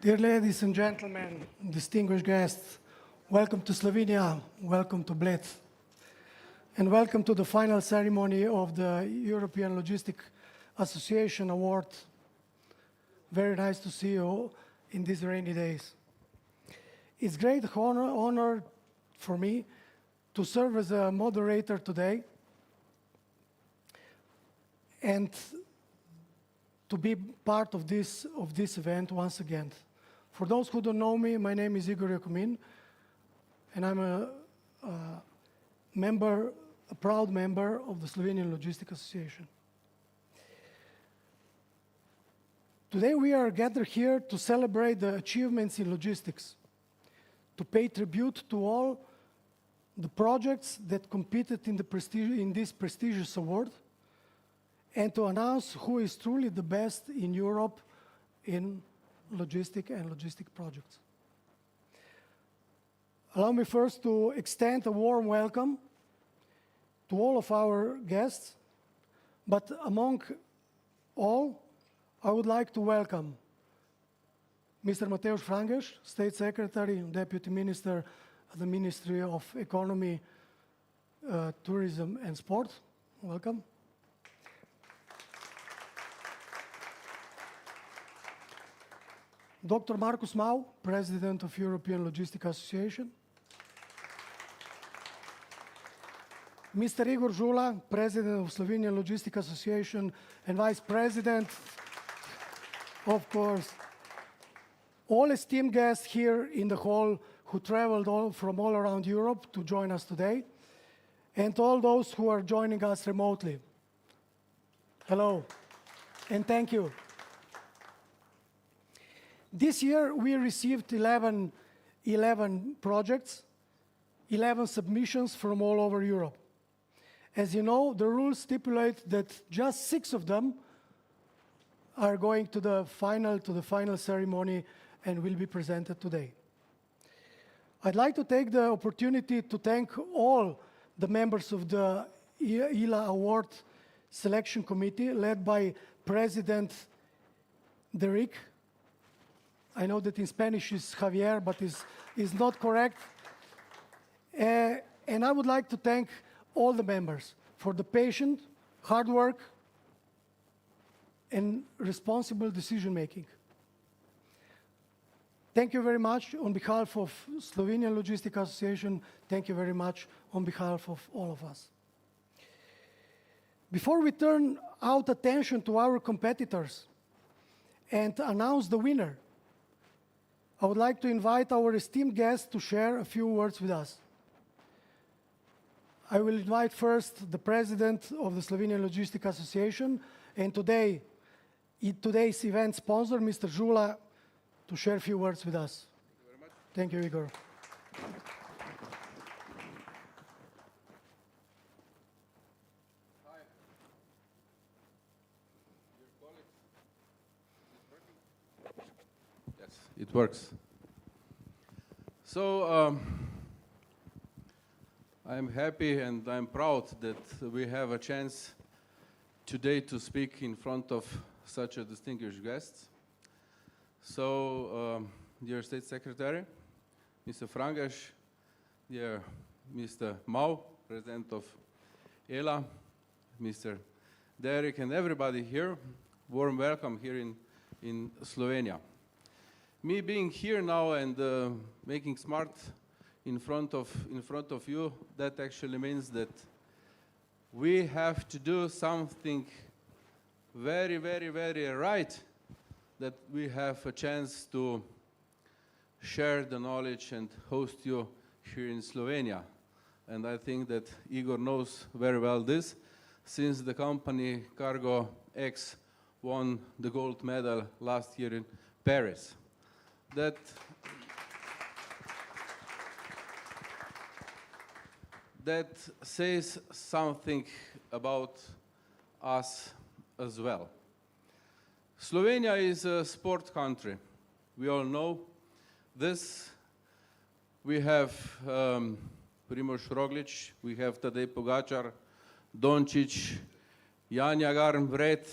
Dear ladies and gentlemen, distinguished guests, welcome to Slovenia, welcome to Bled, and welcome to the final ceremony of the European Logistics Association Award. Very nice to see you in these rainy days. It's great honor for me to serve as a moderator today and to be part of this event once again. For those who don't know me, my name is Igor Jakumin, and I'm a proud member of the Slovenian Logistics Association. Today we are gathered here to celebrate the achievements in logistics, to pay tribute to all the projects that competed in this prestigious award, and to announce who is truly the best in Europe in logistic projects. Allow me first to extend a warm welcome to all of our guests, but among all, I would like to welcome Mr. Mateusz Frangeș, State Secretary and Deputy Minister of the Ministry of Economy, Tourism and Sport. Welcome. Dr. Markus Mau, President of European Logistics Association. Mr. Igor Žula, President of Slovenian Logistics Association and Vice President, of course. All esteemed guests here in the hall who traveled from all around Europe to join us today, and all those who are joining us remotely. Hello, and thank you. This year, we received 11 projects, 11 submissions from all over Europe. As you know, the rules stipulate that just 6 of them are going to the final ceremony and will be presented today. I'd like to take the opportunity to thank all the members of the ELA Award Selection Committee, led by President Derek. I know that in Spanish is Javier, but is not correct. And I would like to thank all the members for the patient, hard work, and responsible decision-making. Thank you very much on behalf of Slovenian Logistics Association. Thank you very much on behalf of all of us. Before we turn our attention to our competitors and announce the winner, I would like to invite our esteemed guests to share a few words with us. I will invite first the President of the Slovenian Logistics Association and today's event sponsor, Mr. Žula, to share a few words with us. Thank you very much. Thank you, Igor. Hi. Dear colleagues, is it working? Yes, it works. So, I'm happy and I'm proud that we have a chance today to speak in front of such a distinguished guest. So, dear State Secretary, Mr. Frangeș, dear Mr. Mau, President of ELA, Mr. Derek, and everybody here, warm welcome here in Slovenia. Me being here now and making smart in front of you, that actually means that we have to do something very, very, very right, that we have a chance to share the knowledge and host you here in Slovenia. And I think that Igor knows very well this, since the company Cargo X won the gold medal last year in Paris. That says something about us as well. Slovenia is a sport country. We all know this. We have Primož Roglič, we have Tadej Pogačar, Dončić, Janja Garnbret,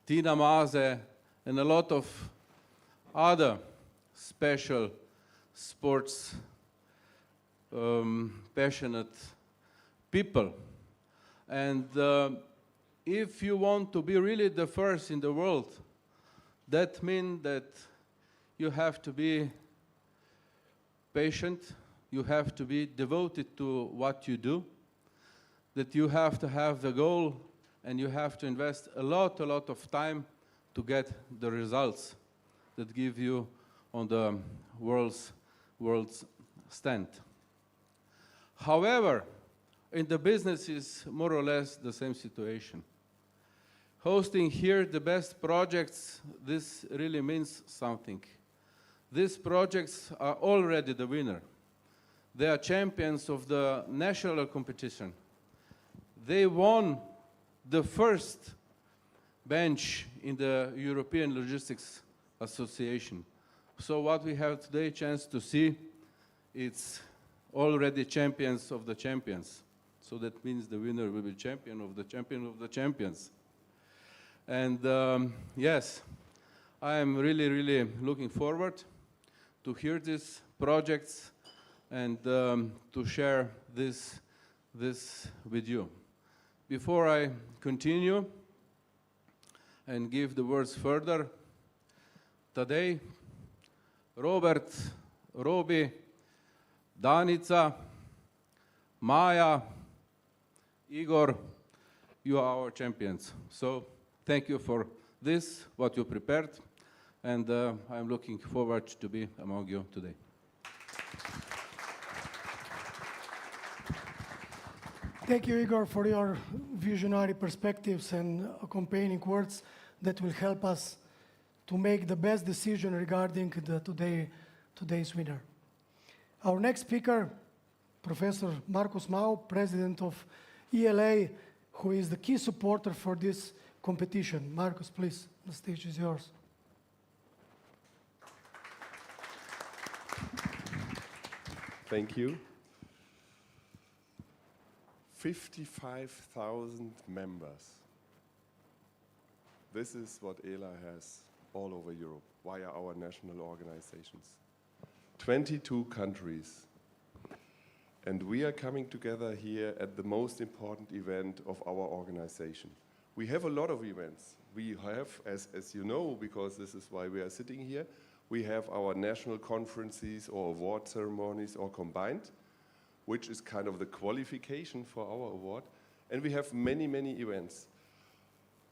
Tina Maze, and a lot of other special sports passionate people. And if you want to be really the first in the world, that means that you have to be patient, you have to be devoted to what you do, that you have to have the goal, and you have to invest a lot of time to get the results that give you on the world's stand. However, in the business is more or less the same situation. Hosting here the best projects, this really means something. These projects are already the winner. They are champions of the national competition. They won the first bench in the European Logistics Association. So what we have today chance to see, it's already champions of the champions. So that means the winner will be champion of the champions. And yes, I am really looking forward to hear these projects and to share this with you. Before I continue and give the words further, today, Robert, Robi, Danica, Maja, Igor, you are our champions. So thank you for this, what you prepared, and I'm looking forward to be among you today. Thank you, Igor, for your visionary perspectives and accompanying words that will help us to make the best decision regarding today's winner. Our next speaker, Professor Markus Mau, President of ELA, who is the key supporter for this competition. Markus, please, the stage is yours. Thank you. 55,000 members. This is what ELA has all over Europe via our national organizations. 22 countries. And we are coming together here at the most important event of our organization. We have a lot of events. We have, as you know, because this is why we are sitting here, we have our national conferences or award ceremonies or combined, which is kind of the qualification for our award. And we have many events.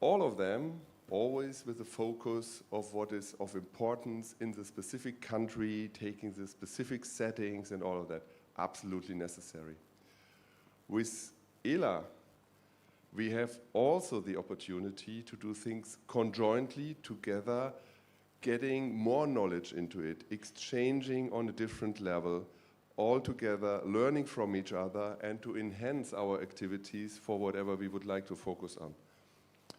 All of them always with the focus of what is of importance in the specific country, taking the specific settings and all of that. Absolutely necessary. With ELA, we have also the opportunity to do things conjointly, together, getting more knowledge into it, exchanging on a different level, all together, learning from each other, and to enhance our activities for whatever we would like to focus on.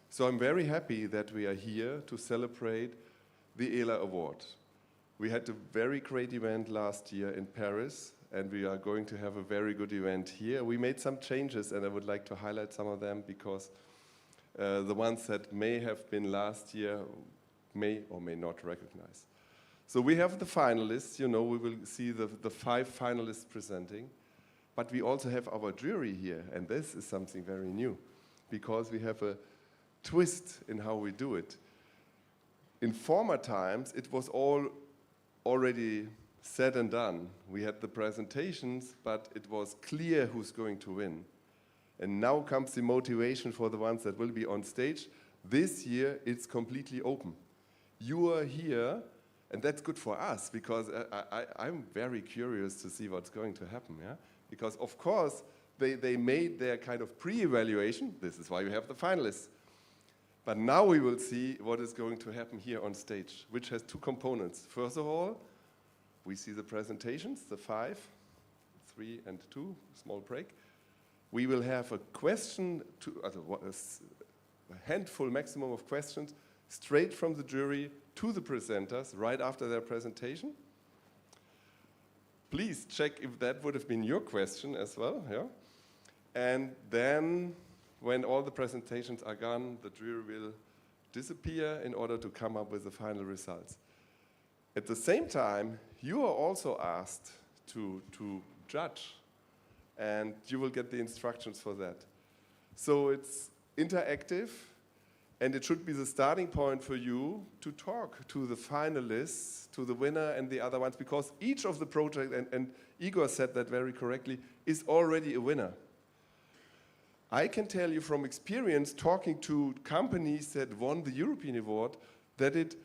So I'm very happy that we are here to celebrate the ELA Award. We had a very great event last year in Paris, and we are going to have a very good event here. We made some changes, and I would like to highlight some of them because the ones that may have been last year may or may not recognize. So we have the finalists, you know, we will see the 5 finalists presenting, but we also have our jury here, and this is something very new, because we have a twist in how we do it. In former times, it was all already said and done. We had the presentations, but it was clear who's going to win. And now comes the motivation for the ones that will be on stage. This year, it's completely open. You are here, and that's good for us, because I'm very curious to see what's going to happen, yeah? Because, of course, they made their kind of pre-evaluation. This is why we have the finalists. But now we will see what is going to happen here on stage, which has 2 components. First of all, we see the presentations, the 5, 3 and 2, small break. We will have a question, a handful maximum of questions, straight from the jury to the presenters right after their presentation. Please check if that would have been your question as well. Yeah? And then, when all the presentations are gone, the jury will disappear in order to come up with the final results. At the same time, you are also asked to judge, and you will get the instructions for that. So it's interactive, and it should be the starting point for you to talk to the finalists, to the winner and the other ones, because each of the projects, and Igor said that very correctly, is already a winner. I can tell you from experience, talking to companies that won the European Award, that it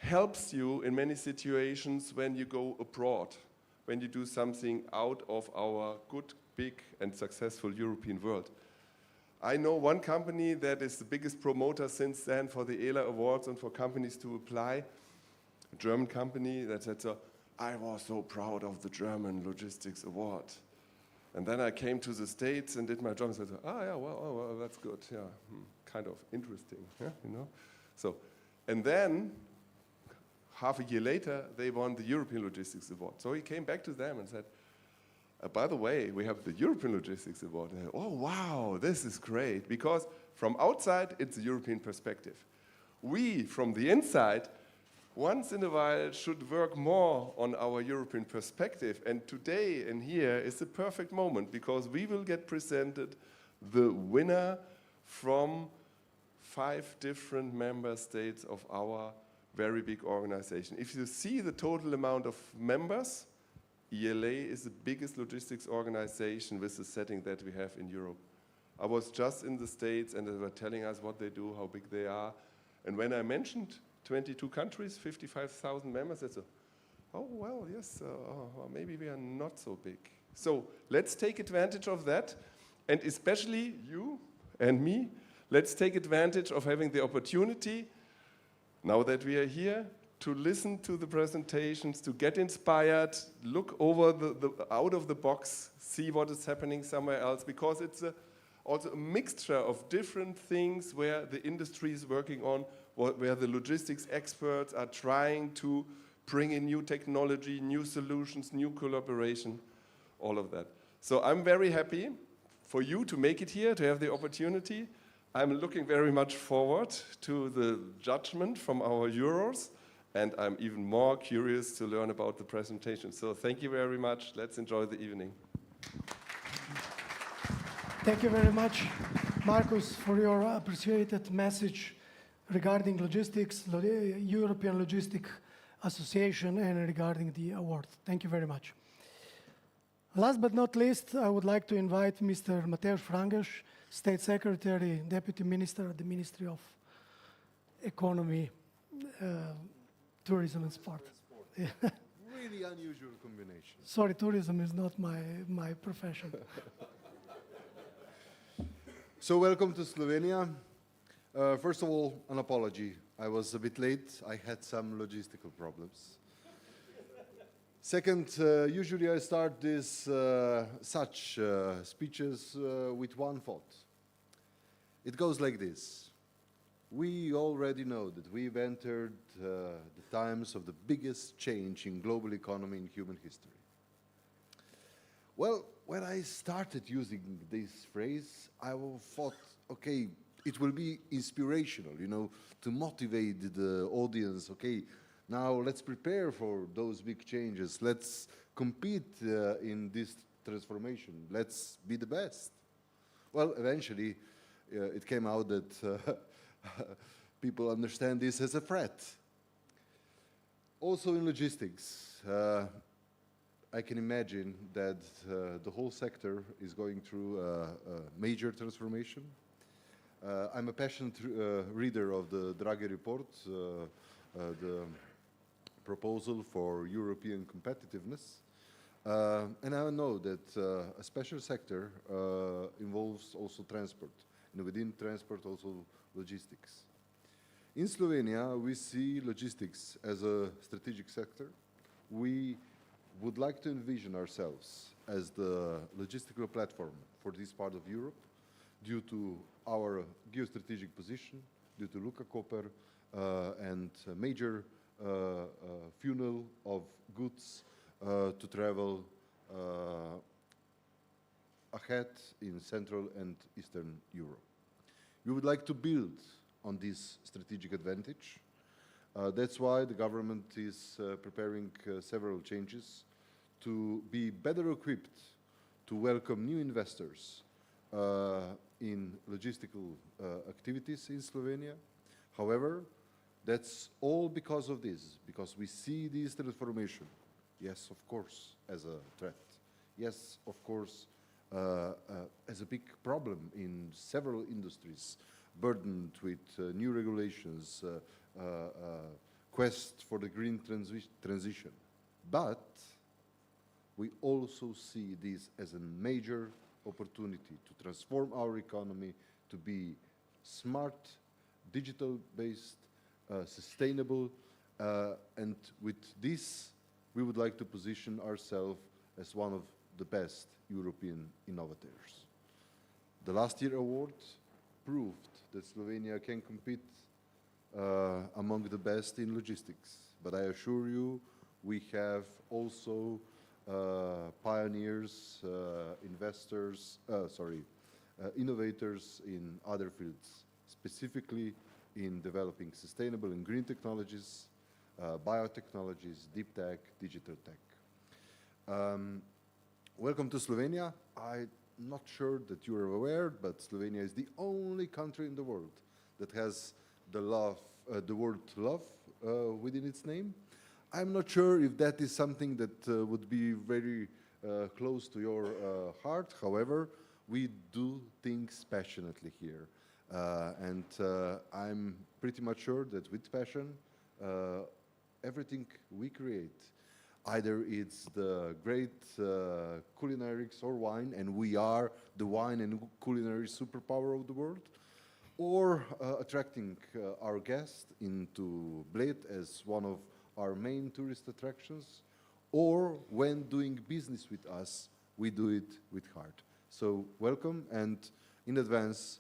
helps you in many situations when you go abroad, when you do something out of our good, big, and successful European world. I know one company that is the biggest promoter since then for the ELA Awards and for companies to apply, a German company that said, so, I was so proud of the German Logistics Award. And then I came to the States and did my job and said, oh yeah, well, that's good, yeah, kind of interesting, yeah, you know. So, and then, half a year later, they won the European Logistics Award. So he came back to them and said, by the way, we have the European Logistics Award. And oh, wow, this is great. Because from outside, it's a European perspective. We, from the inside, once in a while should work more on our European perspective. And today and here is the perfect moment because we will get presented the winner from 5 different member states of our very big organization. If you see the total amount of members, ELA is the biggest logistics organization with the setting that we have in Europe. I was just in the States and they were telling us what they do, how big they are. And when I mentioned 22 countries, 55,000 members, they said, oh, well, yes, maybe we are not so big. So let's take advantage of that. And especially you and me, let's take advantage of having the opportunity, now that we are here, to listen to the presentations, to get inspired, look over the out of the box, see what is happening somewhere else, because it's also a mixture of different things where the industry is working on, where the logistics experts are trying to bring in new technology, new solutions, new collaboration, all of that. So I'm very happy for you to make it here, to have the opportunity. I'm looking very much forward to the judgment from our jurors. And I'm even more curious to learn about the presentation. So thank you very much. Let's enjoy the evening. Thank you very much, Markus, for your appreciated message regarding logistics, European Logistics Association, and regarding the award. Thank you very much. Last but not least, I would like to invite Mr. Mateusz Frangas, State Secretary, Deputy Minister at the Ministry of Economy, Tourism and Sport. Really unusual combination. Sorry, tourism is not my profession. So welcome to Slovenia. First of all, an apology. I was a bit late. I had some logistical problems. Second, usually I start this such speeches with one thought. It goes like this. We already know that we've entered the times of the biggest change in global economy in human history. Well, when I started using this phrase, I thought, okay, it will be inspirational, you know, to motivate the audience. Okay, now let's prepare for those big changes. Let's compete in this transformation. Let's be the best. Well, eventually, it came out that people understand this as a threat. Also in logistics, I can imagine that the whole sector is going through a major transformation. I'm a passionate reader of the Draghi report, the proposal for European competitiveness. And I know that a special sector involves also transport, and within transport also logistics. In Slovenia, we see logistics as a strategic sector. We would like to envision ourselves as the logistical platform for this part of Europe due to our geostrategic position, due to Luka Koper and a major funnel of goods to travel ahead in Central and Eastern Europe. We would like to build on this strategic advantage That's why the government is preparing several changes to be better equipped to welcome new investors in logistical activities in Slovenia. However, that's all because of this, because we see this transformation, yes, of course, as a threat. Yes, of course, as a big problem in several industries, burdened with new regulations, quest for the green transition. But we also see this as a major opportunity to transform our economy to be smart, digital-based, sustainable, and with this, we would like to position ourselves as one of the best European innovators. The last year award proved that Slovenia can compete among the best in logistics, but I assure you, we have also pioneers, innovators in other fields, specifically in developing sustainable and green technologies, biotechnologies, deep tech, digital tech. Welcome to Slovenia. I'm not sure that you are aware, but Slovenia is the only country in the world that has the word love within its name. I'm not sure if that is something that would be very close to your heart. However, we do things passionately here. And I'm pretty much sure that with passion, everything we create, either it's the great culinarics or wine, and we are the wine and culinary superpower of the world, or attracting our guests into Bled as one of our main tourist attractions, or when doing business with us, we do it with heart. So welcome, and in advance,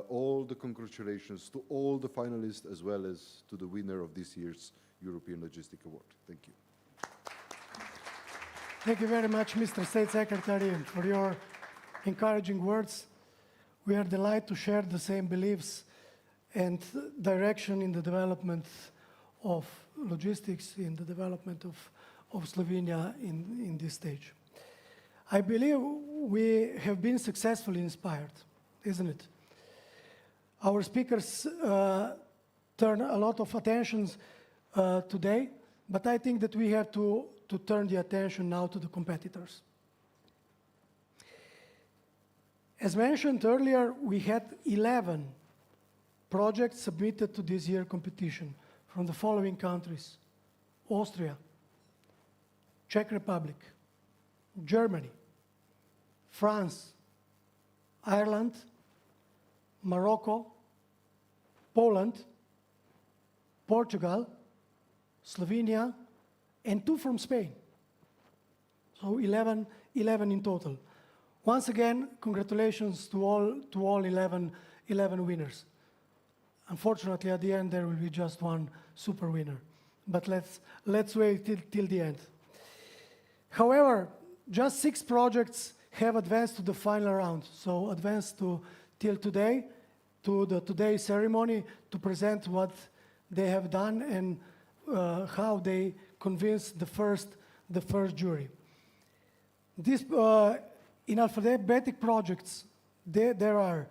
all the congratulations to all the finalists as well as to the winner of this year's European Logistic Award. Thank you. Thank you very much, Mr. State Secretary, for your encouraging words. We are delighted to share the same beliefs and direction in the development of logistics, in the development of Slovenia in this stage. I believe we have been successfully inspired, isn't it? Our speakers turn a lot of attention today, but I think that we have to turn the attention now to the competitors. As mentioned earlier, we had 11 projects submitted to this year's competition from the following countries: Austria, Czech Republic, Germany, France, Ireland, Morocco, Poland, Portugal, Slovenia, and 2 from Spain. So 11 in total. Once again, congratulations to all 11 winners. Unfortunately, at the end, there will be just one super winner. But let's wait till the end. However, just 6 projects have advanced to the final round. So advanced till today, to the today's ceremony, to present what they have done and how they convinced the first jury. This, in alphabetic projects, there are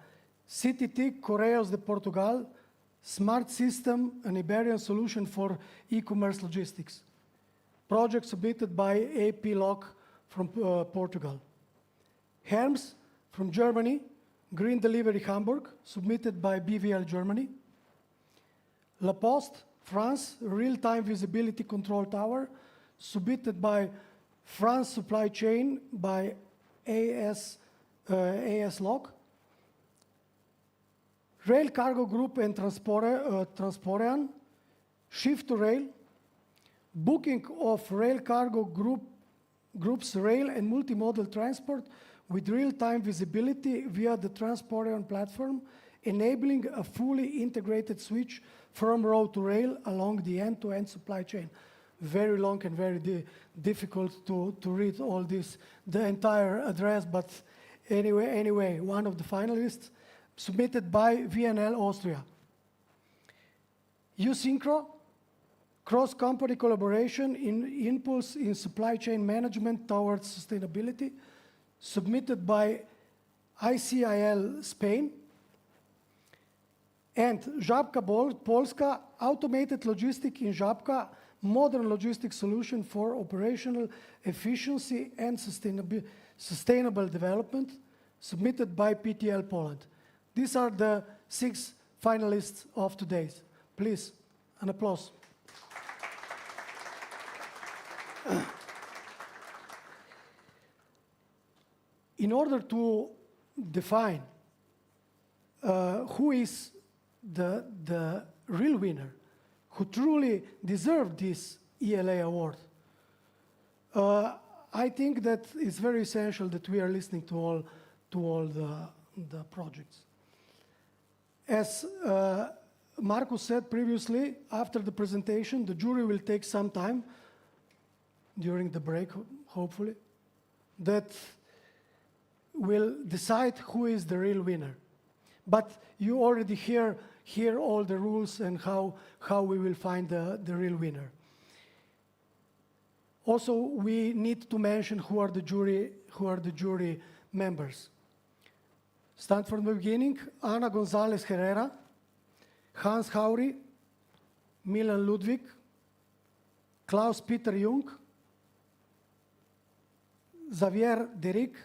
CTT, Correios de Portugal, Smart System, an Iberian solution for e-commerce logistics. Project submitted by AP Lock from Portugal. Herms from Germany, Green Delivery Hamburg, submitted by BVL Germany. La Poste, France, Real-Time Visibility Control Tower, submitted by France Supply Chain by AS Lock. Rail Cargo Group and Transporean, Shift to Rail, booking of Rail Cargo Group's rail and multimodal transport with real-time visibility via the Transporean platform, enabling a fully integrated switch from road to rail along the end-to-end supply chain. Very long and very difficult to read all this, the entire address, but anyway, one of the finalists, submitted by VNL Austria. Usynchro, cross-company collaboration in impulse in supply chain management towards sustainability, submitted by ICIL Spain. And Żabka Polska, automated logistic in Żabka, modern logistic solution for operational efficiency and sustainable development, submitted by PTL Poland. These are the 6 finalists of today. Please, an applause. In order to define who is the real winner, who truly deserved this ELA award, I think that it's very essential that we are listening to all the projects. As Markus said previously, after the presentation, the jury will take some time during the break, hopefully, that will decide who is the real winner. But you already hear all the rules and how we will find the real winner. Also, we need to mention who are the jury members. Start from the beginning: Ana González Herrera, Hans Hauri, Milan Ludwig, Klaus Peter Jung, Xavier Deric,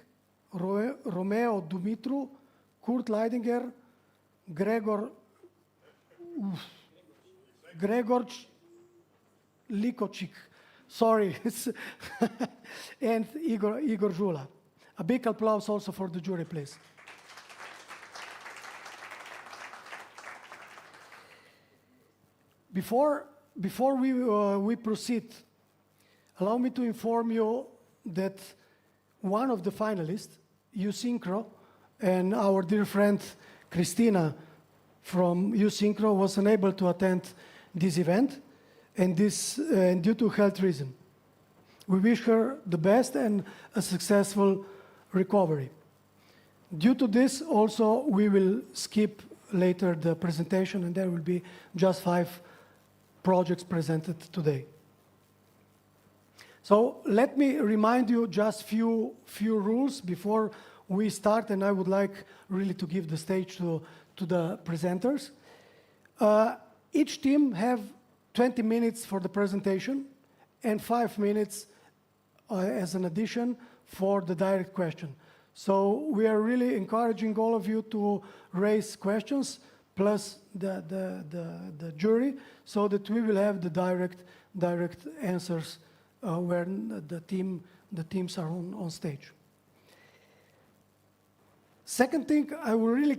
Romeo Dumitru, Kurt Leidinger, Gregor Likochik, sorry, and Igor Zhula. A big applause also for the jury, please. Before we proceed, allow me to inform you that one of the finalists, Usynchro, and our dear friend Christina from Usynchro was unable to attend this event, and due to health reason. We wish her the best and a successful recovery. Due to this, also, we will skip later the presentation, and there will be just 5 projects presented today. So let me remind you just few rules before we start, and I would like really to give the stage to the presenters. Each team have 20 minutes for the presentation and 5 minutes as an addition for the direct question. So we are really encouraging all of you to raise questions plus the jury, so that we will have the direct answers when the teams are on stage. Second thing, I will really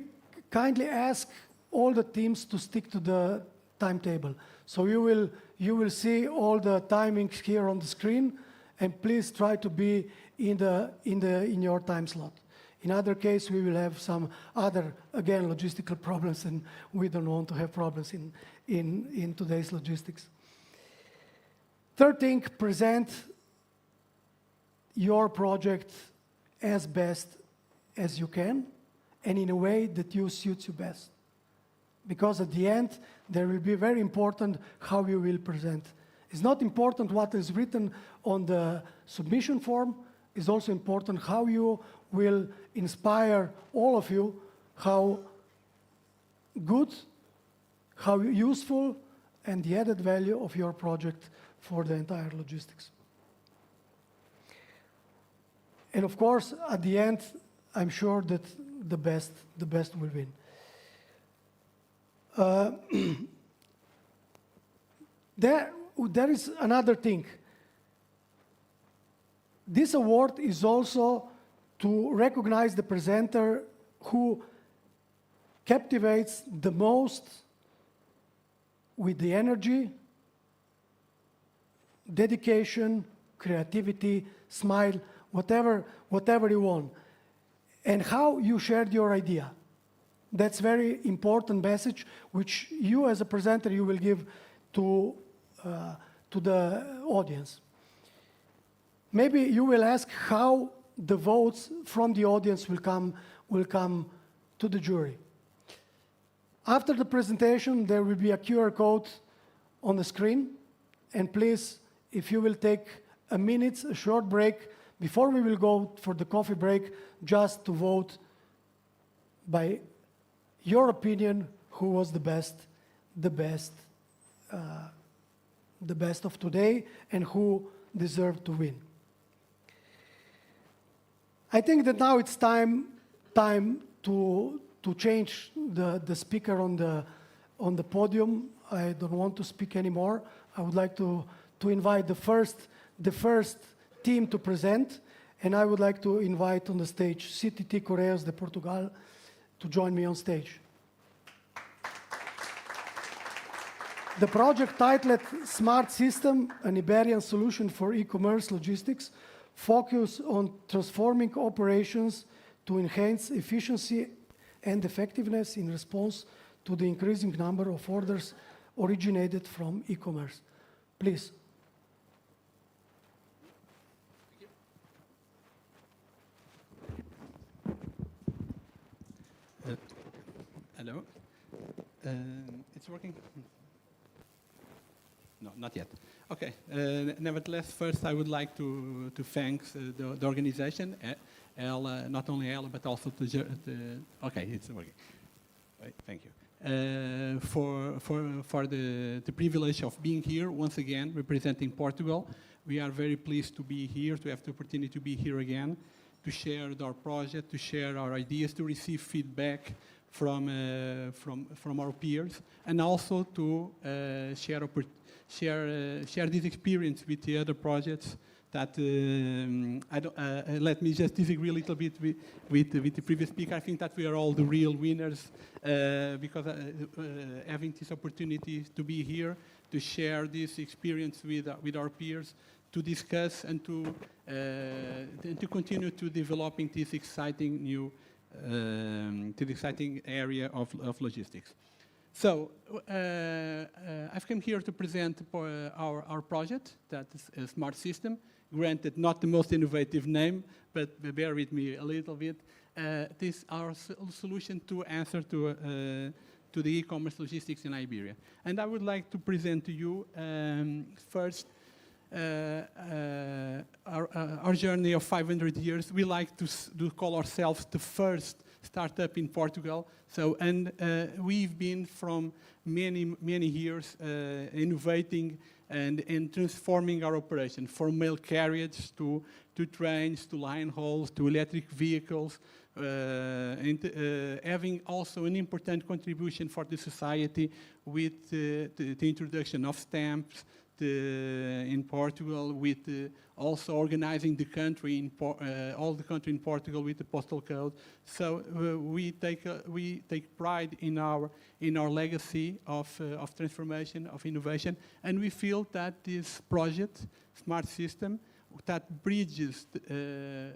kindly ask all the teams to stick to the timetable. So you will see all the timings here on the screen, and please try to be in your time slot. In other case, we will have some other, again, logistical problems, and we don't want to have problems in today's logistics. Third thing, present your project as best as you can and in a way that suits you best. Because at the end, there will be very important how you will present. It's not important what is written on the submission form. It's also important how you will inspire all of you, how good, how useful, and the added value of your project for the entire logistics. And of course, at the end, I'm sure that the best will win. There is another thing. This award is also to recognize the presenter who captivates the most with the energy, dedication, creativity, smile, whatever you want, and how you shared your idea. That's very important message, which you as a presenter, you will give to the audience. Maybe you will ask how the votes from the audience will come to the jury. After the presentation, there will be a QR code on the screen. And please, if you will take a minute, a short break, before we will go for the coffee break, just to vote by your opinion who was the best of today and who deserved to win. I think that now it's time to change the speaker on the podium. I don't want to speak anymore. I would like to invite the first team to present, and I would like to invite on the stage CTT Correios de Portugal to join me on stage. The project titled Smart System, an Iberian solution for e-commerce logistics, focus on transforming operations to enhance efficiency and effectiveness in response to the increasing number of orders originated from e-commerce. Please. Hello. It's working? No, not yet. Okay. Nevertheless, first I would like to thank the organization, ELA, not only ELA, but also okay, it's working. Right, thank you. For the privilege of being here once again, representing Portugal. We are very pleased to be here, to have the opportunity to be here again, to share our project, to share our ideas, to receive feedback from our peers, and also to share this experience with the other projects that let me just disagree a little bit with the previous speaker. I think that we are all the real winners because having this opportunity to be here, to share this experience with our peers, to discuss and to continue to developing this exciting new area of logistics. So I've come here to present our project, that is a smart system. Granted, not the most innovative name, but bear with me a little bit. This is our solution to answer to the e-commerce logistics in Iberia. And I would like to present to you first our journey of 500 years. We like to call ourselves the first startup in Portugal. So, and we've been from many years innovating and transforming our operation, from mail carriage to trains, to line hauls, to electric vehicles, and having also an important contribution for the society with the introduction of stamps in Portugal, with also organizing the country all the country in Portugal with the postal code. So we take pride in our legacy of transformation, of innovation, and we feel that this project, Smart System, that bridges the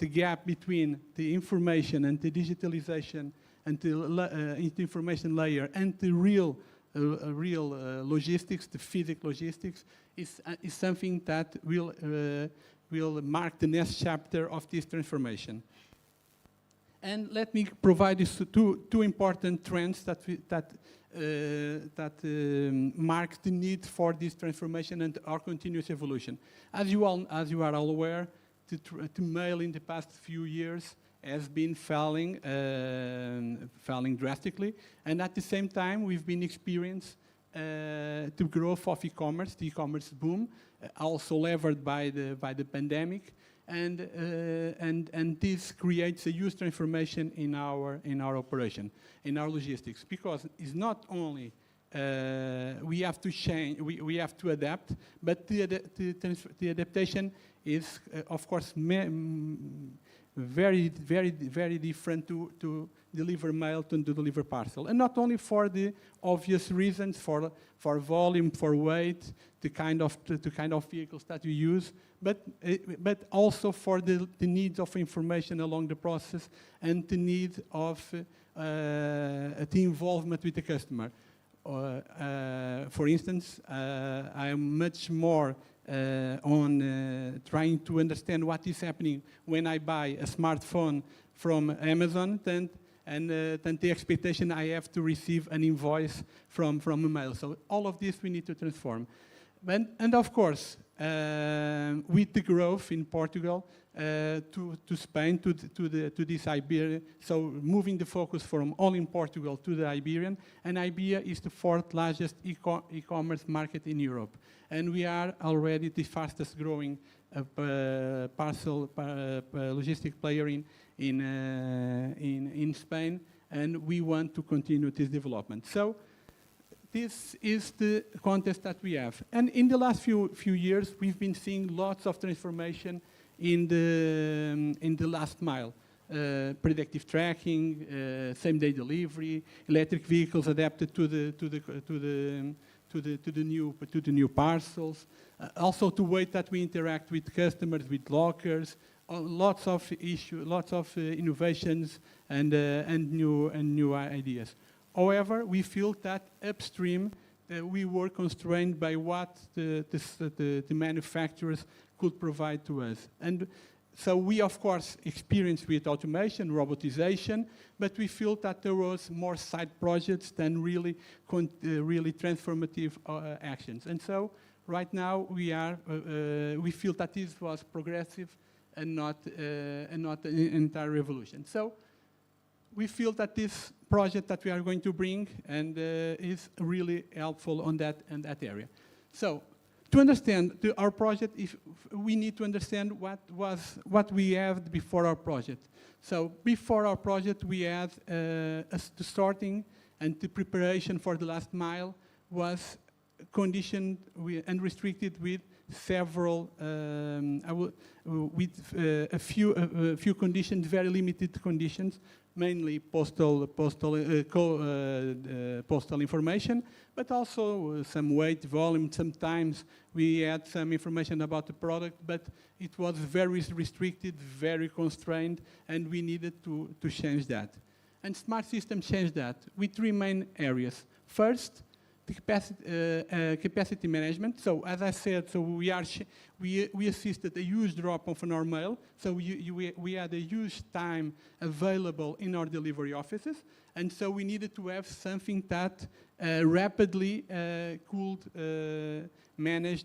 gap between the information and the digitalization and the information layer and the real logistics, the physical logistics, is something that will mark the next chapter of this transformation. And let me provide you two important trends that mark the need for this transformation and our continuous evolution. As you are all aware, the mail in the past few years has been falling drastically, and at the same time we've been experiencing the growth of e-commerce, the e-commerce boom, also levered by the pandemic, and this creates a huge transformation in our operation, in our logistics, because it's not only we have to change, we have to adapt, but the adaptation is of course very different to deliver mail to deliver parcel, and not only for the obvious reasons, for volume, for weight, the kind of vehicles that you use, but also for the needs of information along the process and the need of the involvement with the customer. For instance, I am much more on trying to understand what is happening when I buy a smartphone from Amazon than and then the expectation I have to receive an invoice from a mail. So all of this we need to transform. And of course, with the growth in Portugal, to Spain, to this Iberian, so moving the focus from all in Portugal to the Iberian, and Iberia is the fourth largest e-commerce market in Europe. And we are already the fastest growing parcel logistic player in Spain, and we want to continue this development. So this is the context that we have. And in the last few years, we've been seeing lots of transformation in the last mile. Predictive tracking, same-day delivery, electric vehicles adapted to the new parcels. Also, the way that we interact with customers, with lockers, lots of innovations and new ideas. However, we feel that upstream we were constrained by what the manufacturers could provide to us. And so we, of course, experienced with automation, robotization, but we feel that there was more side projects than really transformative actions. And so right now we feel that this was progressive and not an entire revolution. So we feel that this project that we are going to bring is really helpful on that area. So to understand our project, we need to understand what we had before our project. So before our project, we had the sorting and the preparation for the last mile was conditioned and restricted with several, with a few conditions, very limited conditions, mainly postal information, but also some weight, volume. Sometimes we had some information about the product, but it was very restricted, very constrained, and we needed to change that. And Smart System changed that with three main areas. First, the capacity management. So as I said, so we assisted a huge drop off in our mail. So we had a huge time available in our delivery offices, and so we needed to have something that rapidly could manage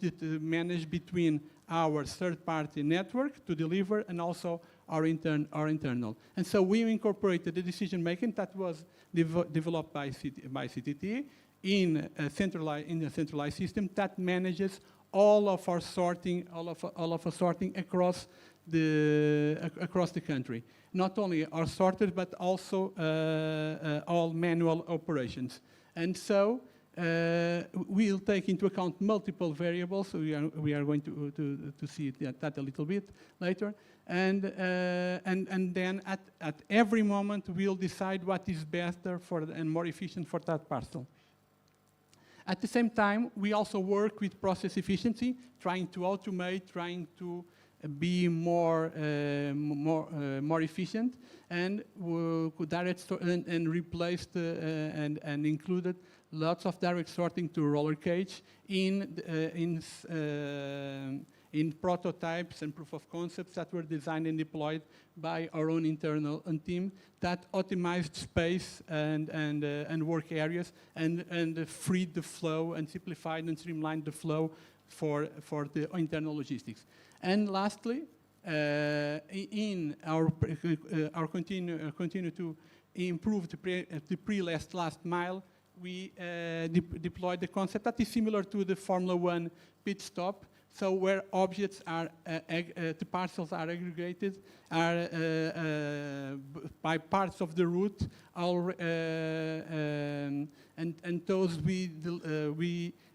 between our third-party network to deliver and also our internal. And so we incorporated the decision making that was developed by CTT in a centralized system that manages all of our sorting, across the country. Not only our sorters, but also all manual operations. And so we'll take into account multiple variables. So we are going to see that a little bit later. And then at every moment we'll decide what is better and more efficient for that parcel. At the same time, we also work with process efficiency, trying to automate, trying to be more efficient, and replaced and included lots of direct sorting to roller cage in prototypes and proof of concepts that were designed and deployed by our own internal team that optimized space and work areas and freed the flow and simplified and streamlined the flow for the internal logistics. And lastly, in our continue to improve the pre-last mile, we deployed the concept that is similar to the Formula 1 pit stop. So where objects are, the parcels are aggregated, by parts of the route, and those we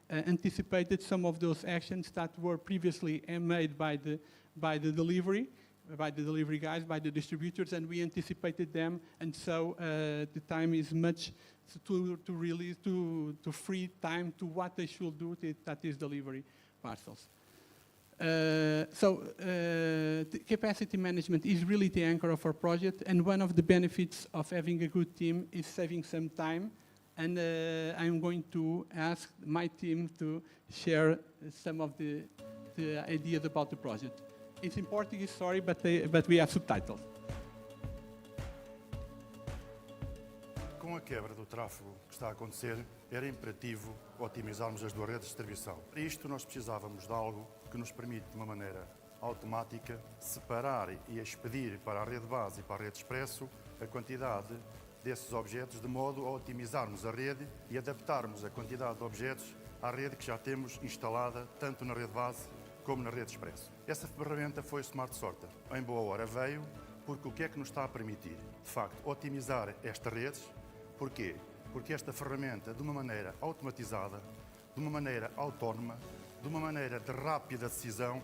anticipated some of those actions that were previously made by the delivery guys, by the distributors, and we anticipated them, and so the time is much to free time to what they should do, that is delivery parcels. The capacity management is really the anchor of our project, and one of the benefits of having a good team is saving some time. And I'm going to ask my team to share some of the ideas about the project. It's in Portuguese, sorry, but we have subtitles. a quebra do tráfego que está a acontecer, era imperativo otimizarmos as duas redes de distribuição. Para isto, nós precisávamos de algo que nos permite, de uma maneira automática, separar e expedir para a rede base e para a rede expresso a quantidade desses objetos, de modo a otimizarmos a rede e adaptarmos a quantidade de objetos à rede que já temos instalada, tanto na rede base como na rede expresso. Essa ferramenta foi o Smart Sorter. Em boa hora veio, porque o que é que nos está a permitir? De facto, otimizar estas redes. Porquê? Porque esta ferramenta, de uma maneira automatizada, de uma maneira autónoma, de uma maneira de rápida decisão,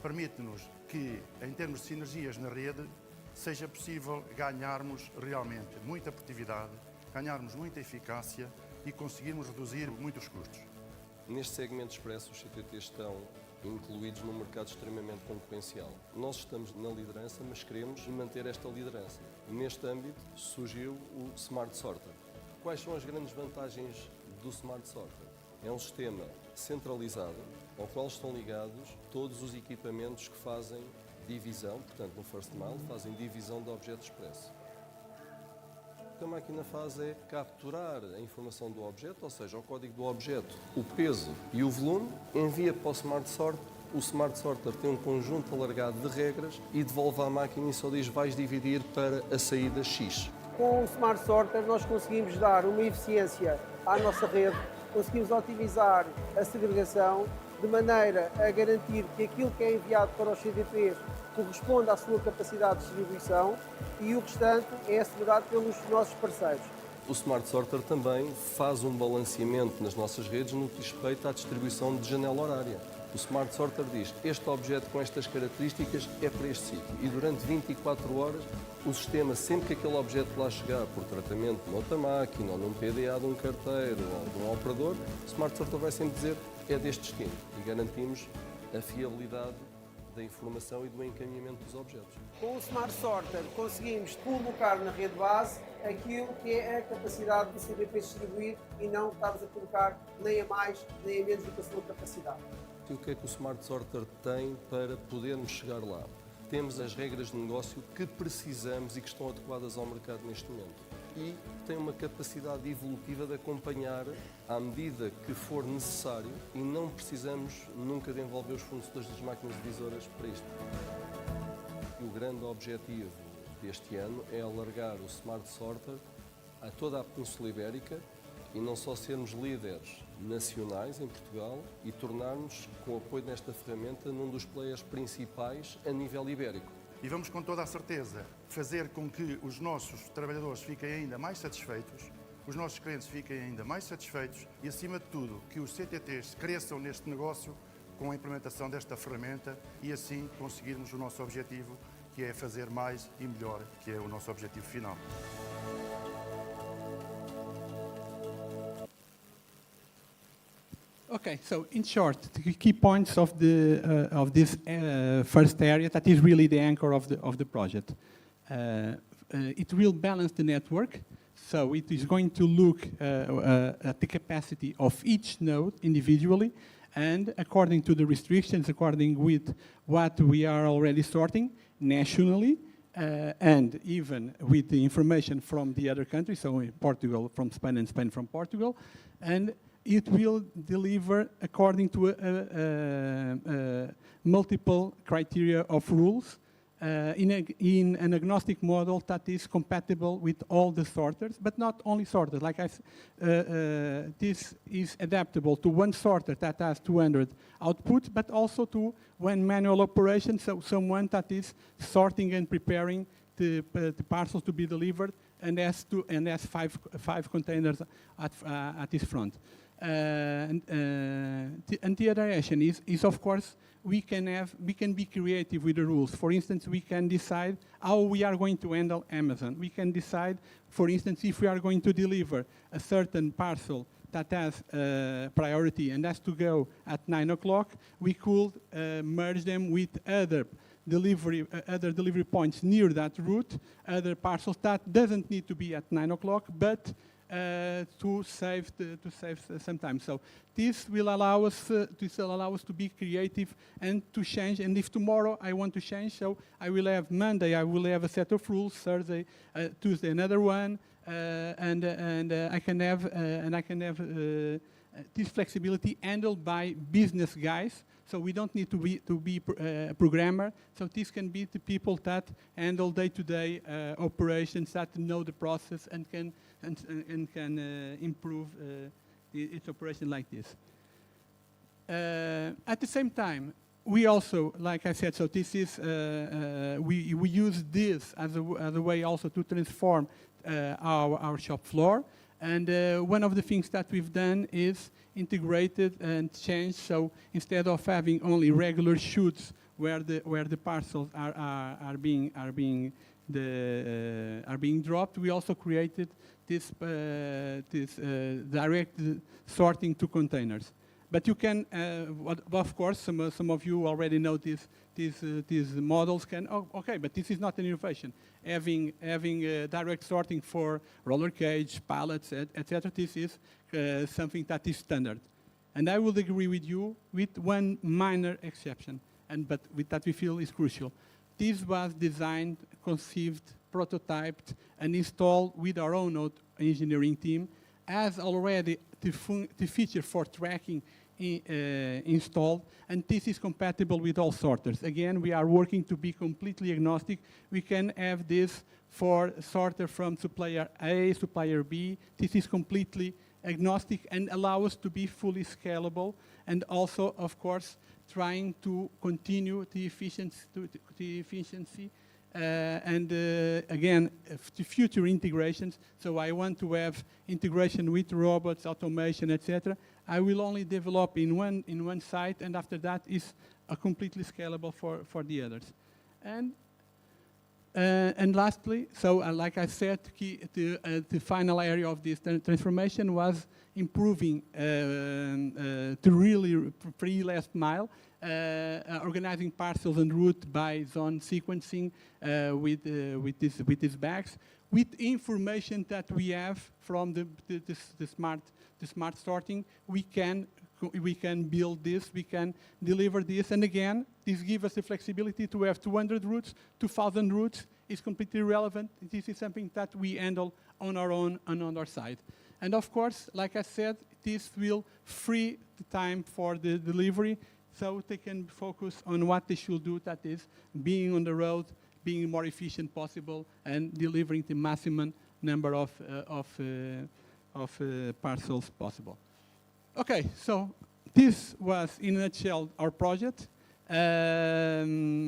permite-nos que, em termos de sinergias na rede, seja possível ganharmos realmente muita produtividade, ganharmos muita eficácia e conseguirmos reduzir muitos custos. Neste segmento expresso, os CTTs estão incluídos num mercado extremamente concorrencial. Nós estamos na liderança, mas queremos manter esta liderança. Neste âmbito surgiu o Smart Sorter. Quais são as grandes vantagens do Smart Sorter? É um sistema centralizado ao qual estão ligados todos os equipamentos que fazem divisão, portanto no first mile, fazem divisão de objeto expresso. O que a máquina faz é capturar a informação do objeto, ou seja, o código do objeto, o peso e o volume, envia para o Smart Sorter. O Smart Sorter tem um conjunto alargado de regras e devolve à máquina e só diz vais dividir para a saída X. Com o Smart Sorter nós conseguimos dar uma eficiência à nossa rede, conseguimos otimizar a segregação de maneira a garantir que aquilo que é enviado para os CDPs corresponde à sua capacidade de distribuição e o restante é assegurado pelos nossos parceiros. O Smart Sorter também faz um balanceamento nas nossas redes no que diz respeito à distribuição de janela horária. O Smart Sorter diz este objeto com estas características é para este sítio e durante 24 horas o sistema, sempre que aquele objeto lá chegar por tratamento noutra máquina ou num PDA de um carteiro ou de um operador, o Smart Sorter vai sempre dizer é deste destino e garantimos a fiabilidade da informação e do encaminhamento dos objetos. Com o Smart Sorter conseguimos colocar na rede base aquilo que é a capacidade do CDP distribuir e não estarmos a colocar nem a mais nem a menos do que a sua capacidade. E o que é que o Smart Sorter tem para podermos chegar lá? Temos as regras de negócio que precisamos e que estão adequadas ao mercado neste momento. E tem uma capacidade evolutiva de acompanhar à medida que for necessário e não precisamos nunca de envolver os fornecedores das máquinas divisoras para isto. E o grande objetivo deste ano é alargar o Smart Sorter a toda a Península Ibérica e não só sermos líderes nacionais em Portugal e tornar-nos, com apoio nesta ferramenta, num dos players principais a nível ibérico. E vamos com toda a certeza fazer com que os nossos trabalhadores fiquem ainda mais satisfeitos, os nossos clientes fiquem ainda mais satisfeitos e, acima de tudo, que os CTTs cresçam neste negócio com a implementação desta ferramenta e assim conseguirmos o nosso objetivo, que é fazer mais e melhor, que é o nosso objetivo final. Okay, so in short, the key points of this first area that is really the anchor of the project. It will balance the network, so it is going to look at the capacity of each node individually, and according to the restrictions, according with what we are already sorting nationally, and even with the information from the other countries, so in Portugal from Spain and Spain from Portugal, and it will deliver according to multiple criteria of rules in an agnostic model that is compatible with all the sorters, but not only sorters. Like this is adaptable to one sorter that has 200 outputs, but also to one manual operation, so someone that is sorting and preparing the parcels to be delivered and has five containers at his front. And the other action is of course we can be creative with the rules. For instance, we can decide how we are going to handle Amazon. We can decide, for instance, if we are going to deliver a certain parcel that has priority and has to go at 9 o'clock, we could merge them with other delivery points near that route, other parcels that doesn't need to be at 9 o'clock, but to save some time. So this will allow us to be creative and to change. And if tomorrow I want to change, so I will have Monday, I will have a set of rules. Thursday, Tuesday, another one. I can have this flexibility handled by business guys. So we don't need to be a programmer. So this can be the people that handle day-to-day operations, that know the process and can improve its operation like this. At the same time, we also, like I said, so this is we use this as a way also to transform our shop floor. And one of the things that we've done is integrated and changed. So instead of having only regular chutes where the parcels are being dropped, we also created this direct sorting to containers. But you can, of course, some of you already know these models can. Oh, okay, but this is not an innovation. Having direct sorting for roller cage, pallets, etc. This is something that is standard, and I would agree with you with one minor exception, but with that we feel is crucial. This was designed, conceived, prototyped, and installed with our own engineering team, as already the feature for tracking installed, and this is compatible with all sorters. Again, we are working to be completely agnostic. We can have this for sorter from supplier A, supplier B. This is completely agnostic and allow us to be fully scalable, and also, of course, trying to continue the efficiency again, the future integrations. So I want to have integration with robots, automation, etc. I will only develop in one site, and after that is completely scalable for the others. And lastly, so like I said, the final area of this transformation was improving the really pre-last mile, organizing parcels en route by zone sequencing with these bags, with information that we have from the smart sorting. We can build this, we can deliver this, and again, this gives us the flexibility to have 200 routes, 2,000 routes. It's completely irrelevant. This is something that we handle on our own and on our side. And of course, like I said, this will free the time for the delivery, so they can focus on what they should do, that is, being on the road, being more efficient possible, and delivering the maximum number of parcels possible. Okay, so this was, in a nutshell, our project. But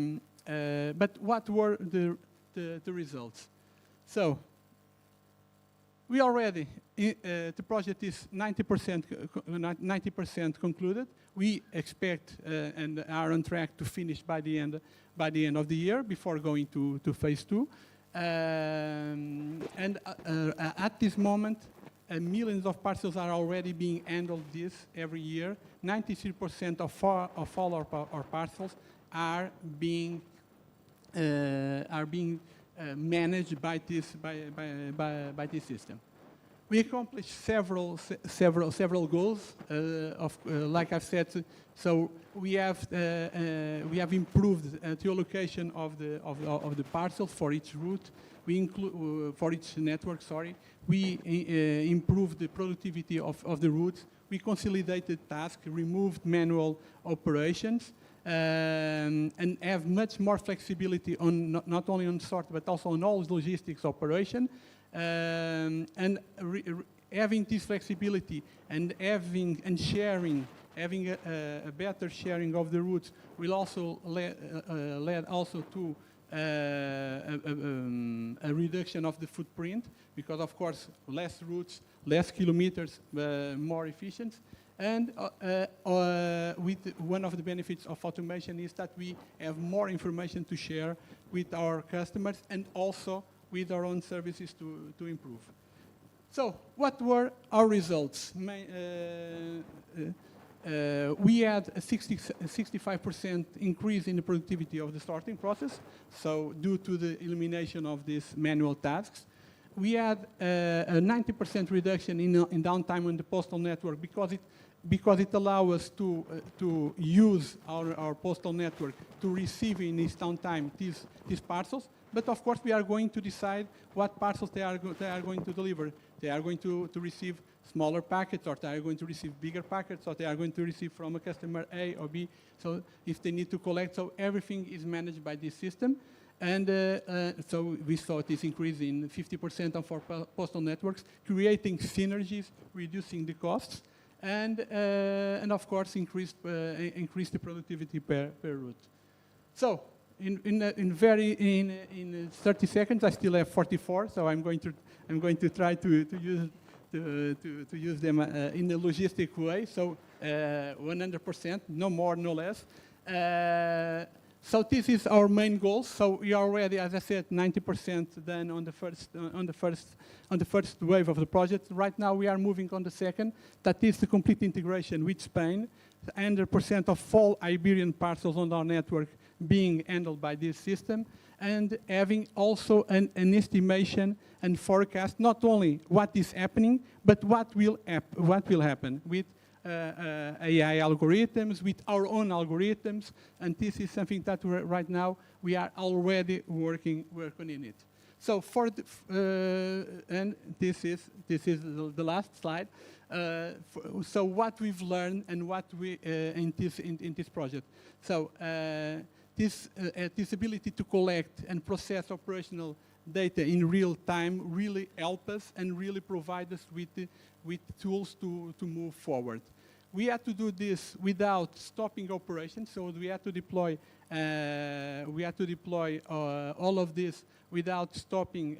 what were the results? So we already, the project is 90% concluded. We expect and are on track to finish by the end of the year, before going to phase 2. At this moment, millions of parcels are already being handled every year. 93% of all our parcels are being managed by this system. We accomplished several goals. Like I've said, so we have improved the allocation of the parcels for each route. We include for each network. Sorry, we improved the productivity of the routes. We consolidated tasks, removed manual operations, and have much more flexibility on not only on sort but also on all logistics operation. And having this flexibility and having a better sharing of the routes will also lead also to a reduction of the footprint, because of course less routes, less kilometers, more efficient. And with one of the benefits of automation is that we have more information to share with our customers and also with our own services to improve. So what were our results? We had a 65% increase in the productivity of the sorting process, so due to the elimination of these manual tasks. We had a 90% reduction in downtime on the postal network, because because it allows us to use our postal network to receive in its downtime these parcels. But of course, we are going to decide what parcels they are going to deliver. They are going to receive smaller packets, or they are going to receive bigger packets, or they are going to receive from a customer A or B. So if they need to collect, so everything is managed by this system. And so we saw this increase in 50% of our postal networks, creating synergies, reducing the costs, and of course increase the productivity per route. So in 30 seconds, I still have 44. So I'm going to try to use them in a logistic way. So 100%, no more, no less. So this is our main goal. So we are already, as I said, 90% done on the first wave of the project. Right now we are moving on the second. That is the complete integration with Spain. 100% of all Iberian parcels on our network being handled by this system, and having also an estimation and forecast not only what is happening, but what will happen with AI algorithms, with our own algorithms, and this is something that right now we are already working in it. So and this is the last slide. So what we've learned and what we in this project. So this ability to collect and process operational data in real time really help us and really provide us with tools to move forward. We had to do this without stopping operations, so we had to deploy all of this without stopping.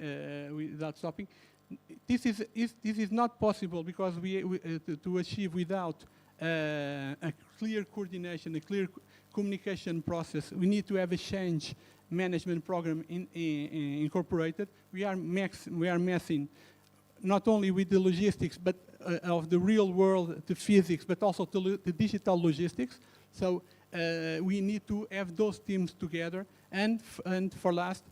This is not possible because to achieve without a clear coordination, a clear communication process. We need to have a change management program incorporated. We are messing not only with the logistics, but of the real world, the physics, but also the digital logistics. So we need to have those teams together. And for last,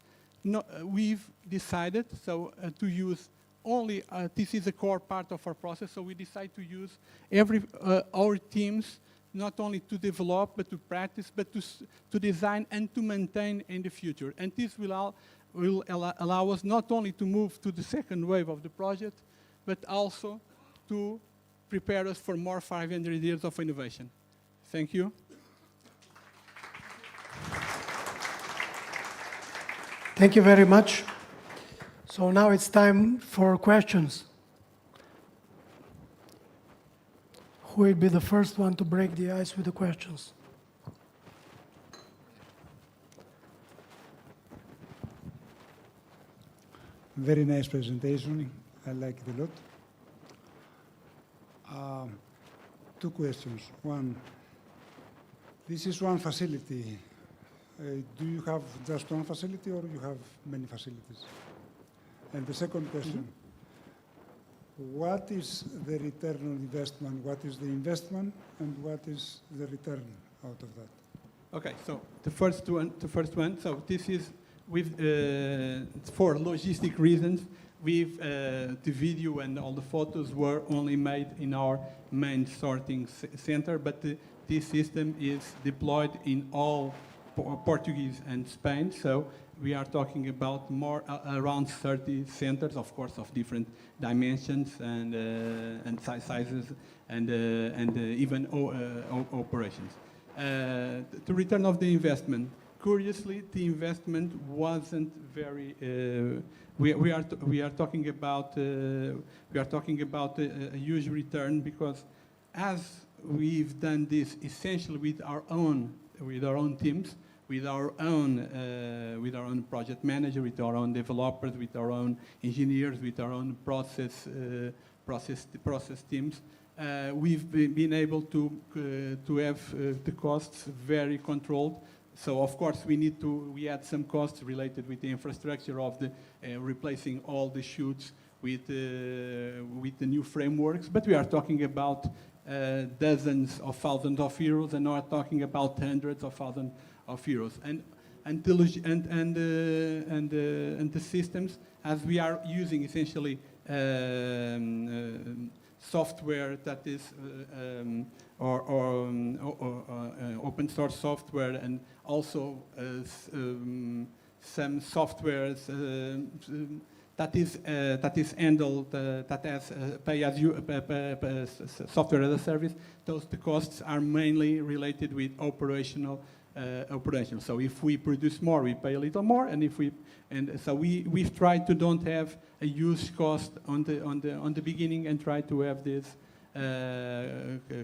we've decided to use only, this is a core part of our process, so we decide to use our teams not only to develop, but to practice, but to design and to maintain in the future. And this will allow us not only to move to the second wave of the project, but also to prepare us for more 500 years of innovation. Thank you. Thank you very much. So now it's time for questions. Who will be the first one to break the ice with the questions? Very nice presentation. I like it a lot. Two questions. One, this is one facility. Do you have just one facility or you have many facilities? And the second question, what is the return on investment? What is the investment and what is the return out of that? Okay, so the first one. So this is with for logistic reasons. The video and all the photos were only made in our main sorting center, but this system is deployed in all Portuguese and Spain. So we are talking about around 30 centers, of course, of different dimensions and sizes and even operations. The return of the investment. Curiously, the investment wasn't very. We are talking about a huge return because as we've done this essentially with our own teams, with our own project manager, with our own developers, with our own engineers, with our own process teams, we've been able to have the costs very controlled. So of course we had some costs related with the infrastructure of the replacing all the chutes with the new frameworks, but we are talking about dozens of thousands of euros and not talking about hundreds of thousands of euros. And the systems, as we are using essentially software that is open source software, and also some softwares that is handled that has pay as you software as a service. The costs are mainly related with operational. So if we produce more, we pay a little more, and so we've tried to don't have a huge cost on the beginning, and try to have these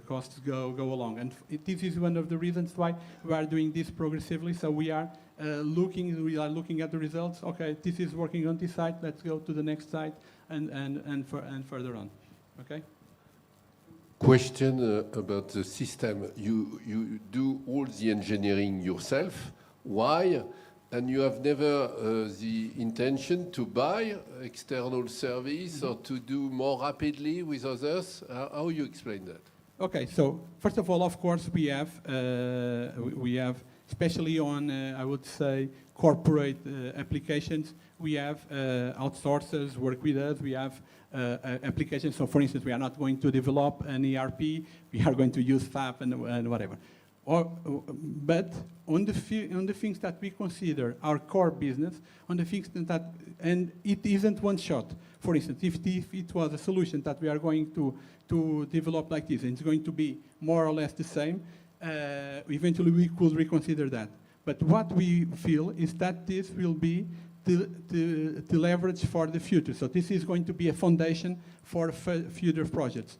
costs go along. And this is one of the reasons why we are doing this progressively. So we are looking at the results. Okay, this is working on this side. Let's go to the next side, and further on. Okay. Question about the system. You do all the engineering yourself. Why? And you have never the intention to buy external service or to do more rapidly with others? How you explain that? Okay, so first of all, of course, we have, especially on, I would say, corporate applications, we have outsourcers work with us. We have applications. So, for instance, we are not going to develop an ERP. We are going to use SAP and whatever. But on the things that we consider our core business, on the things that, and it isn't one shot. For instance, if it was a solution that we are going to develop like this, and it's going to be more or less the same, eventually we could reconsider that. But what we feel is that this will be the leverage for the future. So this is going to be a foundation for future projects.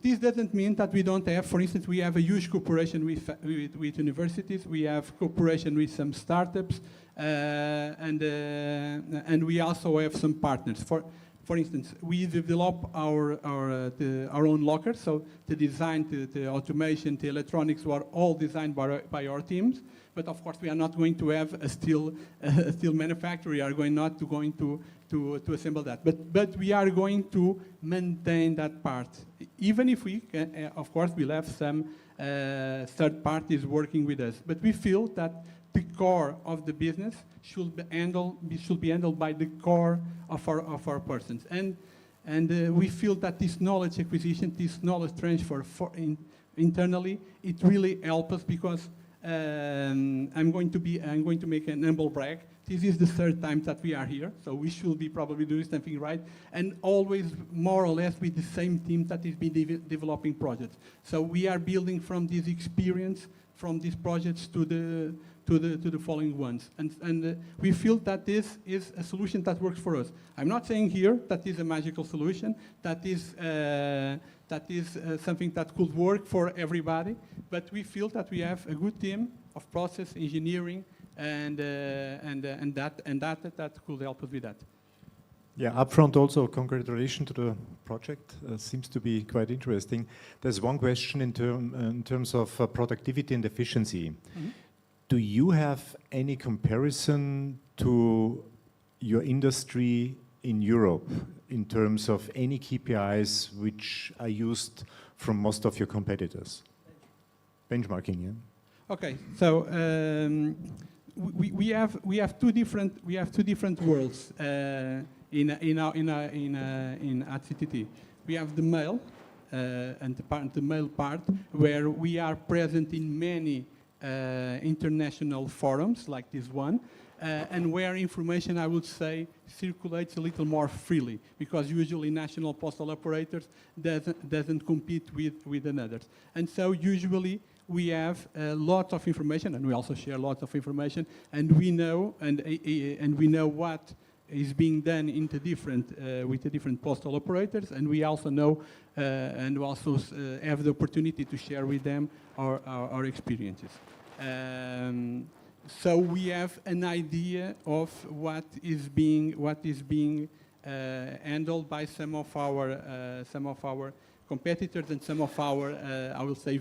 This doesn't mean that we don't have, for instance, we have a huge cooperation with universities. We have cooperation with some startups, and we also have some partners. For instance, we develop our own lockers. So the design, the automation, the electronics were all designed by our teams. But of course, we are not going to have a steel manufacturer. We are not going to assemble that. But we are going to maintain that part. Even if we, of course, we'll have some third parties working with us. But we feel that the core of the business should be handled by the core of our persons. And we feel that this knowledge acquisition, this knowledge transfer internally, it really helps us, because I'm going to make an humble brag. This is the third time that we are here, so we should be probably doing something right, and always more or less with the same team that is been developing projects. So we are building from this experience, from these projects to the following ones, and we feel that this is a solution that works for us. I'm not saying here that is a magical solution, that is something that could work for everybody, but we feel that we have a good team of process engineering, and that could help us with that. Yeah, upfront also, congratulations to the project. Seems to be quite interesting. There's one question in terms of productivity and efficiency. Mm-hmm. Do you have any comparison to your industry in Europe in terms of any KPIs which are used from most of your competitors? Benchmarking, yeah. Okay, so we have two different worlds in at CTT. We have the mail and the mail part, where we are present in many international forums like this one, and where information, I would say, circulates a little more freely, because usually national postal operators doesn't compete with another. And so usually we have a lot of information, and we also share lots of information, and we know what is being done in the with the different postal operators, and we also know and also have the opportunity to share with them our experiences. So we have an idea of what is being handled by some of our competitors and some of our I will say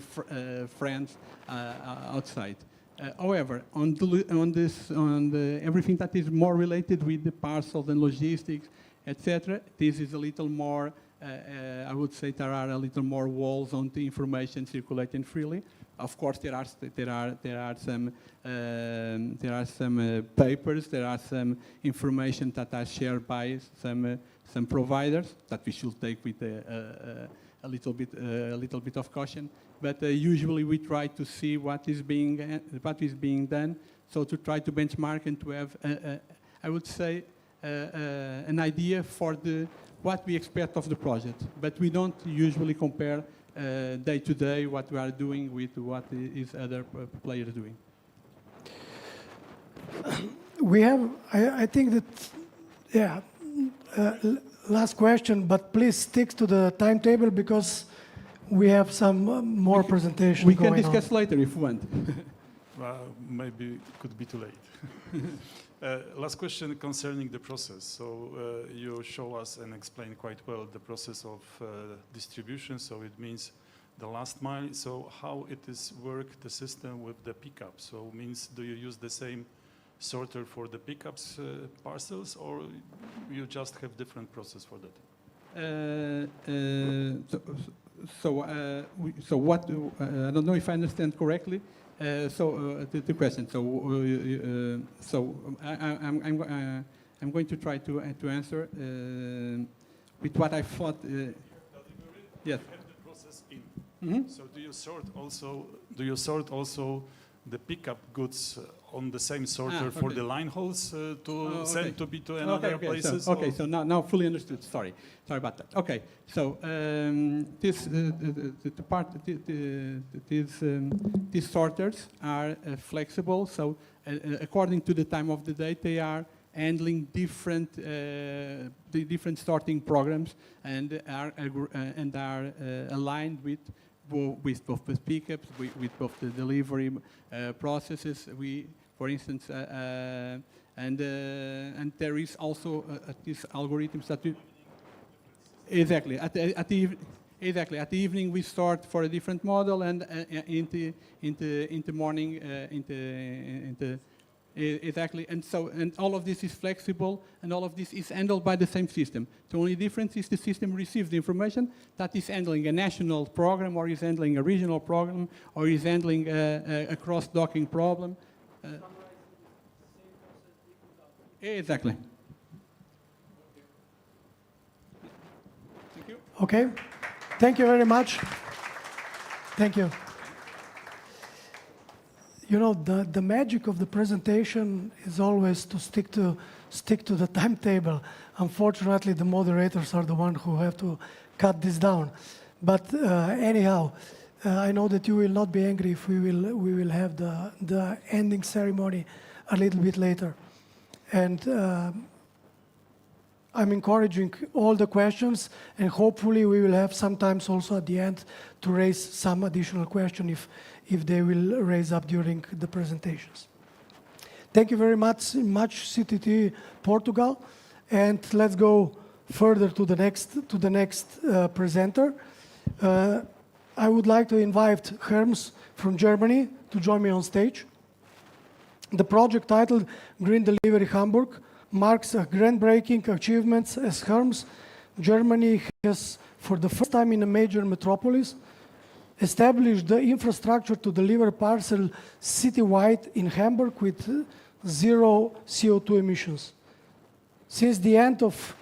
friends outside. However, on everything that is more related with the parcels and logistics, etc., this is a little more I would say there are a little more walls on the information circulating freely. Of course, there are some papers, there are some information that are shared by some providers that we should take with a little bit of caution. But usually we try to see what is being done, so to try to benchmark and to have, I would say, an idea for what we expect of the project. But we don't usually compare day to day what we are doing with what is other players doing. We have, I think that, yeah, last question, but please stick to the timetable because we have some more presentations We going can discuss on. later if you want. Maybe it could be too late. Last question concerning the process. So you show us and explain quite well the process of distribution. So it means the last mile. So how it is work the system with the pickup? So means do you use the same sorter for the pickups parcels, or you just have different process for that? So what? I don't know if I understand correctly. The question. I'm going to try to answer with what I thought. Yes. Have the process in. Mm-hmm. So do you sort also the pickup goods on the same sorter for the line hauls to send to another places? So now fully understood. Sorry about that. Okay, so these sorters are flexible. So according to the time of the day, they are handling different sorting programs and are aligned with both the pickups, with both the delivery processes. For instance, and there is also these algorithms that we exactly at the evening we sort for a different model, and in the morning exactly, and all of this is flexible, and all of this is handled by the same system. The only difference is the system receives the information that is handling a national program, or is handling a regional program, or is handling a cross-docking problem. Exactly. Thank you. Okay, thank you very much. Thank you. You know, the magic of the presentation is always to stick to the timetable. Unfortunately, the moderators are the ones who have to cut this down. But anyhow, I know that you will not be angry if we will have the ending ceremony a little bit later. And I'm encouraging all the questions, and hopefully we will have sometimes also at the end to raise some additional question if they will raise up during the presentations. Thank you very much, CTT Portugal, and let's go further to the next presenter. I would like to invite Herms from Germany to join me on stage. The project titled Green Delivery Hamburg marks a groundbreaking achievement as Herms, Germany has, for the first time in a major metropolis, established the infrastructure to deliver parcel citywide in Hamburg with zero CO2 emissions. Since the end of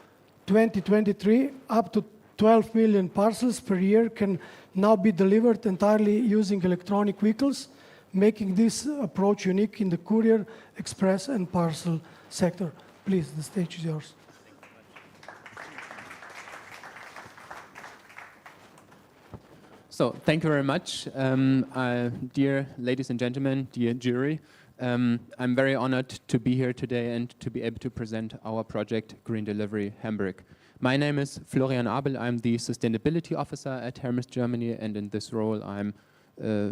2023, up to 12 million parcels per year can now be delivered entirely using electronic vehicles, making this approach unique in the courier, express, and parcel sector. Please, the stage is yours. So, thank you very much, dear ladies and gentlemen, dear jury. I'm very honored to be here today and to be able to present our project, Green Delivery Hamburg. My name is Florian Abel. I'm the Sustainability Officer at Hermes Germany, and in this role I'm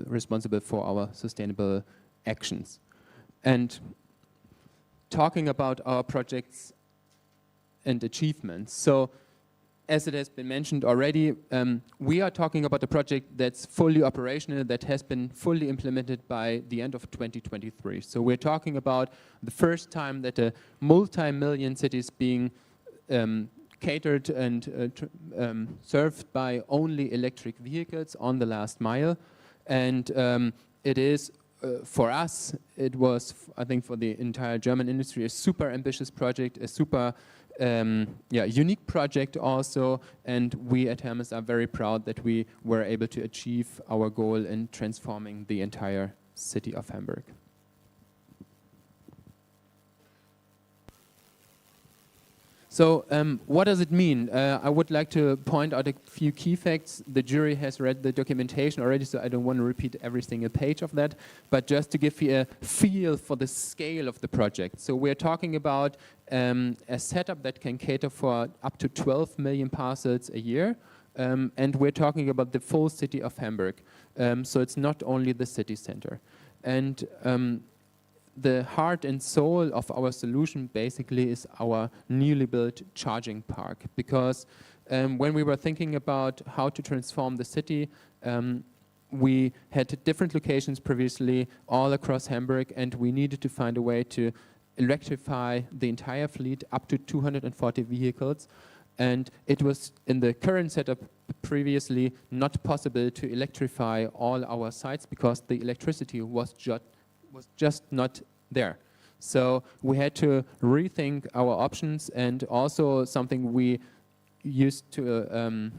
responsible for our sustainable actions. And talking about our projects and achievements. So, as it has been mentioned already, we are talking about a project that's fully operational, that has been fully implemented by the end of 2023. So we're talking about the first time that a multi-million city is being catered and served by only electric vehicles on the last mile. And it is, for us, it was, I think for the entire German industry, a super ambitious project, a super unique project also. And we at Hermes are very proud that we were able to achieve our goal in transforming the entire city of Hamburg. So what does it mean? I would like to point out a few key facts. The jury has read the documentation already, so I don't want to repeat every single page of that, but just to give you a feel for the scale of the project. So we're talking about a setup that can cater for up to 12 million parcels a year, and we're talking about the full city of Hamburg. So it's not only the city center. And the heart and soul of our solution basically is our newly built charging park, because when we were thinking about how to transform the city, we had different locations previously all across Hamburg, and we needed to find a way to electrify the entire fleet up to 240 vehicles. And it was in the current setup previously not possible to electrify all our sites because the electricity was just not there. So we had to rethink our options, and also something we used to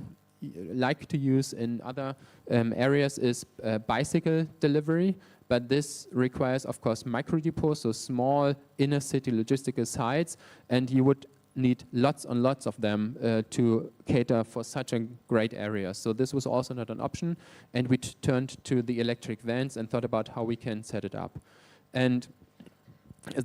like to use in other areas is bicycle delivery, but this requires, of course, micro depots, so small inner city logistical sites, and you would need lots and lots of them to cater for such a great area. So this was also not an option, and we turned to the electric vans and thought about how we can set it up. And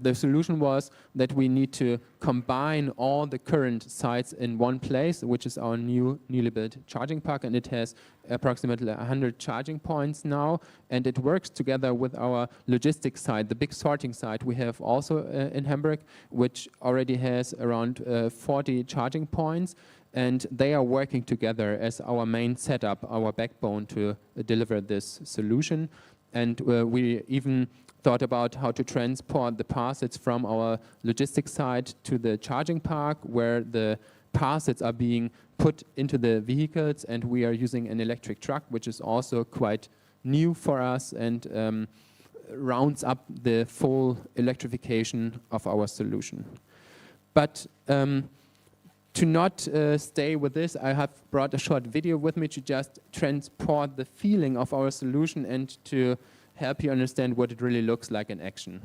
the solution was that we need to combine all the current sites in one place, which is our newly built charging park, and it has approximately 100 charging points now, and it works together with our logistics site, the big sorting site we have also in Hamburg, which already has around 40 charging points, and they are working together as our main setup, our backbone to deliver this solution. And we even thought about how to transport the parcels from our logistics site to the charging park, where the parcels are being put into the vehicles, and we are using an electric truck, which is also quite new for us and rounds up the full electrification of our solution. But to not stay with this, I have brought a short video with me to just transport the feeling of our solution and to help you understand what it really looks like in action.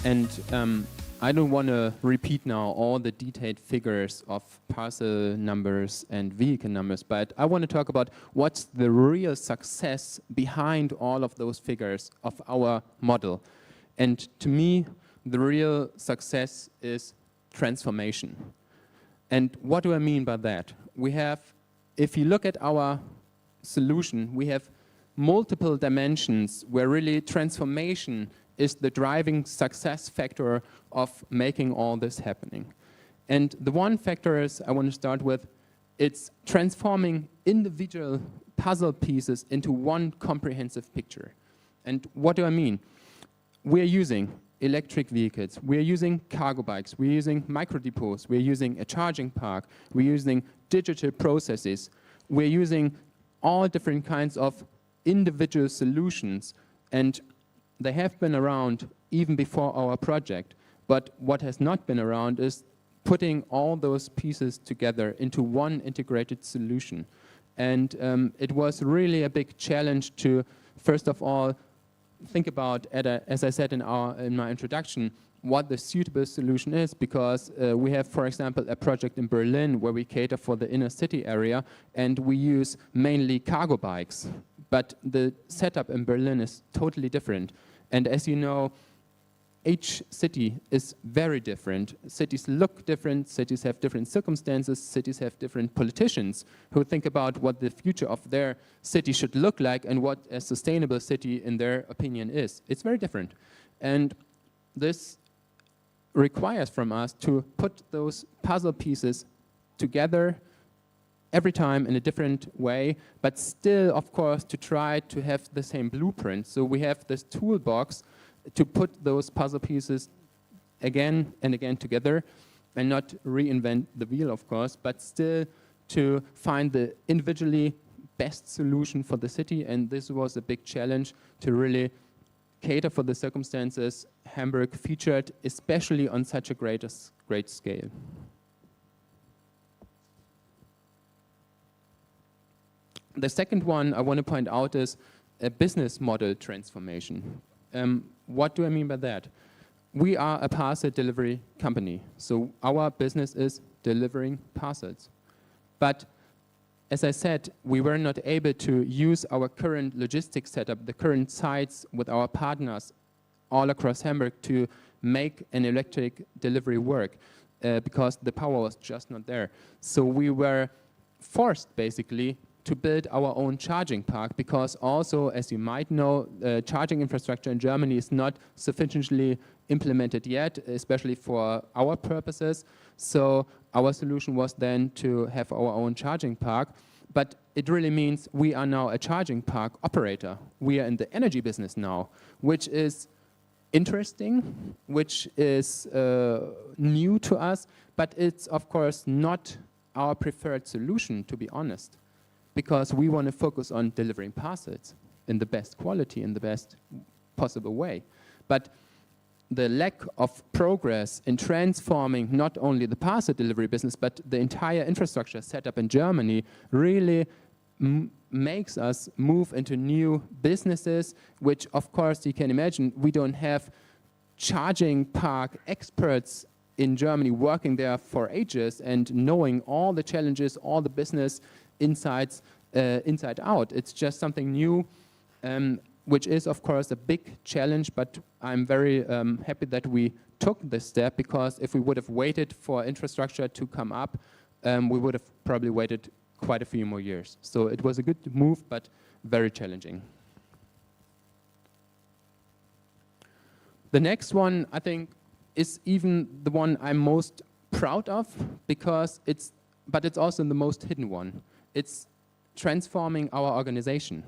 And I don't want to repeat now all the detailed figures of parcel numbers and vehicle numbers, but I want to talk about what's the real success behind all of those figures of our model. And to me, the real success is transformation. And what do I mean by that? We have, if you look at our solution, we have multiple dimensions where really transformation is the driving success factor of making all this happening. And the one factor is, I want to start with, it's transforming individual puzzle pieces into one comprehensive picture. And what do I mean? We're using electric vehicles, we're using cargo bikes, we're using micro depots, we're using a charging park, we're using digital processes, we're using all different kinds of individual solutions, and they have been around even before our project. But what has not been around is putting all those pieces together into one integrated solution. And it was really a big challenge to, first of all, think about, as I said in my introduction, what the suitable solution is, because we have, for example, a project in Berlin where we cater for the inner city area, and we use mainly cargo bikes. But the setup in Berlin is totally different. And as you know, each city is very different. Cities look different, cities have different circumstances, cities have different politicians who think about what the future of their city should look like and what a sustainable city in their opinion is. It's very different. And this requires from us to put those puzzle pieces together every time in a different way, but still, of course, to try to have the same blueprint. So we have this toolbox to put those puzzle pieces again and again together and not reinvent the wheel, of course, but still to find the individually best solution for the city. And this was a big challenge to really cater for the circumstances Hamburg featured, especially on such a great scale. The second one I want to point out is a business model transformation. What do I mean by that? We are a parcel delivery company, so our business is delivering parcels. But as I said, we were not able to use our current logistics setup, the current sites with our partners all across Hamburg to make an electric delivery work because the power was just not there. So we were forced basically to build our own charging park, because also, as you might know, charging infrastructure in Germany is not sufficiently implemented yet, especially for our purposes. So our solution was then to have our own charging park. But it really means we are now a charging park operator. We are in the energy business now, which is interesting, which is new to us, but it's of course not our preferred solution, to be honest, because we want to focus on delivering parcels in the best quality, in the best possible way. But the lack of progress in transforming not only the parcel delivery business, but the entire infrastructure set up in Germany really makes us move into new businesses, which of course you can imagine we don't have charging park experts in Germany working there for ages and knowing all the challenges, all the business insights inside out. It's just something new, which is of course a big challenge, but I'm very happy that we took this step, because if we would have waited for infrastructure to come up, we would have probably waited quite a few more years. So it was a good move, but very challenging. The next one, I think, is even the one I'm most proud of, because it's also the most hidden one. It's transforming our organization.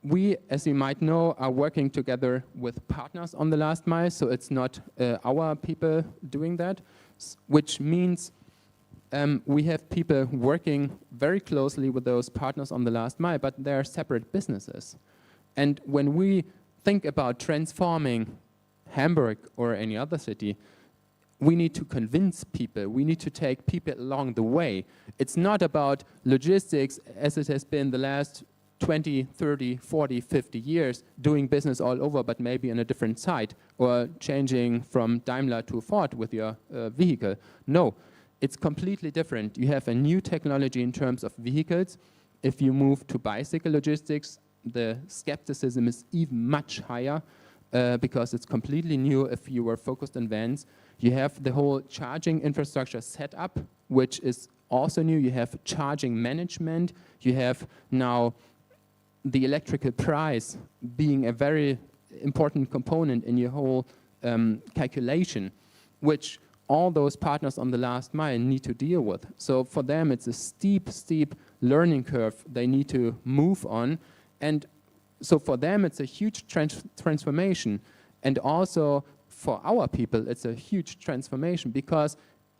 We, as you might know, are working together with partners on the last mile, so it's not our people doing that, which means we have people working very closely with those partners on the last mile, but they're separate businesses. And when we think about transforming Hamburg or any other city, we need to convince people, we need to take people along the way. It's not about logistics as it has been the last 20, 30, 40, 50 years, doing business all over, but maybe on a different site, or changing from Daimler to Ford with your vehicle. No, it's completely different. You have a new technology in terms of vehicles. If you move to bicycle logistics, the skepticism is even much higher because it's completely new if you were focused on vans. You have the whole charging infrastructure set up, which is also new. You have charging management. You have now the electrical price being a very important component in your whole calculation, which all those partners on the last mile need to deal with. So for them, it's a steep, steep learning curve they need to move on. And so for them, it's a huge transformation. And also for our people, it's a huge transformation because,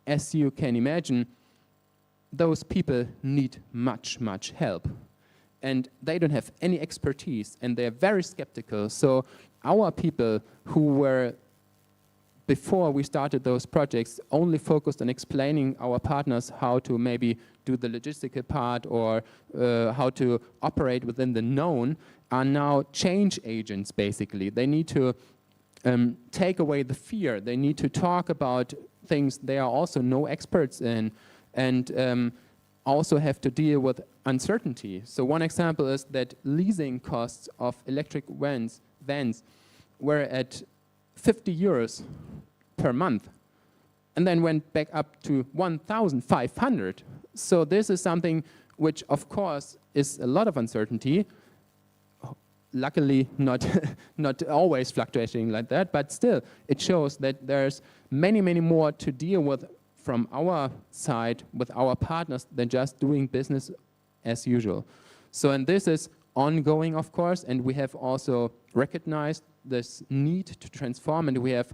as you can imagine, those people need much, much help. And they don't have any expertise, and they're very skeptical. So our people who were, before we started those projects, only focused on explaining our partners how to maybe do the logistical part or how to operate within the known, are now change agents, basically. They need to take away the fear. They need to talk about things they are also no experts in, and also have to deal with uncertainty. So one example is that leasing costs of electric vans were at 50 euros per month, and then went back up to 1,500. So this is something which, of course, is a lot of uncertainty. Luckily, not always fluctuating like that, but still, it shows that there's many, many more to deal with from our side with our partners than just doing business as usual. So, and this is ongoing, of course, and we have also recognized this need to transform, and we have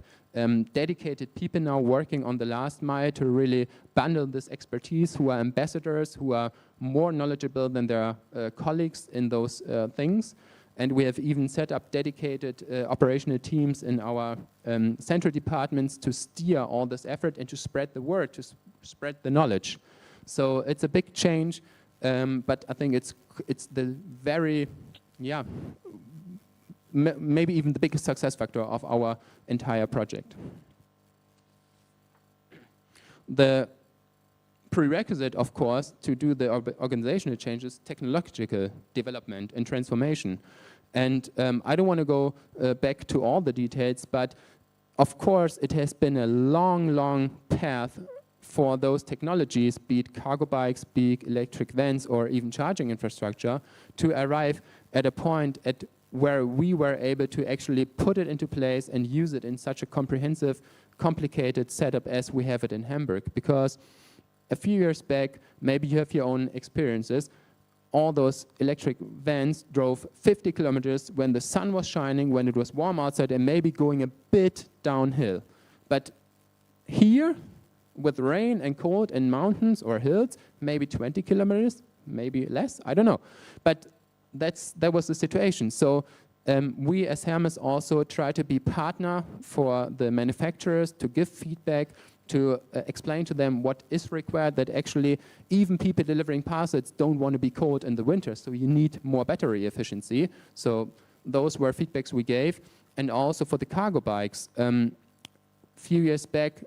dedicated people now working on the last mile to really bundle this expertise, who are ambassadors, who are more knowledgeable than their colleagues in those things. And we have even set up dedicated operational teams in our central departments to steer all this effort and to spread the word, to spread the knowledge. So it's a big change, but I think it's the very, maybe even the biggest success factor of our entire project. The prerequisite, of course, to do the organizational changes, technological development and transformation. And I don't want to go back to all the details, but of course it has been a long, long path for those technologies, be it cargo bikes, be it electric vans, or even charging infrastructure, to arrive at a point at where we were able to actually put it into place and use it in such a comprehensive, complicated setup as we have it in Hamburg. Because a few years back, maybe you have your own experiences, all those electric vans drove 50 kilometers when the sun was shining, when it was warm outside, and maybe going a bit downhill. But here, with rain and cold and mountains or hills, maybe 20 kilometers, maybe less, I don't know. But that was the situation. So we as Hermes also try to be partner for the manufacturers, to give feedback, to explain to them what is required, that actually even people delivering parcels don't want to be cold in the winter, so you need more battery efficiency. So those were feedbacks we gave. And also for the cargo bikes, a few years back,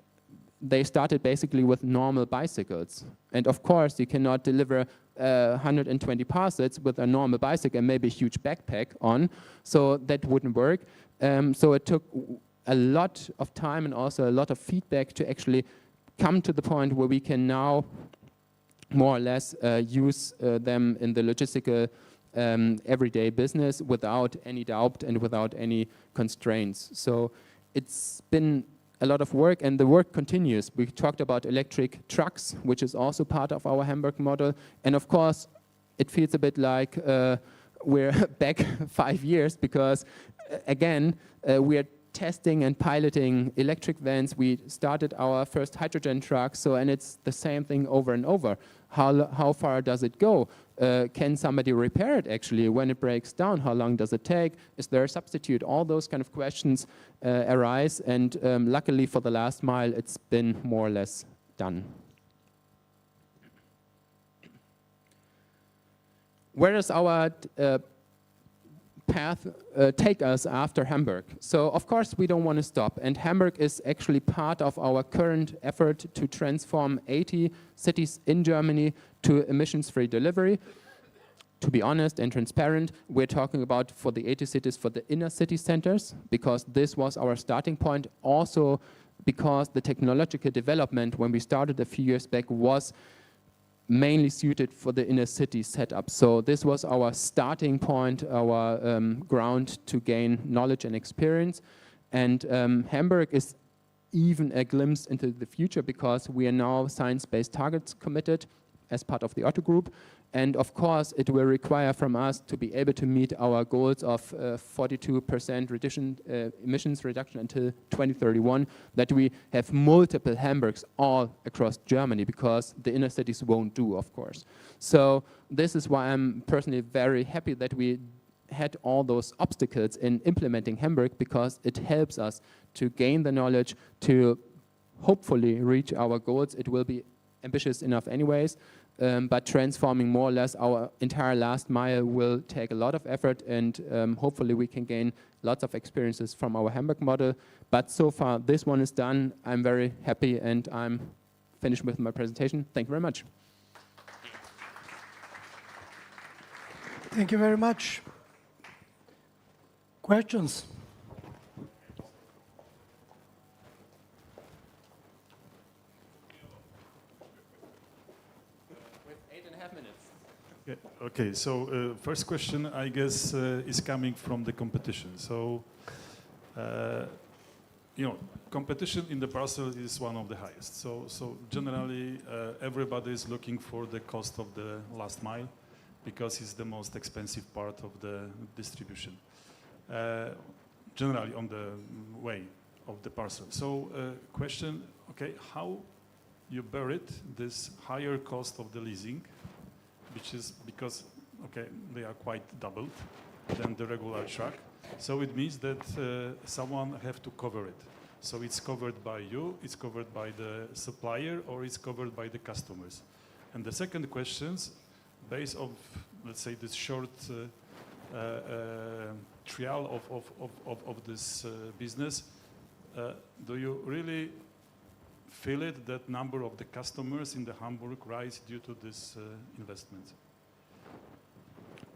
they started basically with normal bicycles. And of course, you cannot deliver 120 parcels with a normal bicycle and maybe a huge backpack on, so that wouldn't work. So it took a lot of time and also a lot of feedback to actually come to the point where we can now more or less use them in the logistical everyday business without any doubt and without any constraints. So it's been a lot of work, and the work continues. We talked about electric trucks, which is also part of our Hamburg model. And of course, it feels a bit like we're back 5 years because, again, we are testing and piloting electric vans. We started our first hydrogen truck, so, and it's the same thing over and over. How far does it go? Can somebody repair it actually when it breaks down? How long does it take? Is there a substitute? All those kind of questions arise, and luckily for the last mile, it's been more or less done. Where does our path take us after Hamburg? So of course we don't want to stop, and Hamburg is actually part of our current effort to transform 80 cities in Germany to emissions-free delivery. To be honest and transparent, we're talking about for the 80 cities for the inner city centers, because this was our starting point, also because the technological development when we started a few years back was mainly suited for the inner city setup. So this was our starting point, our ground to gain knowledge and experience. And Hamburg is even a glimpse into the future, because we are now science-based targets committed. as part of the Otto Group. And of course, it will require from us to be able to meet our goals of 42% emissions reduction until 2031, that we have multiple Hamburgs all across Germany, because the inner cities won't do, of course. So this is why I'm personally very happy that we had all those obstacles in implementing Hamburg, because it helps us to gain the knowledge to hopefully reach our goals. It will be ambitious enough anyways, but transforming more or less our entire last mile will take a lot of effort, and hopefully we can gain lots of experiences from our Hamburg model. But so far this one is done. I'm very happy, and I'm finished with my presentation. Thank you very much. Thank you very much. Questions? Okay, so first question, I guess, is coming from the competition. So, competition in the parcel is one of the highest. So generally, everybody is looking for the cost of the last mile, because it's the most expensive part of the distribution, generally on the way of the parcel. So, question, okay, how you buried this higher cost of the leasing, which is because, okay, they are quite doubled than the regular truck. So it means that someone have to cover it. So it's covered by you, it's covered by the supplier, or it's covered by the customers. And the second question, based on, let's say, this short trial of this business, do you really feel it that number of the customers in the Hamburg rise due to this investment?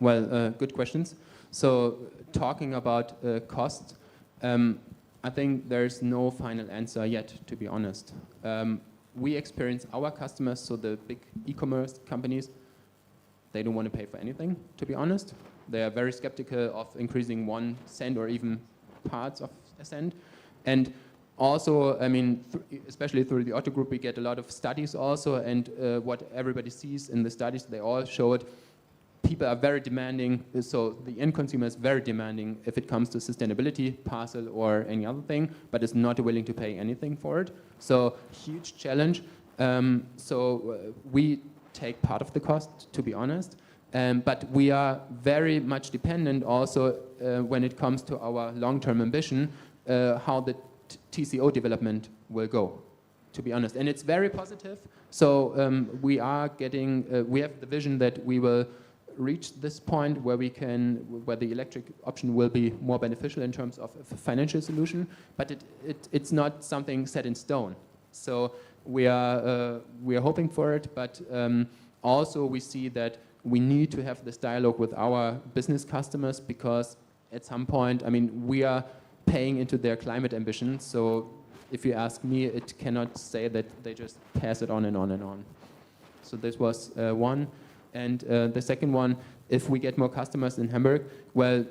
Well, good questions. So talking about cost, I think there's no final answer yet, to be honest. We experience our customers, so the big e-commerce companies, they don't want to pay for anything, to be honest. They are very skeptical of increasing 1 cent or even parts of a cent. And also, I mean, especially through the Otto Group, we get a lot of studies also, and what everybody sees in the studies, they all showed people are very demanding, so the end consumer is very demanding if it comes to sustainability, parcel, or any other thing, but is not willing to pay anything for it. So, huge challenge. We take part of the cost, to be honest, but we are very much dependent also when it comes to our long-term ambition, how the TCO development will go, to be honest. And it's very positive. So we are getting, we have the vision that we will reach this point where where the electric option will be more beneficial in terms of a financial solution, but it's not something set in stone. So we are hoping for it, but also we see that we need to have this dialogue with our business customers, because at some point, I mean, we are paying into their climate ambitions. So if you ask me, it cannot say that they just pass it on and on and on. So this was one. And the second one, if we get more customers in Hamburg, well,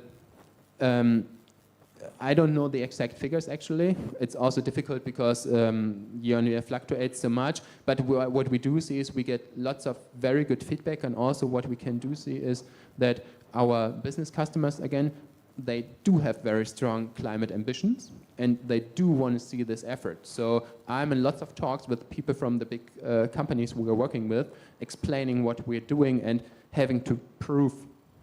I don't know the exact figures actually. It's also difficult because year-on-year fluctuates so much. But what we do see is we get lots of very good feedback, and also what we can do see is that our business customers, again, they do have very strong climate ambitions, and they do want to see this effort. So I'm in lots of talks with people from the big companies we are working with, explaining what we're doing and having to prove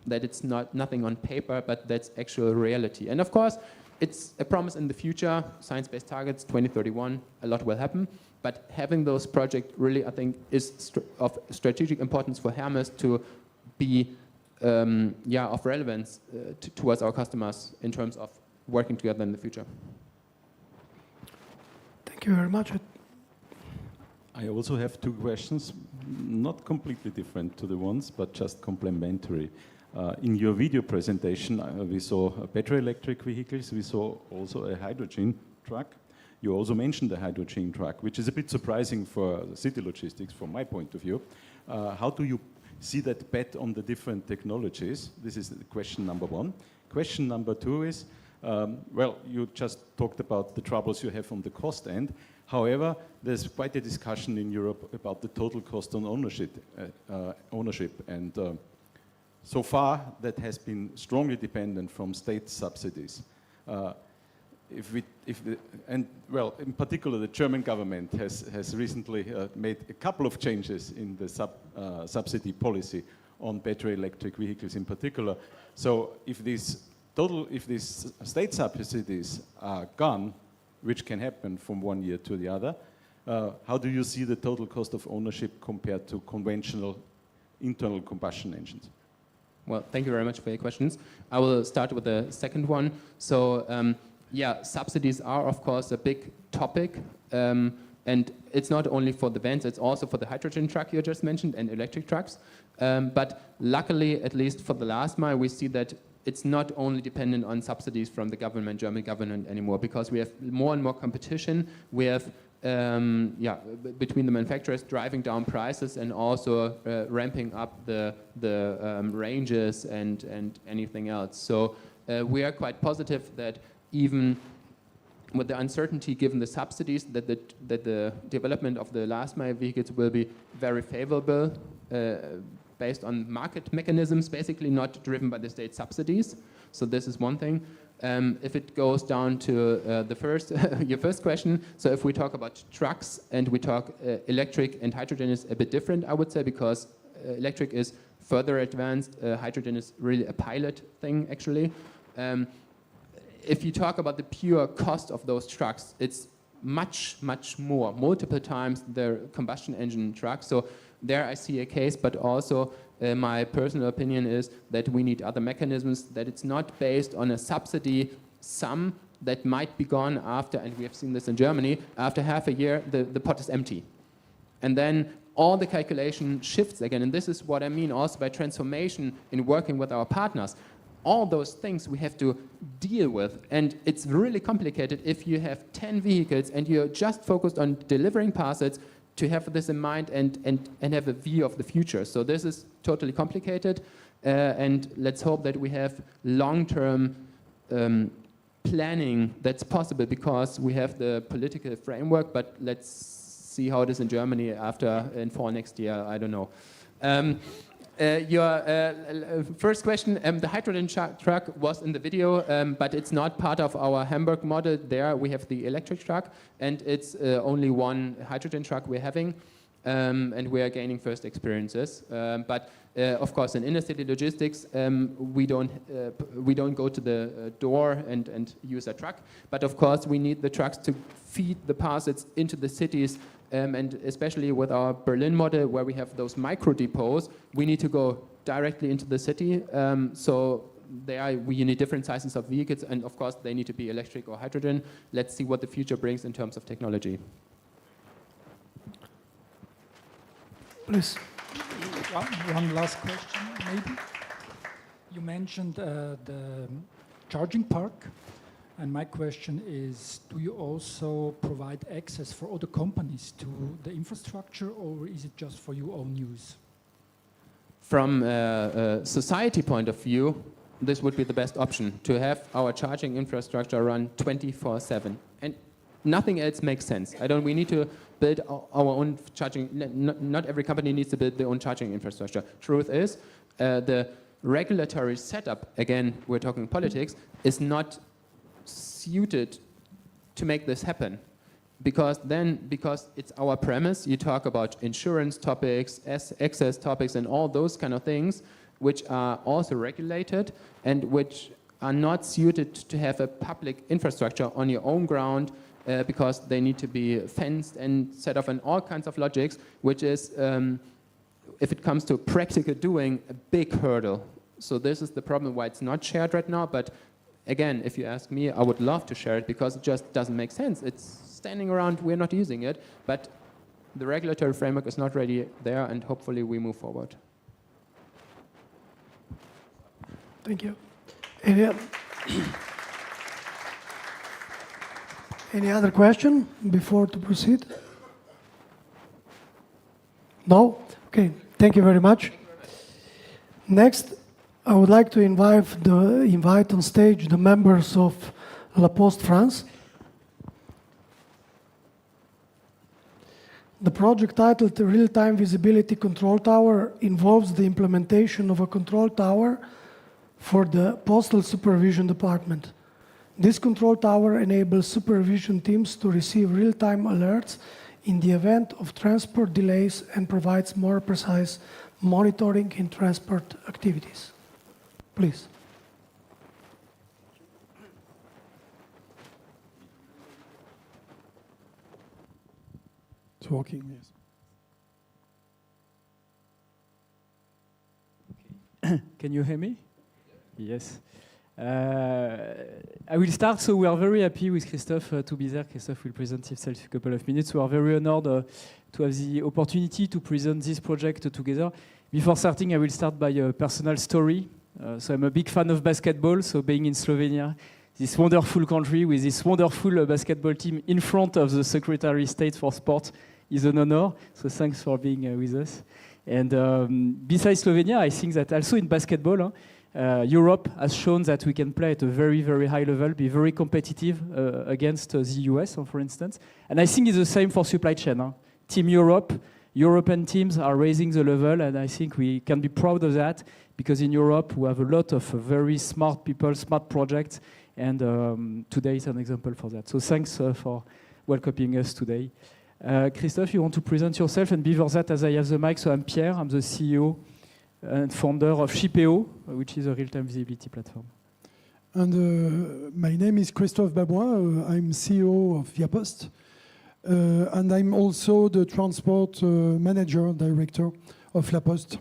that it's nothing on paper, but that's actual reality. And of course, it's a promise in the future, science-based targets, 2031, a lot will happen. But having those projects really, I think, is of strategic importance for Hermes to be of relevance towards our customers in terms of working together in the future. Thank you very much. I also have two questions, not completely different to the ones, but just complementary. In your video presentation, we saw battery electric vehicles, we saw also a hydrogen truck. You also mentioned the hydrogen truck, which is a bit surprising for city logistics from my point of view. How do you see that bet on the different technologies? This is question number one. Question number two is, Well, you just talked about the troubles you have on the cost end. However, there's quite a discussion in Europe about the total cost on ownership, and so far that has been strongly dependent from state subsidies. In particular, the German government has recently made a couple of changes in the subsidy policy on battery electric vehicles in particular. So if these state subsidies are gone, which can happen from one year to the other, how do you see the total cost of ownership compared to conventional internal combustion engines? Well, thank you very much for your questions. I will start with the second one. So, yeah, subsidies are, of course, a big topic. And it's not only for the vans, it's also for the hydrogen truck you just mentioned and electric trucks. But luckily, at least for the last mile, we see that it's not only dependent on subsidies from the government, German government anymore, because we have more and more competition. We have, between the manufacturers driving down prices and also ramping up the ranges and anything else. So we are quite positive that even with the uncertainty given the subsidies, that the development of the last mile vehicles will be very favorable based on market mechanisms, basically not driven by the state subsidies. So this is one thing. If it goes down to your first question, so if we talk about trucks and we talk electric and hydrogen is a bit different, I would say, because electric is further advanced, hydrogen is really a pilot thing, actually. If you talk about the pure cost of those trucks, it's much, much more, multiple times the combustion engine trucks. So there I see a case, but also my personal opinion is that we need other mechanisms, that it's not based on a subsidy sum that might be gone after, and we have seen this in Germany, after half a year, the pot is empty. And then all the calculation shifts again, and this is what I mean also by transformation in working with our partners. All those things we have to deal with, and it's really complicated if you have 10 vehicles and you're just focused on delivering parcels to have this in mind and have a view of the future. So this is totally complicated, and let's hope that we have long-term planning that's possible, because we have the political framework, but let's see how it is in Germany in fall next year, I don't know. Your first question, the hydrogen truck was in the video, but it's not part of our Hamburg model. There we have the electric truck, and it's only one hydrogen truck we're having, and we are gaining first experiences. But of course, in inner city logistics, we don't go to the door and use a truck. But of course, we need the trucks to feed the parcels into the cities. And especially with our Berlin model, where we have those micro depots, we need to go directly into the city. So you need different sizes of vehicles, and of course they need to be electric or hydrogen. Let's see what the future brings in terms of technology. Please. One last question, maybe. You mentioned the charging park. And my question is, do you also provide access for other companies to the infrastructure, or is it just for your own use? From a society point of view, this would be the best option, to have our charging infrastructure run 24/7. And nothing else makes sense. We need to build our own charging. Not every company needs to build their own charging infrastructure. Truth is, the regulatory setup, again, we're talking politics, is not suited to make this happen, because it's our premise. You talk about insurance topics, access topics, and all those kind of things, which are also regulated and which are not suited to have a public infrastructure on your own ground, because they need to be fenced and set off, and all kinds of logics, which is, if it comes to practical doing, a big hurdle. So this is the problem why it's not shared right now. But again, if you ask me, I would love to share it, because it just doesn't make sense. It's standing around, we're not using it, but the regulatory framework is not ready there, and hopefully we move forward. Thank you. Any other question before to proceed? No? Okay, thank you very much. Next, I would like to invite on stage the members of La Poste France. The project titled the Real-Time Visibility Control Tower involves the implementation of a control tower for the Postal Supervision Department. This control tower enables supervision teams to receive real-time alerts in the event of transport delays and provides more precise monitoring in transport activities. Please. It's working, yes. Can you hear me? Yes. I will start. So we are very happy with Christophe to be there. Christophe will present himself in a couple of minutes. We are very honored to have the opportunity to present this project together. Before starting, I will start by a personal story. So I'm a big fan of basketball. So being in Slovenia, this wonderful country with this wonderful basketball team in front of the Secretary of State for Sport is an honor. So thanks for being with us. And besides Slovenia, I think that also in basketball, Europe has shown that we can play at a very, very high level, be very competitive against the US, for instance. And I think it's the same for supply chain. Team Europe, European teams are raising the level, and I think we can be proud of that, because in Europe we have a lot of very smart people, smart projects, and today is an example for that. So thanks for welcoming us today. Christophe, you want to present yourself? And before that, as I have the mic, so I'm Pierre, I'm the CEO and founder of Shipeo, which is a real-time visibility platform. And my name is Christophe Babouin. I'm CEO of La Poste. And I'm also the transport manager, director of La Poste.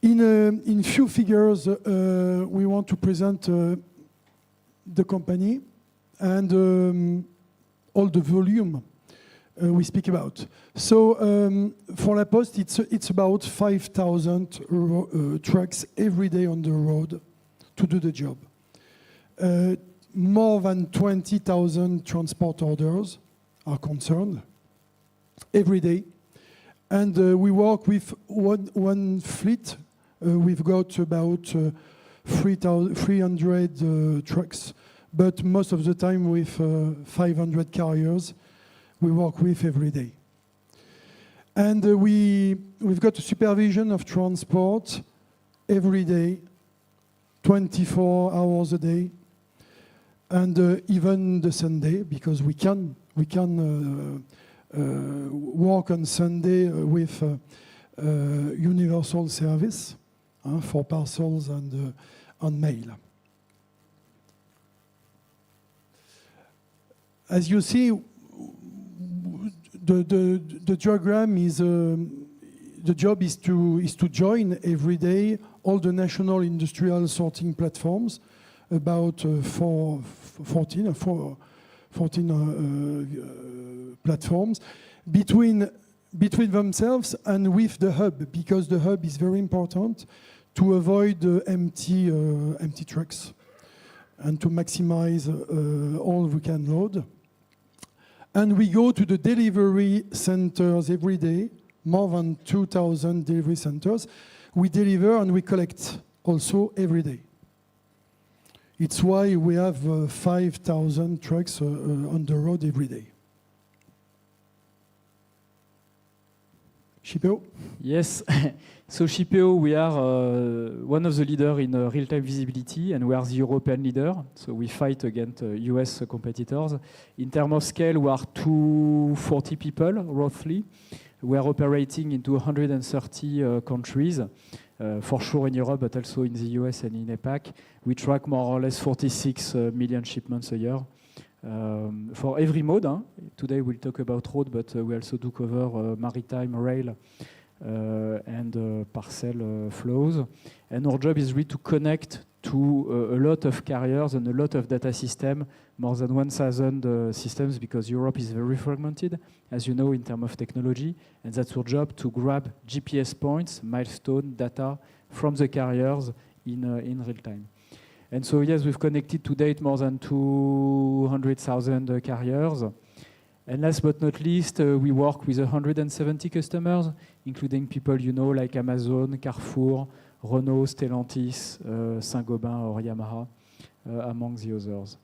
In few figures, we want to present the company and all the volume we speak about. So for La Poste, it's about 5,000 trucks every day on the road to do the job. More than 20,000 transport orders are concerned every day. And we work with one fleet. We've got about 300 trucks, but most of the time with 500 carriers we work with every day. And we've got a supervision of transport every day, 24 hours a day, and even the Sunday, because we can work on Sunday with universal service for parcels and on mail. As you see, the diagram is the job is to join every day all the national industrial sorting platforms, about 14 platforms between themselves and with the hub, because the hub is very important to avoid empty trucks and to maximize all we can load. And we go to the delivery centers every day, more than 2,000 delivery centers. We deliver and we collect also every day. It's why we have 5,000 trucks on the road every day. Shipeo? Yes. So Shipeo, we are one of the leaders in real-time visibility, and we are the European leader. So we fight against US competitors. In terms of scale, we are 240 people, roughly. We are operating into 130 countries, for sure in Europe, but also in the US and in APAC. We track more or less 46 million shipments a year. For every mode, today we'll talk about road, but we also do cover maritime, rail, and parcel flows. And our job is really to connect to a lot of carriers and a lot of data systems, more than 1,000 systems, because Europe is very fragmented, as you know, in terms of technology. And that's our job, to grab GPS points, milestone data from the carriers in real time. And so, yes, we've connected to date more than 200,000 carriers. And last but not least, we work with 170 customers, including people you know like Amazon, Carrefour, Renault, Stellantis, Saint-Gobain or Yamaha, among the others.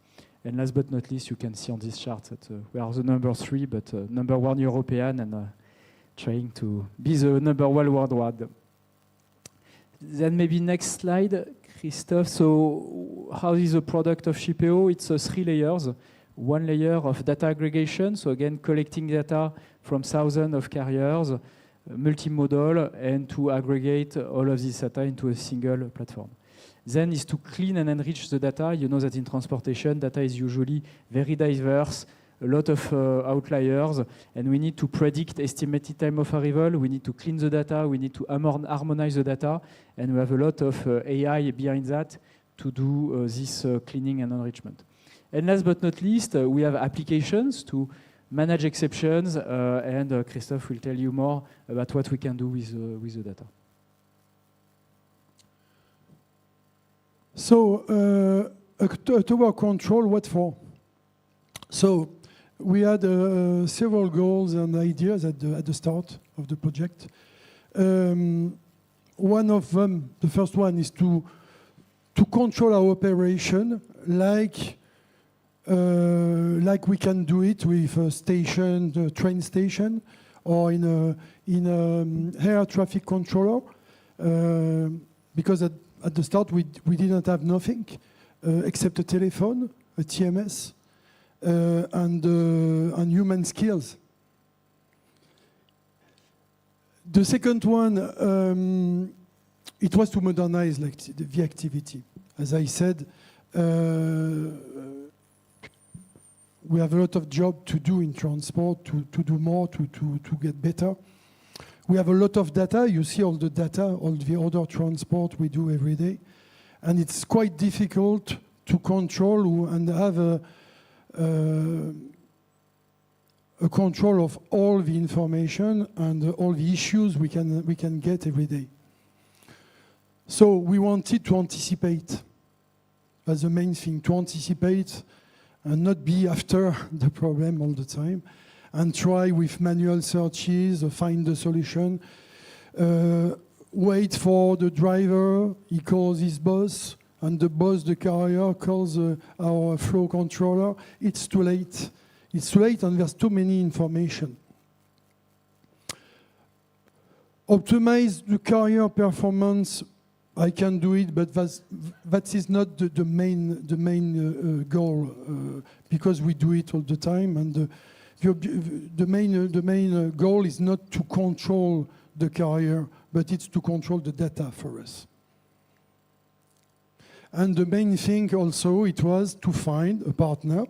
And last but not least, you can see on this chart that we are the number 3, but number 1 European and trying to be the number 1 worldwide. Then maybe next slide, Christophe. So how is the product of Shipeo? It's 3 layers. 1 layer of data aggregation, so again, collecting data from thousands of carriers, multimodal, and to aggregate all of this data into a single platform. Then is to clean and enrich the data. You know that in transportation, data is usually very diverse, a lot of outliers, and we need to predict estimated time of arrival. We need to clean the data. We need to harmonize the data, and we have a lot of AI behind that to do this cleaning and enrichment. And last but not least, we have applications to manage exceptions, and Christophe will tell you more about what we can do with the data. So, a tower control, what for? So, we had several goals and ideas at the start of the project. One of them, the first one, is to control our operation like we can do it with a station, the train station, or in a air traffic controller, because at the start we didn't have nothing except a telephone, a TMS, and human skills. The second one, it was to modernize the activity. As I said, we have a lot of job to do in transport, to do more, to get better. We have a lot of data. You see all the data, all the other transport we do every day. And it's quite difficult to control and have a control of all the information and all the issues we can get every day. So we wanted to anticipate. That's the main thing, to anticipate and not be after the problem all the time, and try with manual searches, find the solution, wait for the driver, he calls his boss, and the boss, the carrier, calls our flow controller. It's too late. It's too late and there's too many information. Optimize the carrier performance, I can do it, but that is not the main goal, because we do it all the time, and the main goal is not to control the carrier, but it's to control the data for us. And the main thing also, it was to find a partner,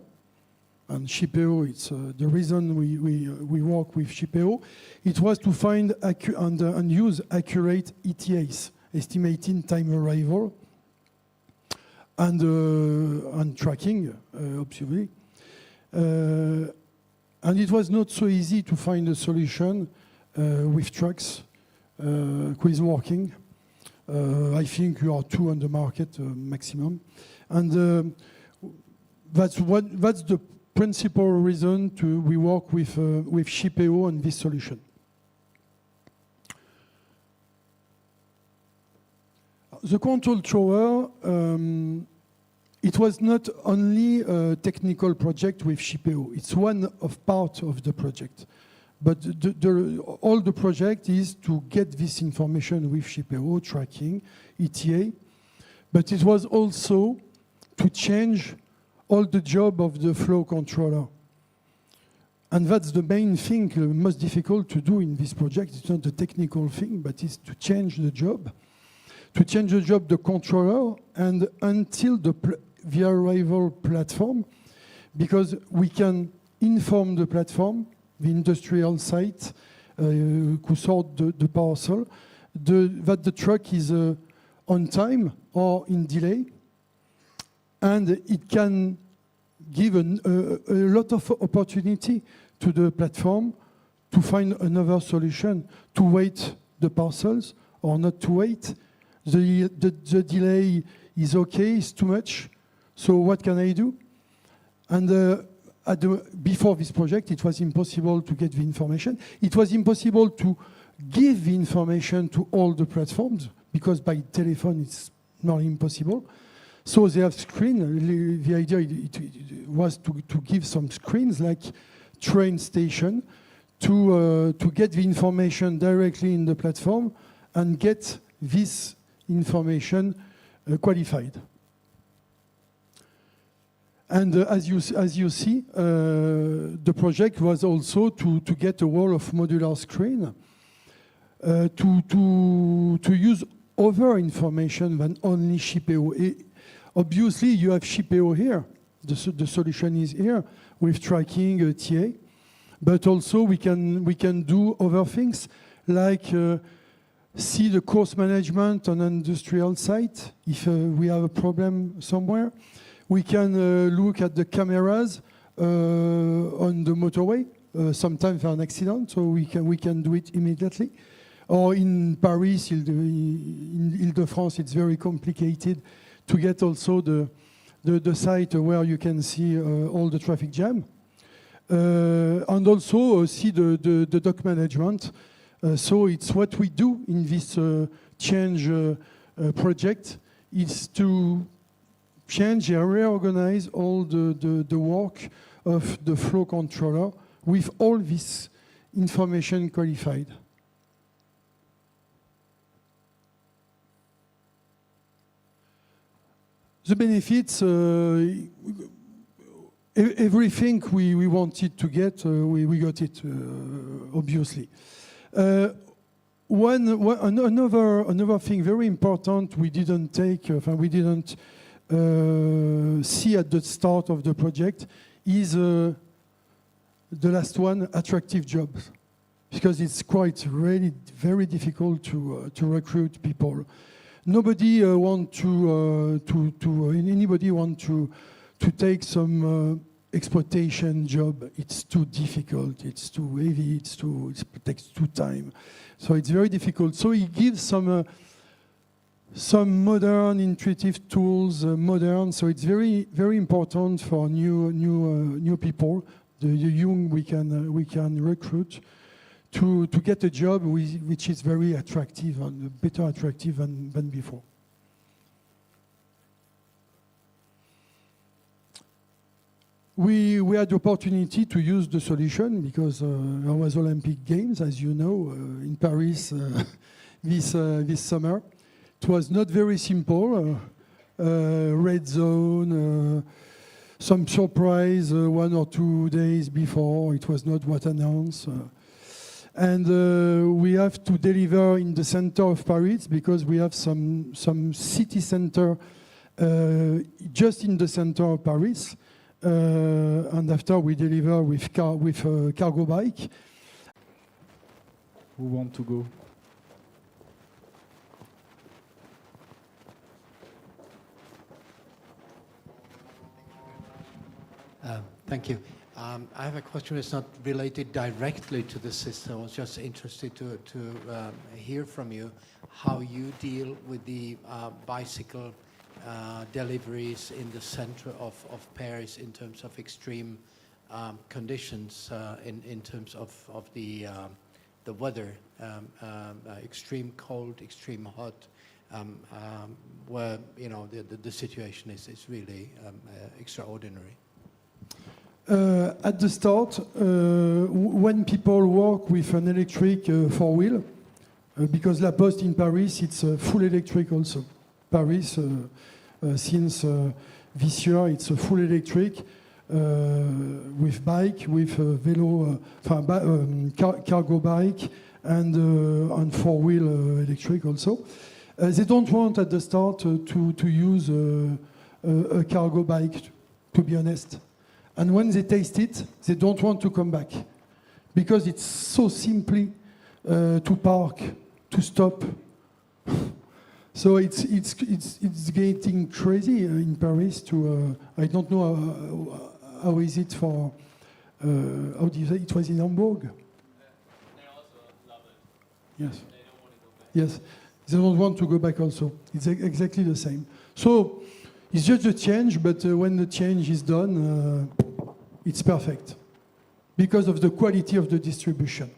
and Shipeo, it's the reason we work with Shipeo, it was to find and use accurate ETAs, estimating time arrival, and tracking, obviously. And it was not so easy to find a solution with trucks, quiz working. I think you are 2 on the market maximum. And that's the principal reason we work with Shipeo on this solution. The control tower, it was not only a technical project with Shipeo. It's one of part of the project. But all the project is to get this information with Shipeo, tracking, ETA. But it was also to change all the job of the flow controller. And that's the main thing, the most difficult to do in this project. It's not the technical thing, but it's to change the job. To change the job, the controller, and until the arrival platform, because we can inform the platform, the industrial site, who sort the parcel, that the truck is on time or in delay, and it can give a lot of opportunity to the platform to find another solution, to wait the parcels or not to wait. The delay is okay, it's too much, so what can I do? And before this project, it was impossible to get the information. It was impossible to give the information to all the platforms because by telephone it's not impossible. So they have screen. The idea it was to give some screens like train station to get the information directly in the platform and get this information qualified. And as you see, the project was also to get a wall of modular screen to use other information than only SHIPEO. Obviously, you have SHIPEO here. The solution is here with tracking TA, but also we can do other things like see the course management on an industrial site if we have a problem somewhere. We can look at the cameras on the motorway. Sometimes there an accident, so we can do it immediately. Or in Paris, in Ile-de-France, it's very complicated to get also the site where you can see all the traffic jam. And also see the dock management. So it's what we do in this change project is to change and reorganize all the work of the flow controller with all this information qualified. The benefits, everything we wanted to get, we got it, obviously. Another thing very important we didn't take, we didn't see at the start of the project is the last one, attractive jobs. Because it's quite really very difficult to recruit people. Nobody want anybody want to take some exploitation job. It's too difficult. It's too heavy. It takes too time. So it's very difficult. So he gives some modern, intuitive tools. So it's very, very important for new people. The young we can recruit to get a job which is very attractive and better attractive than before. We had the opportunity to use the solution because there was Olympic Games, as you know, in Paris this summer. It was not very simple. Red zone, some surprise 1 or 2 days before. It was not what announced. And we have to deliver in the center of Paris because we have some city center just in the center of Paris. And after we deliver with a cargo bike. Who want to go? Thank you. I have a question that's not related directly to the system. I was just interested to hear from you how you deal with the bicycle deliveries in the center of Paris in terms of extreme conditions, in terms of the weather, extreme cold, extreme hot, where the situation is really extraordinary. At the start, when people work with an electric four-wheel, because La Poste in Paris, it's full electric also. Paris, since this year, it's a full electric with bike, with velo, cargo bike, and four-wheel electric also. They don't want at the start to use a cargo bike, to be honest. And when they taste it, they don't want to come back because it's so simply to park, to stop. So it's getting crazy in Paris. I don't know how is it for. How do you say it was in Hamburg? They also love it. Yes. They don't want to go back. Yes, they don't want to go back also. It's exactly the same. So. It's just a change, but when the change is done, it's perfect because of the quality of the distribution.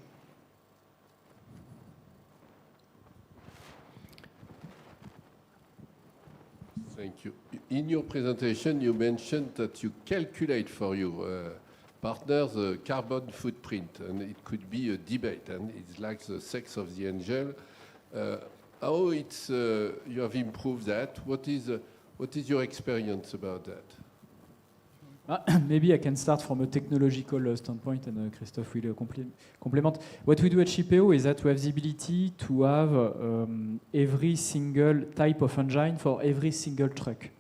Thank you. In your presentation, you mentioned that you calculate for your partners the carbon footprint, and it could be a debate, and it's like the sex of the angel. How you have improved that? What is your experience about that? Maybe I can start from a technological standpoint, and Christophe will complement. What we do at Shipeo is that we have the ability to have every single type of engine for every single truck.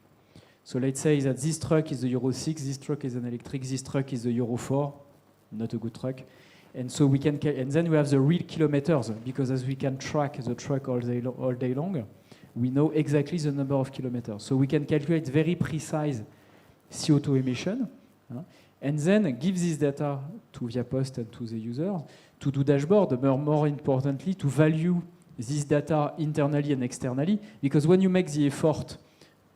So let's say that this truck is the Euro 6, this truck is an electric, this truck is the Euro 4, not a good truck. And so we can, and then we have the real kilometers, because as we can track the truck all day long, we know exactly the number of kilometers. So we can calculate very precise CO2 emission, and then give this data to ViaPost and to the user to do dashboard, but more importantly, to value this data internally and externally, because when you make the effort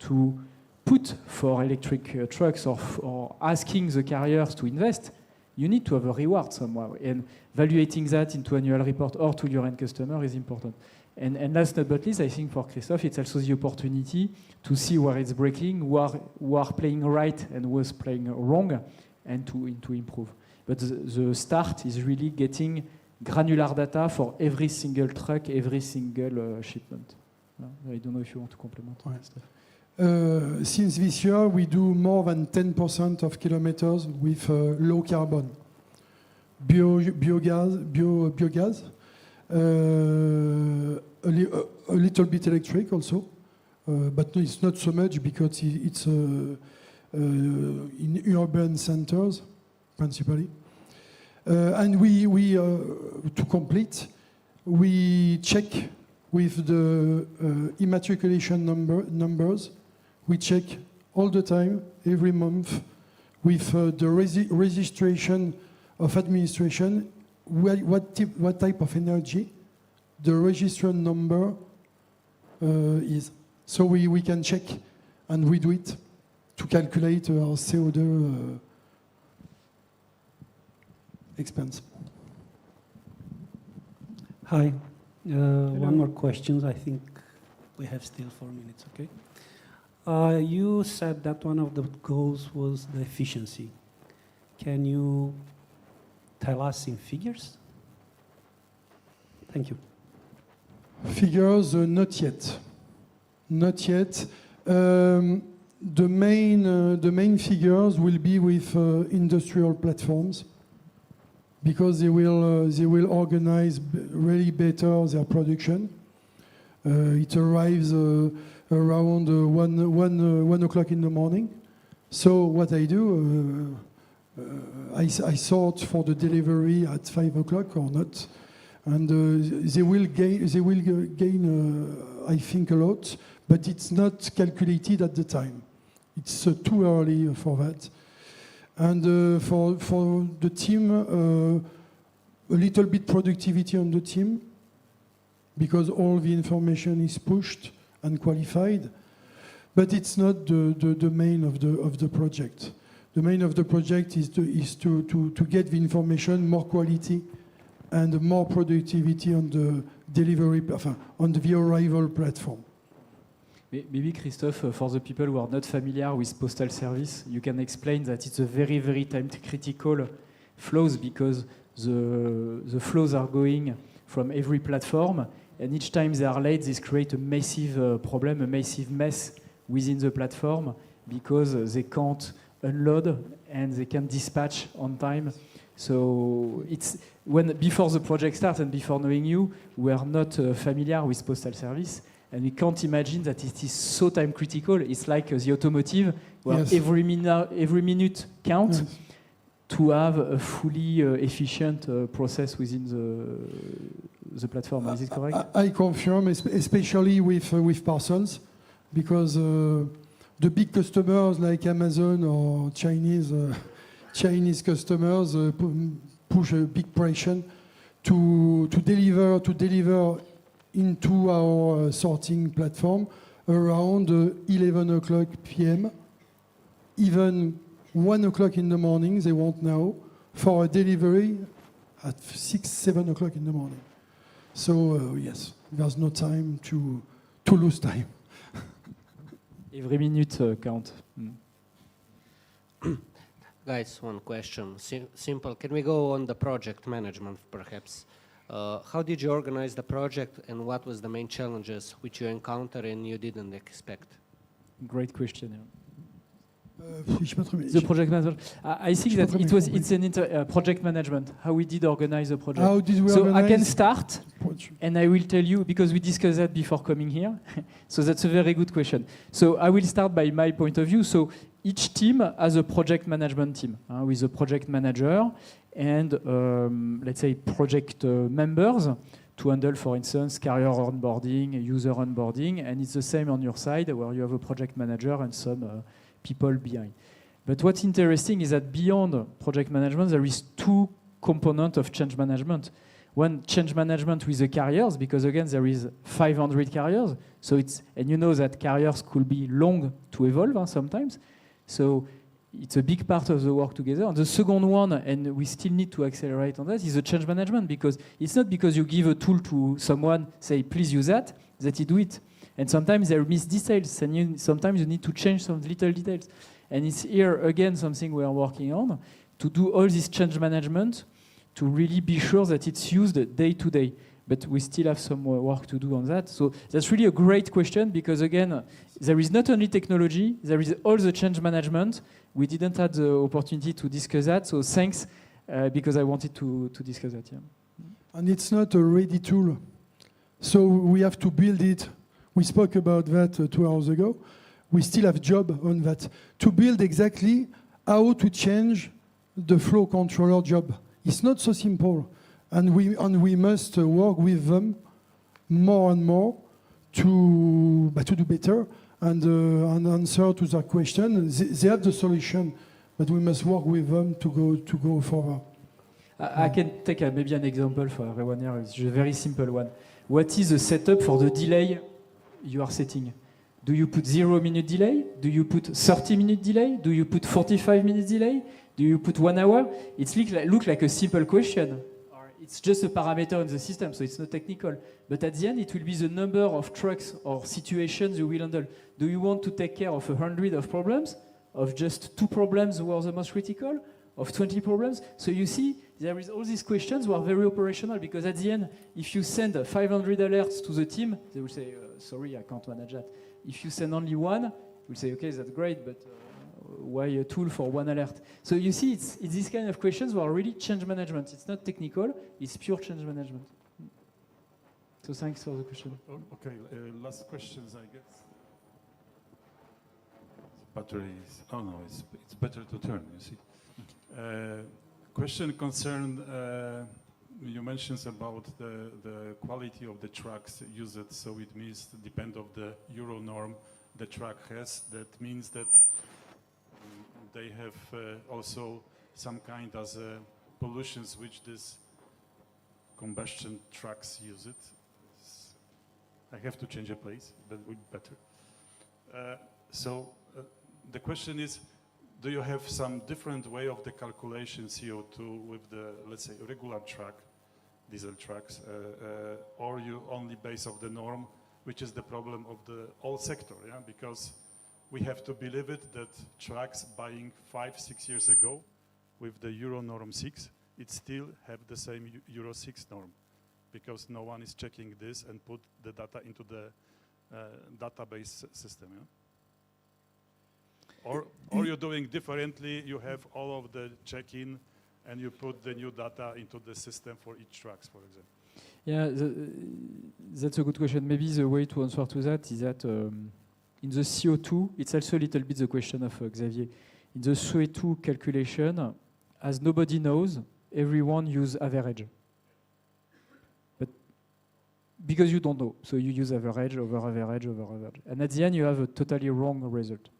to put for electric trucks or asking the carriers to invest, you need to have a reward somewhere, and evaluating that into annual report or to your end customer is important. And last but not least, I think for Christophe, it's also the opportunity to see where it's breaking, who are playing right and who is playing wrong, and to improve. But the start is really getting granular data for every single truck, every single shipment. I don't know if you want to complement Christophe. Since this year, we do more than 10% of kilometers with low carbon. Biogas, a little bit electric also, but it's not so much because it's in urban centers, principally. And we to complete, we check with the immatriculation numbers. We check all the time, every month, with the registration of administration, what type of energy the registration number is. So we can check and redo it to calculate our CO2 expense. Hi. One more question. I think we have still 4 minutes, okay? You said that one of the goals was the efficiency. Can you tell us in figures? Thank you. Figures, not yet. Not yet. The main figures will be with industrial platforms, because they will organize really better their production. It arrives around 1 o'clock in the morning. So what I do, I sort for the delivery at 5 o'clock or not, and they will gain, I think, a lot, but it's not calculated at the time. It's too early for that. And for the team, a little bit productivity on the team, because all the information is pushed and qualified, but it's not the main of the project. The main of the project is to get the information, more quality, and more productivity on the delivery, on the arrival platform. Maybe Christophe, for the people who are not familiar with postal service, you can explain that it's a very, very time-critical flows, because the flows are going from every platform, and each time they are late, this creates a massive problem, a massive mess within the platform, because they can't unload and they can't dispatch on time. So it's before the project starts and before knowing you, we are not familiar with postal service, and we can't imagine that it is so time critical. It's like the automotive, where Yes. every minute counts. Yes. To have a fully efficient process within the platform. Is it correct? I confirm, especially with parcels, because the big customers like Amazon or Chinese customers push a big pressure to deliver into our sorting platform around 11 o'clock p.m. Even 1 o'clock in the morning, they want now, for a delivery at 6, 7 o'clock in the morning. So yes, there's no time to lose time. Every minute count. Guys, one question. Simple. Can we go on the project management, perhaps? How did you organize the project, and what was the main challenges which you encountered and you didn't expect? Great question. Yeah. The project management. I think that it's an project management. How we did organize the project. How did we so organize I can start, and I will tell you because we discussed that before coming here. So that's a very good question. So I will start by my point of view. So each team has a project management team with a project manager and let's say project members to handle, for instance, carrier onboarding, user onboarding, and it's the same on your side where you have a project manager and some people behind. But what's interesting is that beyond project management, there is two components of change management. One, change management with the carriers, because again, there is 500 carriers. So and you know that carriers could be long to evolve sometimes. So it's a big part of the work together. And the second one, and we still need to accelerate on that, is the change management, because it's not because you give a tool to someone, say, please use that he do it. And sometimes there are missed details, and sometimes you need to change some little details. And it's here, again, something we are working on, to do all this change management, to really be sure that it's used day to day. But we still have some more work to do on that. So that's really a great question, because again, there is not only technology, there is all the change management. We didn't have the opportunity to discuss that, so thanks, because I wanted to discuss that. Yeah. And it's not a ready tool. So we have to build it. We spoke about that 2 hours ago. We still have job on that. To build exactly how to change the flow controller job. It's not so simple. And we must work with them more and more to do better and answer to their question. They have the solution, but we must work with them to go forward. I can take maybe an example for everyone here. It's a very simple one. What is the setup for the delay you are setting? Do you put 0-minute delay? Do you put 30-minute delay? Do you put 45-minute delay? Do you put 1 hour? It looks like a simple question. It's just a parameter in the system, so it's not technical. But at the end, it will be the number of trucks or situations you will handle. Do you want to take care of 100 of problems? Of just 2 problems who are the most critical? Of 20 problems? So you see, there is all these questions who are very operational, because at the end, if you send 500 alerts to the team, they will say, sorry, I can't manage that. If you send only one, we'll say, okay, that's great, but why a tool for 1 alert? So you see, it's these kind of questions who are really change management. It's not technical, it's pure change management. So thanks for the question. Okay, last questions, I guess. The battery is, oh no, it's better to turn, you see. Question concerned, you mentioned about the quality of the trucks used, so it means depend of the Euro norm the truck has. That means that they have also some kind of pollutions which this combustion trucks use it. I have to change a place, that would be better. The question is, do you have some different way of the calculation CO2 with the, let's say, regular truck, diesel trucks, or you only base of the norm, which is the problem of the whole sector, yeah? Because we have to believe it that trucks buying 5-6 years ago with the Euro norm 6, it still have the same Euro 6 norm, because no one is checking this and put the data into the database system, yeah? Or you're doing differently, you have all of the check-in and you put the new data into the system for each trucks, for example. Yeah, that's a good question. Maybe the way to answer to that is that in the CO2, it's also a little bit the question of Xavier. In the CO2 calculation, as nobody knows, everyone use average. But because you don't know, so you use average over average over average. And at the end, you have a totally wrong result.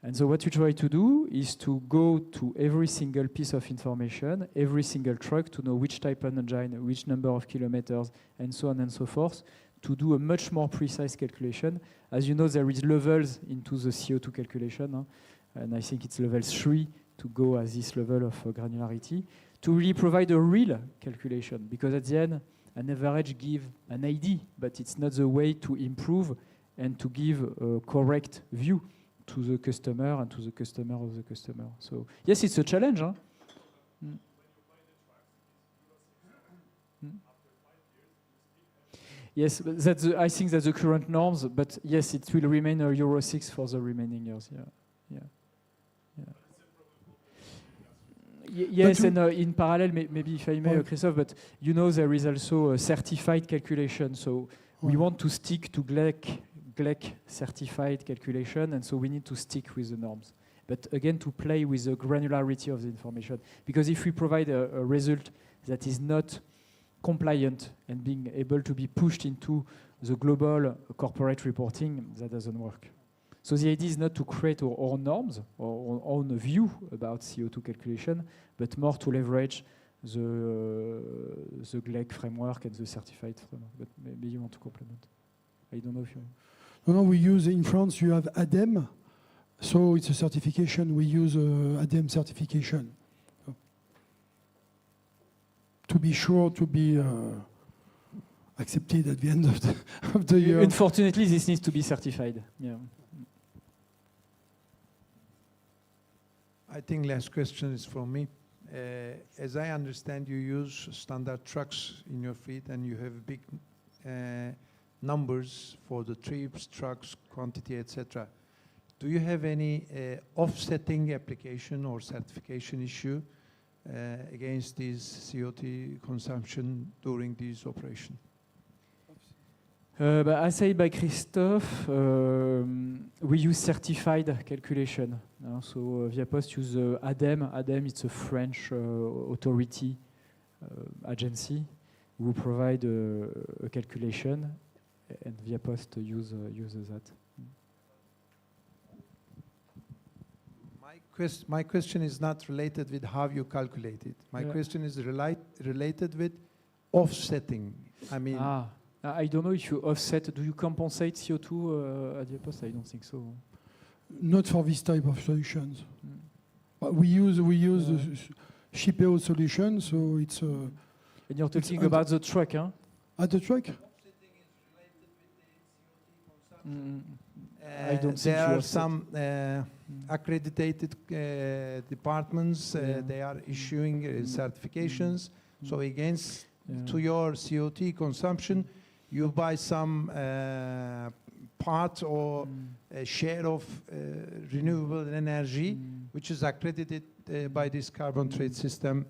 And so what you try to do is to go to every single piece of information, every single truck, to know which type of engine, which number of kilometers, and so on and so forth, to do a much more precise calculation. As you know, there is levels into the CO2 calculation, and I think it's level 3 to go at this level of granularity, to really provide a real calculation, because at the end, an average gives an ID, but it's not the way to improve and to give a correct view to the customer and to the customer of the customer. So yes, it's a challenge. Huh? Yes, but I think that's the current norms, but yes, it will remain a Euro 6 for the remaining years. Yes, and in parallel, maybe if I may, Christophe, but you know there is also a certified calculation. So we want to stick to GLEC certified calculation, and so we need to stick with the norms. But again, to play with the granularity of the information, because if we provide a result that is not compliant and being able to be pushed into the global corporate reporting, that doesn't work. So the idea is not to create our own norms or our own view about CO2 calculation, but more to leverage the GLEC framework and the certified framework. But maybe you want to complement. I don't know if you... No, we use, in France, you have ADEME, so it's a certification. We use ADEME certification. To be sure to be accepted at the end of the year. Unfortunately, this needs to be certified. Yeah. I think last question is for me. As I understand, you use standard trucks in your fleet and you have big numbers for the trips, trucks, quantity, etc. Do you have any offsetting application or certification issue against this CO2 consumption during this operation? As said by Christophe, we use certified calculation. So Via Poste use ADEME. ADEME, it's a French authority agency who provide a calculation, and Via Poste uses that. My question is not related with how you calculate it. My question is related with offsetting. I mean, I don't know if you offset. Do you compensate CO2 at Via Poste? I don't think so. Not for this type of solutions. But we use ShipEO solution, so it's. And you're talking about the truck, huh? At the truck. I don't think there are some accredited departments. They are issuing certifications. So against to your CO2 consumption, you buy some part or a share of renewable energy, which is accredited by this carbon trade system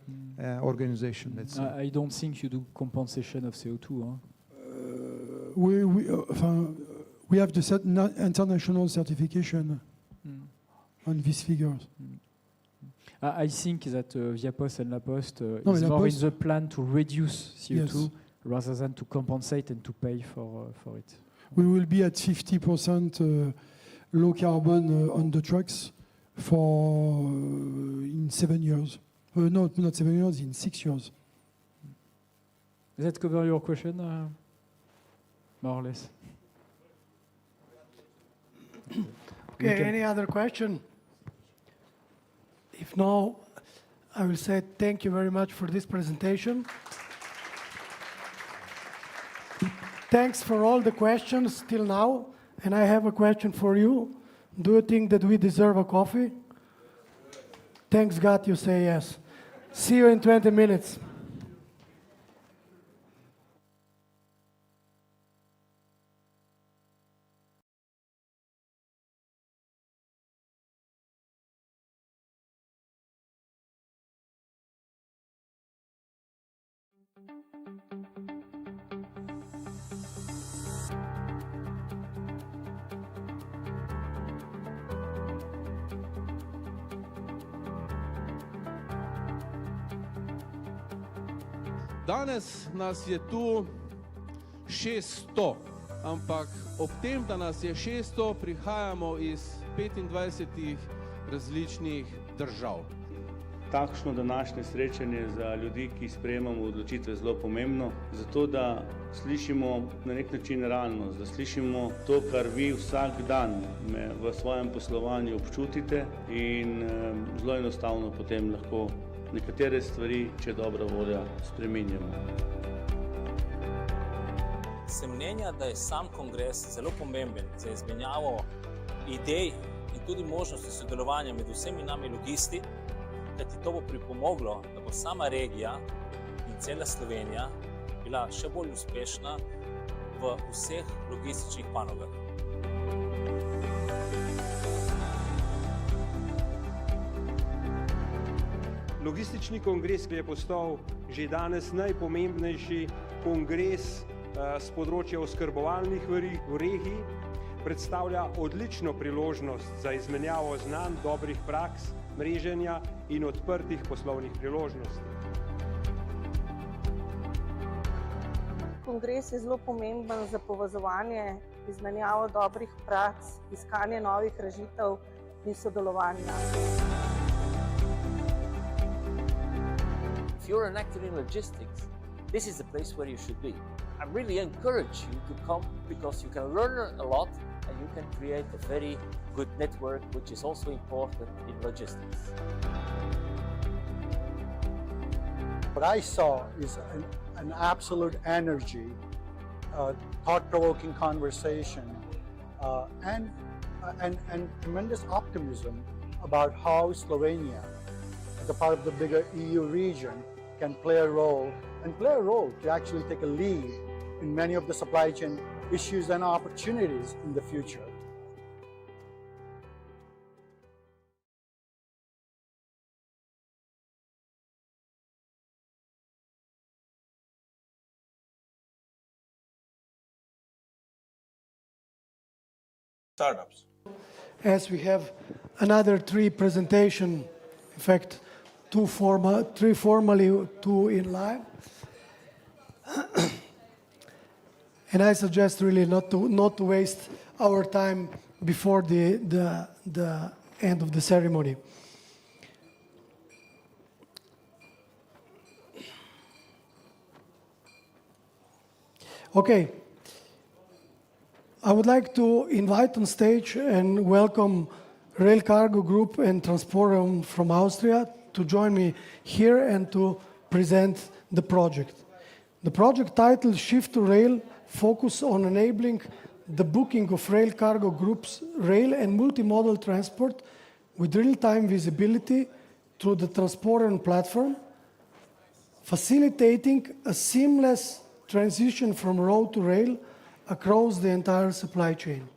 organization. Let's say. I don't think you do compensation of CO2. Huh? We have the international certification on these figures. I think that Via Poste and La Poste is more in the plan to reduce CO2 rather than to compensate and to pay for it. We will be at 50% low carbon on the trucks for in 7 years. No, not 7 years, in 6 years. Does that cover your question, more or less? Okay, any other question? If no, I will say thank you very much for this presentation. Thanks for all the questions till now. And I have a question for you. Do you think that we deserve a coffee? Thanks God you say yes. See you in 20 minutes. Danes nas je tu 600, ampak ob tem, da nas je 600, prihajamo iz 25 različnih držav. Takšno današnje srečanje za ljudi, ki sprejemamo odločitve, zelo pomembno, zato da slišimo na nek način realnost, da slišimo to, kar vi vsak dan v svojem poslovanju občutite in zelo enostavno potem lahko nekatere stvari, če je dobra volja, spreminjamo. sem mnenja, da je sam kongres zelo pomemben za izmenjavo idej in tudi možnosti sodelovanja med vsemi nami logisti, kajti to bo pripomoglo, da bo sama regija in cela Slovenija bila še bolj uspešna v vseh logističnih panogah. Logistični kongres je postal že danes najpomembnejši kongres z področja oskrbovalnih verig v regiji, predstavlja odlično priložnost za izmenjavo znanj, dobrih praks, mreženja in odprtih poslovnih priložnosti. Kongres je zelo pomemben za povezovanje, izmenjavo dobrih praks, iskanje novih rešitev in sodelovanja. If you're an actor in logistics, this is the place where you should be. I really encourage you to come because you can learn a lot and you can create a very good network, which is also important in logistics. What I saw is an absolute energy, thought-provoking conversation, and tremendous optimism about how Slovenia, as a part of the bigger EU region, can play a role to actually take a lead in many of the supply chain issues and opportunities in the future. Startups. As we have another 3 presentations, in fact, 3 formally, 2 in live. And I suggest really not to waste our time before the end of the ceremony. Okay. I would like to invite on stage and welcome Rail Cargo Group and Transporeum from Austria to join me here and to present the project. The project title Shift to Rail focus on enabling the booking of rail cargo groups, rail and multimodal transport with real-time visibility through the Transporeum platform, facilitating a seamless transition from road to rail across the entire supply chain.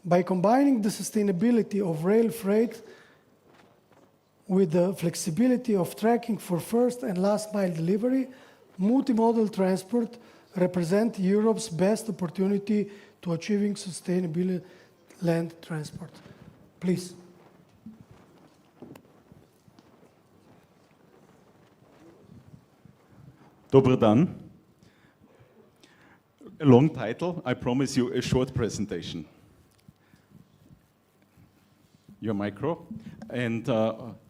By combining the sustainability of rail freight with the flexibility of tracking for first and last mile delivery, multimodal transport represents Europe's best opportunity to achieving sustainable land transport. Please. Dobar dan. A long title, I promise you a short presentation. Your micro. And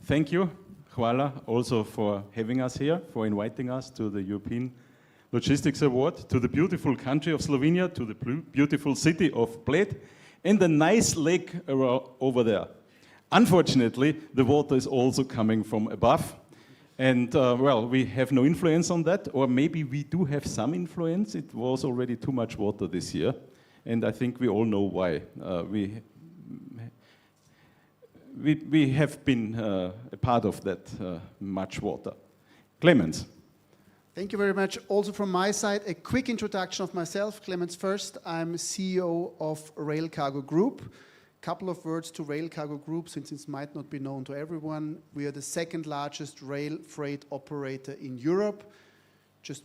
thank you, hvala, also for having us here, for inviting us to the European Logistics Award, to the beautiful country of Slovenia, to the beautiful city of Bled, and the nice lake over there. Unfortunately, the water is also coming from above. And well, we have no influence on that, or maybe we do have some influence. It was already too much water this year, and I think we all know why. We have been a part of that much water. Clemens. Thank you very much. Also from my side, a quick introduction of myself. Clemens First, I'm CEO of Rail Cargo Group. Couple of words to Rail Cargo Group, since it might not be known to everyone. We are the second largest rail freight operator in Europe, just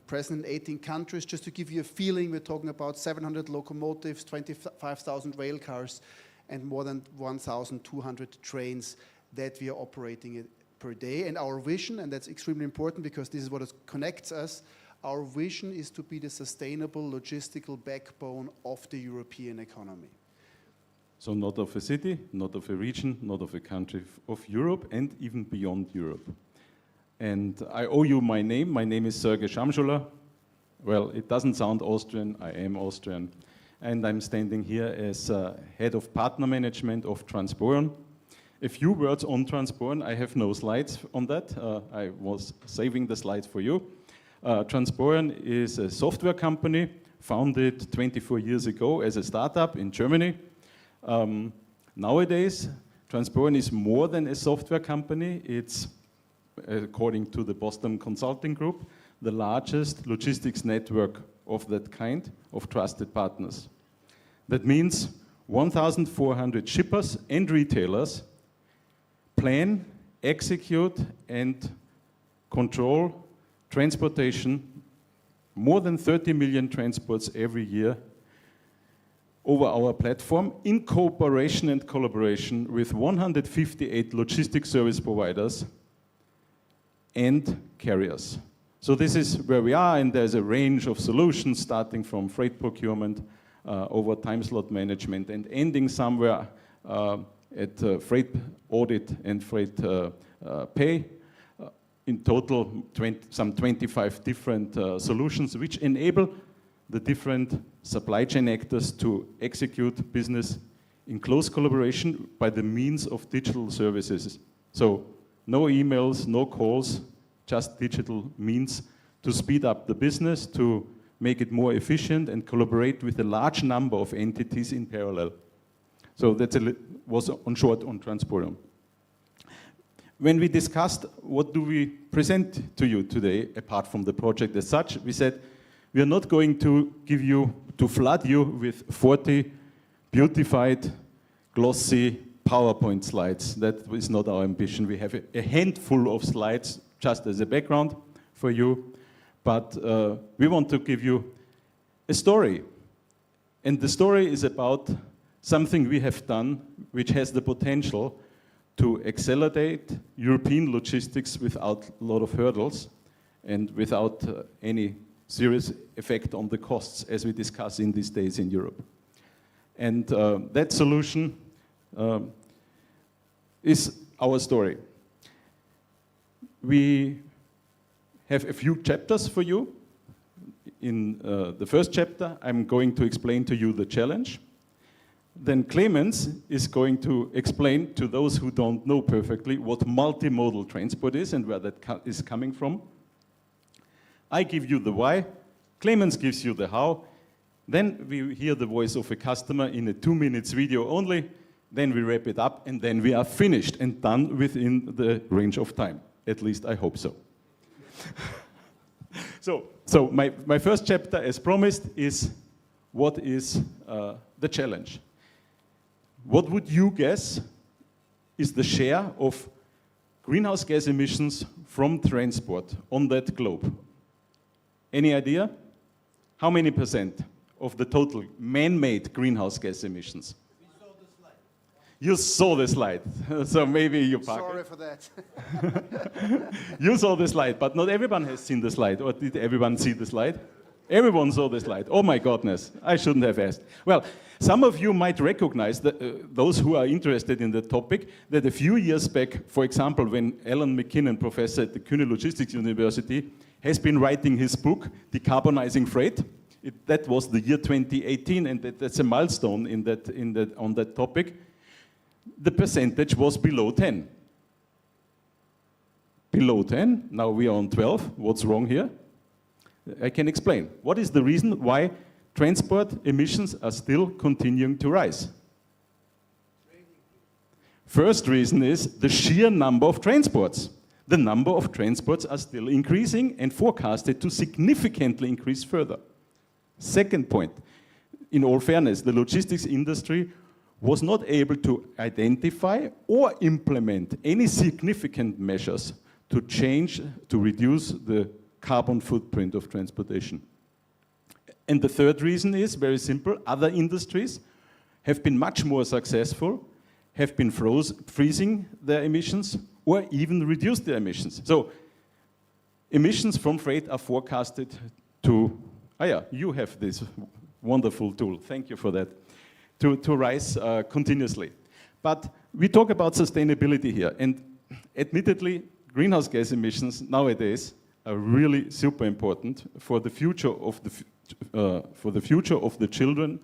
present in 18 countries. Just to give you a feeling, we're talking about 700 locomotives, 25,000 rail cars, and more than 1,200 trains that we are operating per day. And our vision, and that's extremely important because this is what connects us, our vision is to be the sustainable logistical backbone of the European economy. So not of a city, not of a region, not of a country, of Europe and even beyond Europe. And I owe you my name. My name is Sergej Schamschuler. Well, it doesn't sound Austrian. I am Austrian. And I'm standing here as head of partner management of Transporeum. A few words on Transporeum. I have no slides on that. I was saving the slides for you. Transporeon is a software company founded 24 years ago as a startup in Germany. Nowadays, Transporeon is more than a software company. It's, according to the Boston Consulting Group, the largest logistics network of that kind of trusted partners. That means 1,400 shippers and retailers plan, execute, and control transportation, more than 30 million transports every year over our platform in cooperation and collaboration with 158 logistics service providers and carriers. So this is where we are, and there's a range of solutions starting from freight procurement over time slot management and ending somewhere at freight audit and freight pay. In total, some 25 different solutions which enable the different supply chain actors to execute business in close collaboration by the means of digital services. So no emails, no calls, just digital means to speed up the business, to make it more efficient and collaborate with a large number of entities in parallel. So that was on short on Transporeon. When we discussed what do we present to you today, apart from the project as such, we said we are not going to flood you with 40 beautified, glossy PowerPoint slides. That is not our ambition. We have a handful of slides just as a background for you, but we want to give you a story. And the story is about something we have done which has the potential to accelerate European logistics without a lot of hurdles and without any serious effect on the costs, as we discuss in these days in Europe. And that solution is our story. We have a few chapters for you. In the first chapter, I'm going to explain to you the challenge. Then Clemens is going to explain to those who don't know perfectly what multimodal transport is and where that is coming from. I give you the why, Clemens gives you the how, then we hear the voice of a customer in a 2 minutes video only, then we wrap it up, and then we are finished and done within the range of time. At least I hope so. So my first chapter, as promised, is what is the challenge? What would you guess is the share of greenhouse gas emissions from transport on that globe? Any idea? How many % of the total man-made greenhouse gas emissions? We saw the slide. You saw the slide, so maybe you park it. Sorry for that. You saw the slide, but not everyone has seen the slide. Or did everyone see the slide? Everyone saw the slide. Oh my goodness, I shouldn't have asked. Well, some of you might recognize, that, those who are interested in the topic, that a few years back, for example, when Alan McKinnon, professor at the Kuehne Logistics University, has been writing his book, Decarbonizing Freight. That was the year 2018, and that's a milestone on that topic. The percentage was below 10. Below 10, now we are on 12. What's wrong here? I can explain. What is the reason why transport emissions are still continuing to rise? First reason is the sheer number of transports. The number of transports are still increasing and forecasted to significantly increase further. Second point, in all fairness, the logistics industry was not able to identify or implement any significant measures to reduce the carbon footprint of transportation. And the third reason is very simple. Other industries have been much more successful, have been freezing their emissions, or even reduced their emissions. So emissions from freight are forecasted to, you have this wonderful tool, thank you for that, to rise continuously. But we talk about sustainability here, and admittedly, greenhouse gas emissions nowadays are really super important for the future of the children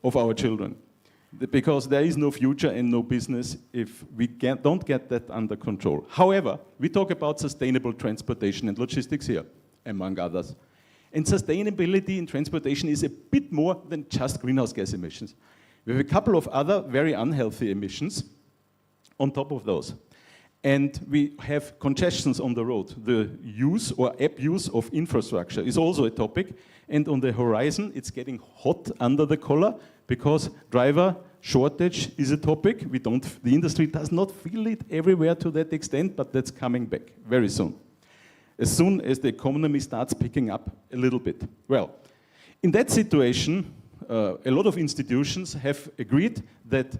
of our children, because there is no future and no business if we don't get that under control. However, we talk about sustainable transportation and logistics here. among others. And sustainability in transportation is a bit more than just greenhouse gas emissions. We have a couple of other very unhealthy emissions on top of those. And we have congestions on the road. The use or abuse of infrastructure is also a topic. And on the horizon, it's getting hot under the collar because driver shortage is a topic. The industry does not feel it everywhere to that extent, but that's coming back very soon. As soon as the economy starts picking up a little bit. Well, in that situation, a lot of institutions have agreed that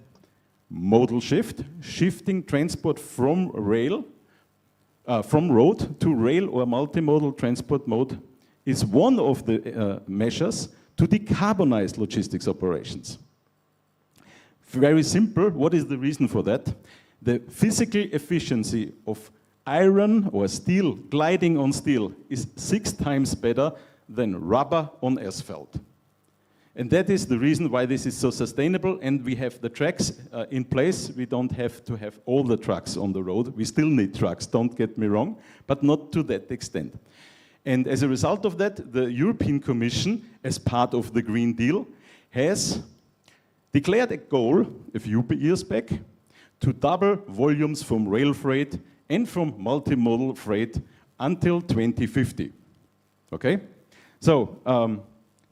modal shift, shifting transport from road to rail or multimodal transport mode, is one of the measures to decarbonize logistics operations. Very simple, what is the reason for that? The physical efficiency of iron or steel gliding on steel is 6 times better than rubber on asphalt. And that is the reason why this is so sustainable, and we have the tracks in place. We don't have to have all the trucks on the road. We still need trucks, don't get me wrong, but not to that extent. And as a result of that, the European Commission, as part of the Green Deal, has declared a goal a few years back to double volumes from rail freight and from multimodal freight until 2050. Okay? So,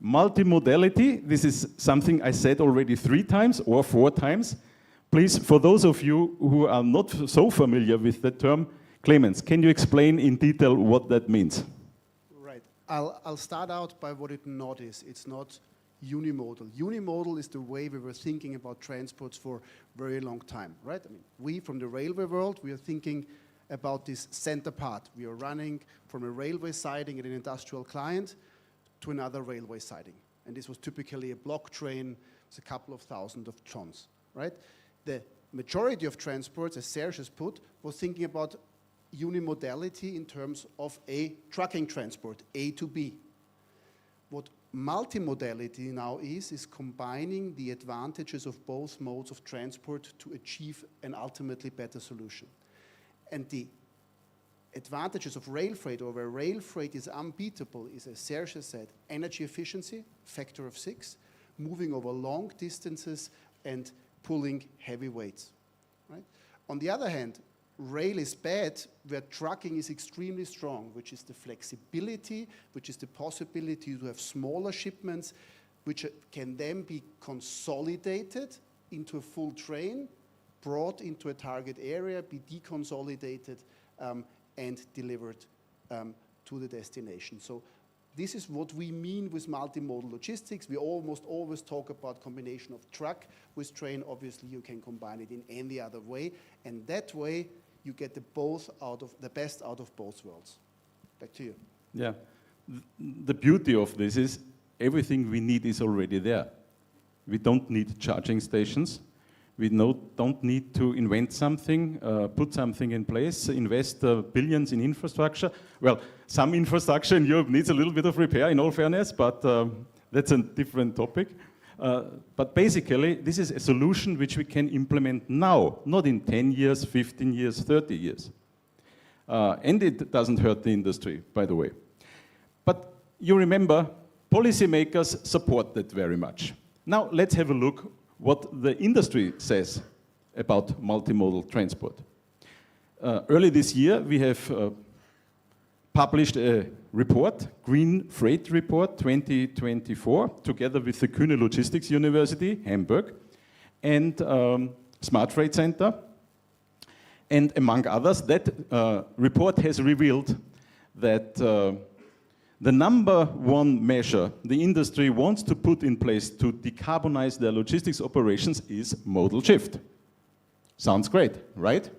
multimodality, this is something I said already 3 times or 4 times. Please, for those of you who are not so familiar with the term, Clemens, can you explain in detail what that means? Right. I'll start out by what it not is. It's not unimodal. Unimodal is the way we were thinking about transports for a very long time, right? I mean, we from the railway world, we are thinking about this center part. We are running from a railway siding at an industrial client to another railway siding. And this was typically a block train with a couple of thousand of tons, right? The majority of transports, as Serge has put, was thinking about unimodality in terms of a trucking transport, A to B. What multimodality now is combining the advantages of both modes of transport to achieve an ultimately better solution. And the advantages of rail freight, or where rail freight is unbeatable, is, as Serge said, energy efficiency, factor of 6, moving over long distances and pulling heavy weights. Right? On the other hand, rail is bad where trucking is extremely strong, which is the flexibility, which is the possibility to have smaller shipments, which can then be consolidated into a full train, brought into a target area, be deconsolidated, and delivered to the destination. So this is what we mean with multimodal logistics. We almost always talk about combination of truck with train. Obviously, you can combine it in any other way, and that way you get the best out of both worlds. Back to you. Yeah, the beauty of this is everything we need is already there. We don't need charging stations. We don't need to invent something, put something in place, invest billions in infrastructure. Well, some infrastructure in Europe needs a little bit of repair, in all fairness, but that's a different topic. But basically, this is a solution which we can implement now, not in 10 years, 15 years, 30 years. And it doesn't hurt the industry, by the way. But you remember, policymakers support that very much. Now, let's have a look what the industry says about multimodal transport. Early this year, we have published a report, Green Freight Report 2024, together with the Kühne Logistics University, Hamburg, and Smart Freight Center. And among others, that report has revealed that the number one measure the industry wants to put in place to decarbonize their logistics operations is modal shift. Sounds great, right?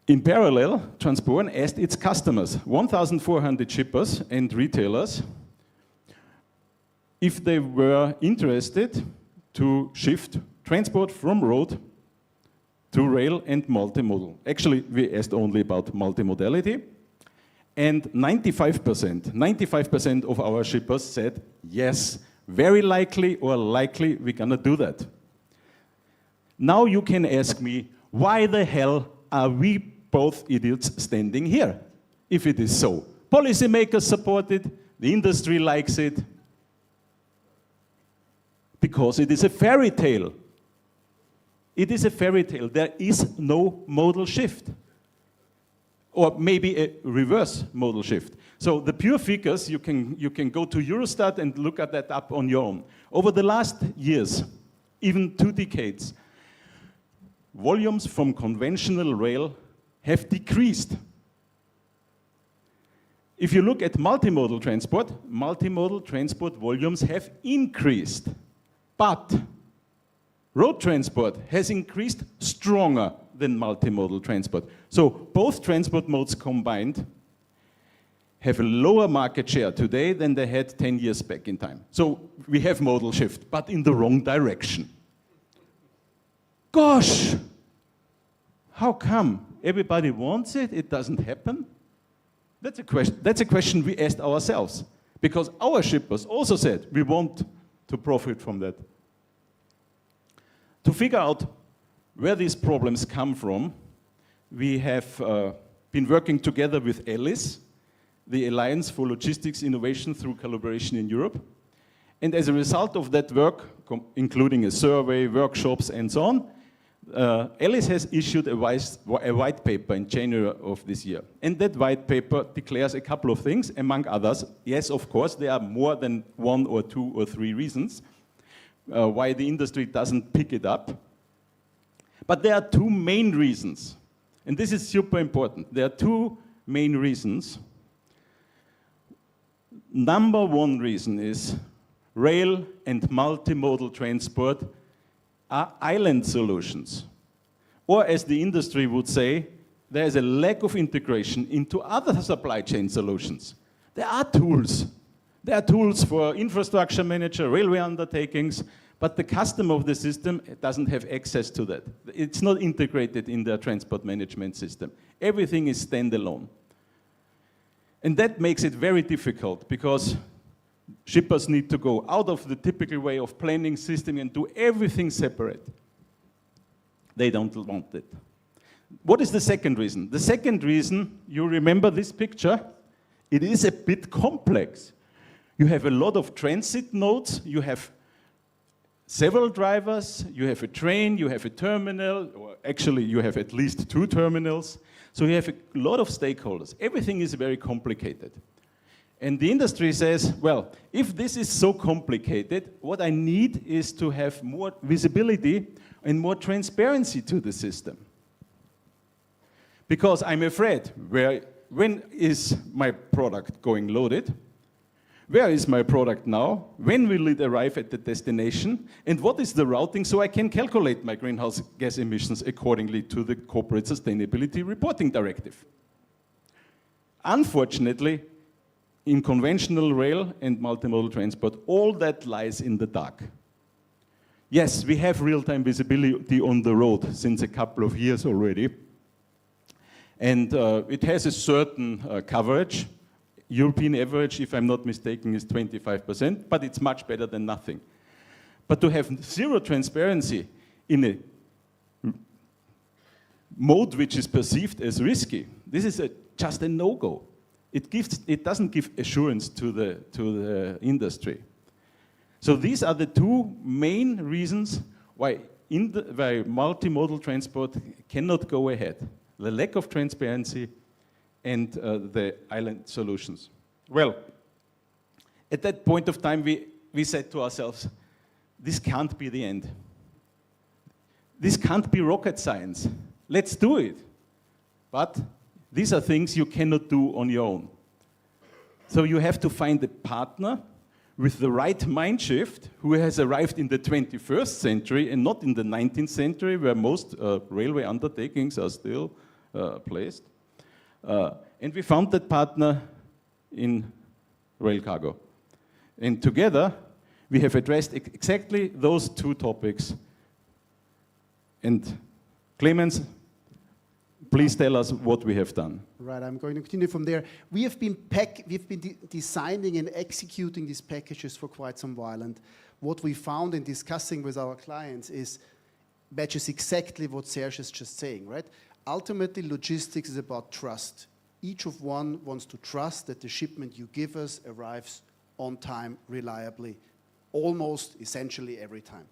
In parallel, Transporn asked its customers, 1,400 shippers and retailers, if they were interested to shift transport from road to rail and multimodal. Actually, we asked only about multimodality. And 95% of our shippers said, yes, very likely or likely we're gonna do that. Now you can ask me, why the hell are we both idiots standing here? if it is so. Policymakers support it, the industry likes it, because it is a fairy tale. It is a fairy tale. There is no modal shift. Or maybe a reverse modal shift. So the pure figures, you can go to Eurostat and look at that up on your own. Over the last years, even 2 decades, volumes from conventional rail have decreased. If you look at multimodal transport volumes have increased. But road transport has increased stronger than multimodal transport. So both transport modes combined have a lower market share today than they had 10 years back in time. So we have modal shift, but in the wrong direction. Gosh, how come? Everybody wants it, it doesn't happen? That's a question we asked ourselves, because our shippers also said we want to profit from that. To figure out where these problems come from, we have been working together with ELIS, the Alliance for Logistics Innovation through Collaboration in Europe. And as a result of that work, including a survey, workshops, and so on, ELIS has issued a white paper in January of this year. And that white paper declares a couple of things, among others. Yes, of course, there are more than 1 or 2 or 3 reasons why the industry doesn't pick it up. But there are 2 main reasons. And this is super important. There are 2 main reasons. Number 1 reason is rail and multimodal transport are island solutions. Or as the industry would say, there is a lack of integration into other supply chain solutions. There are tools. There are tools for infrastructure manager, railway undertakings, but the customer of the system doesn't have access to that. It's not integrated in their transport management system. Everything is standalone. And that makes it very difficult because shippers need to go out of the typical way of planning system and do everything separate. They don't want it. What is the second reason? The second reason, you remember this picture? It is a bit complex. You have a lot of transit nodes, you have several drivers, you have a train, you have a terminal, or actually you have at least 2 terminals. So you have a lot of stakeholders. Everything is very complicated. And the industry says, well, if this is so complicated, what I need is to have more visibility and more transparency to the system. Because I'm afraid, when is my product going loaded? Where is my product now? When will it arrive at the destination? And what is the routing so I can calculate my greenhouse gas emissions accordingly to the Corporate Sustainability Reporting Directive? Unfortunately, in conventional rail and multimodal transport, all that lies in the dark. Yes, we have real-time visibility on the road since a couple of years already. And it has a certain coverage. European average, if I'm not mistaken, is 25%, but it's much better than nothing. But to have zero transparency in a mode which is perceived as risky, this is just a no-go. It doesn't give assurance to the industry. So these are the 2 main reasons why multimodal transport cannot go ahead. The lack of transparency and the island solutions. Well, at that point of time, we said to ourselves, this can't be the end. This can't be rocket science. Let's do it. But these are things you cannot do on your own. So you have to find a partner with the right mind shift who has arrived in the 21st century and not in the 19th century where most railway undertakings are still placed. And we found that partner in rail cargo. And together, we have addressed exactly those 2 topics. And Clemens, please tell us what we have done. Right, I'm going to continue from there. We have been designing and executing these packages for quite some while. And what we found in discussing with our clients matches exactly what Serge is just saying, right? Ultimately, logistics is about trust. each of one wants to trust that the shipment you give us arrives on time, reliably, almost essentially every time.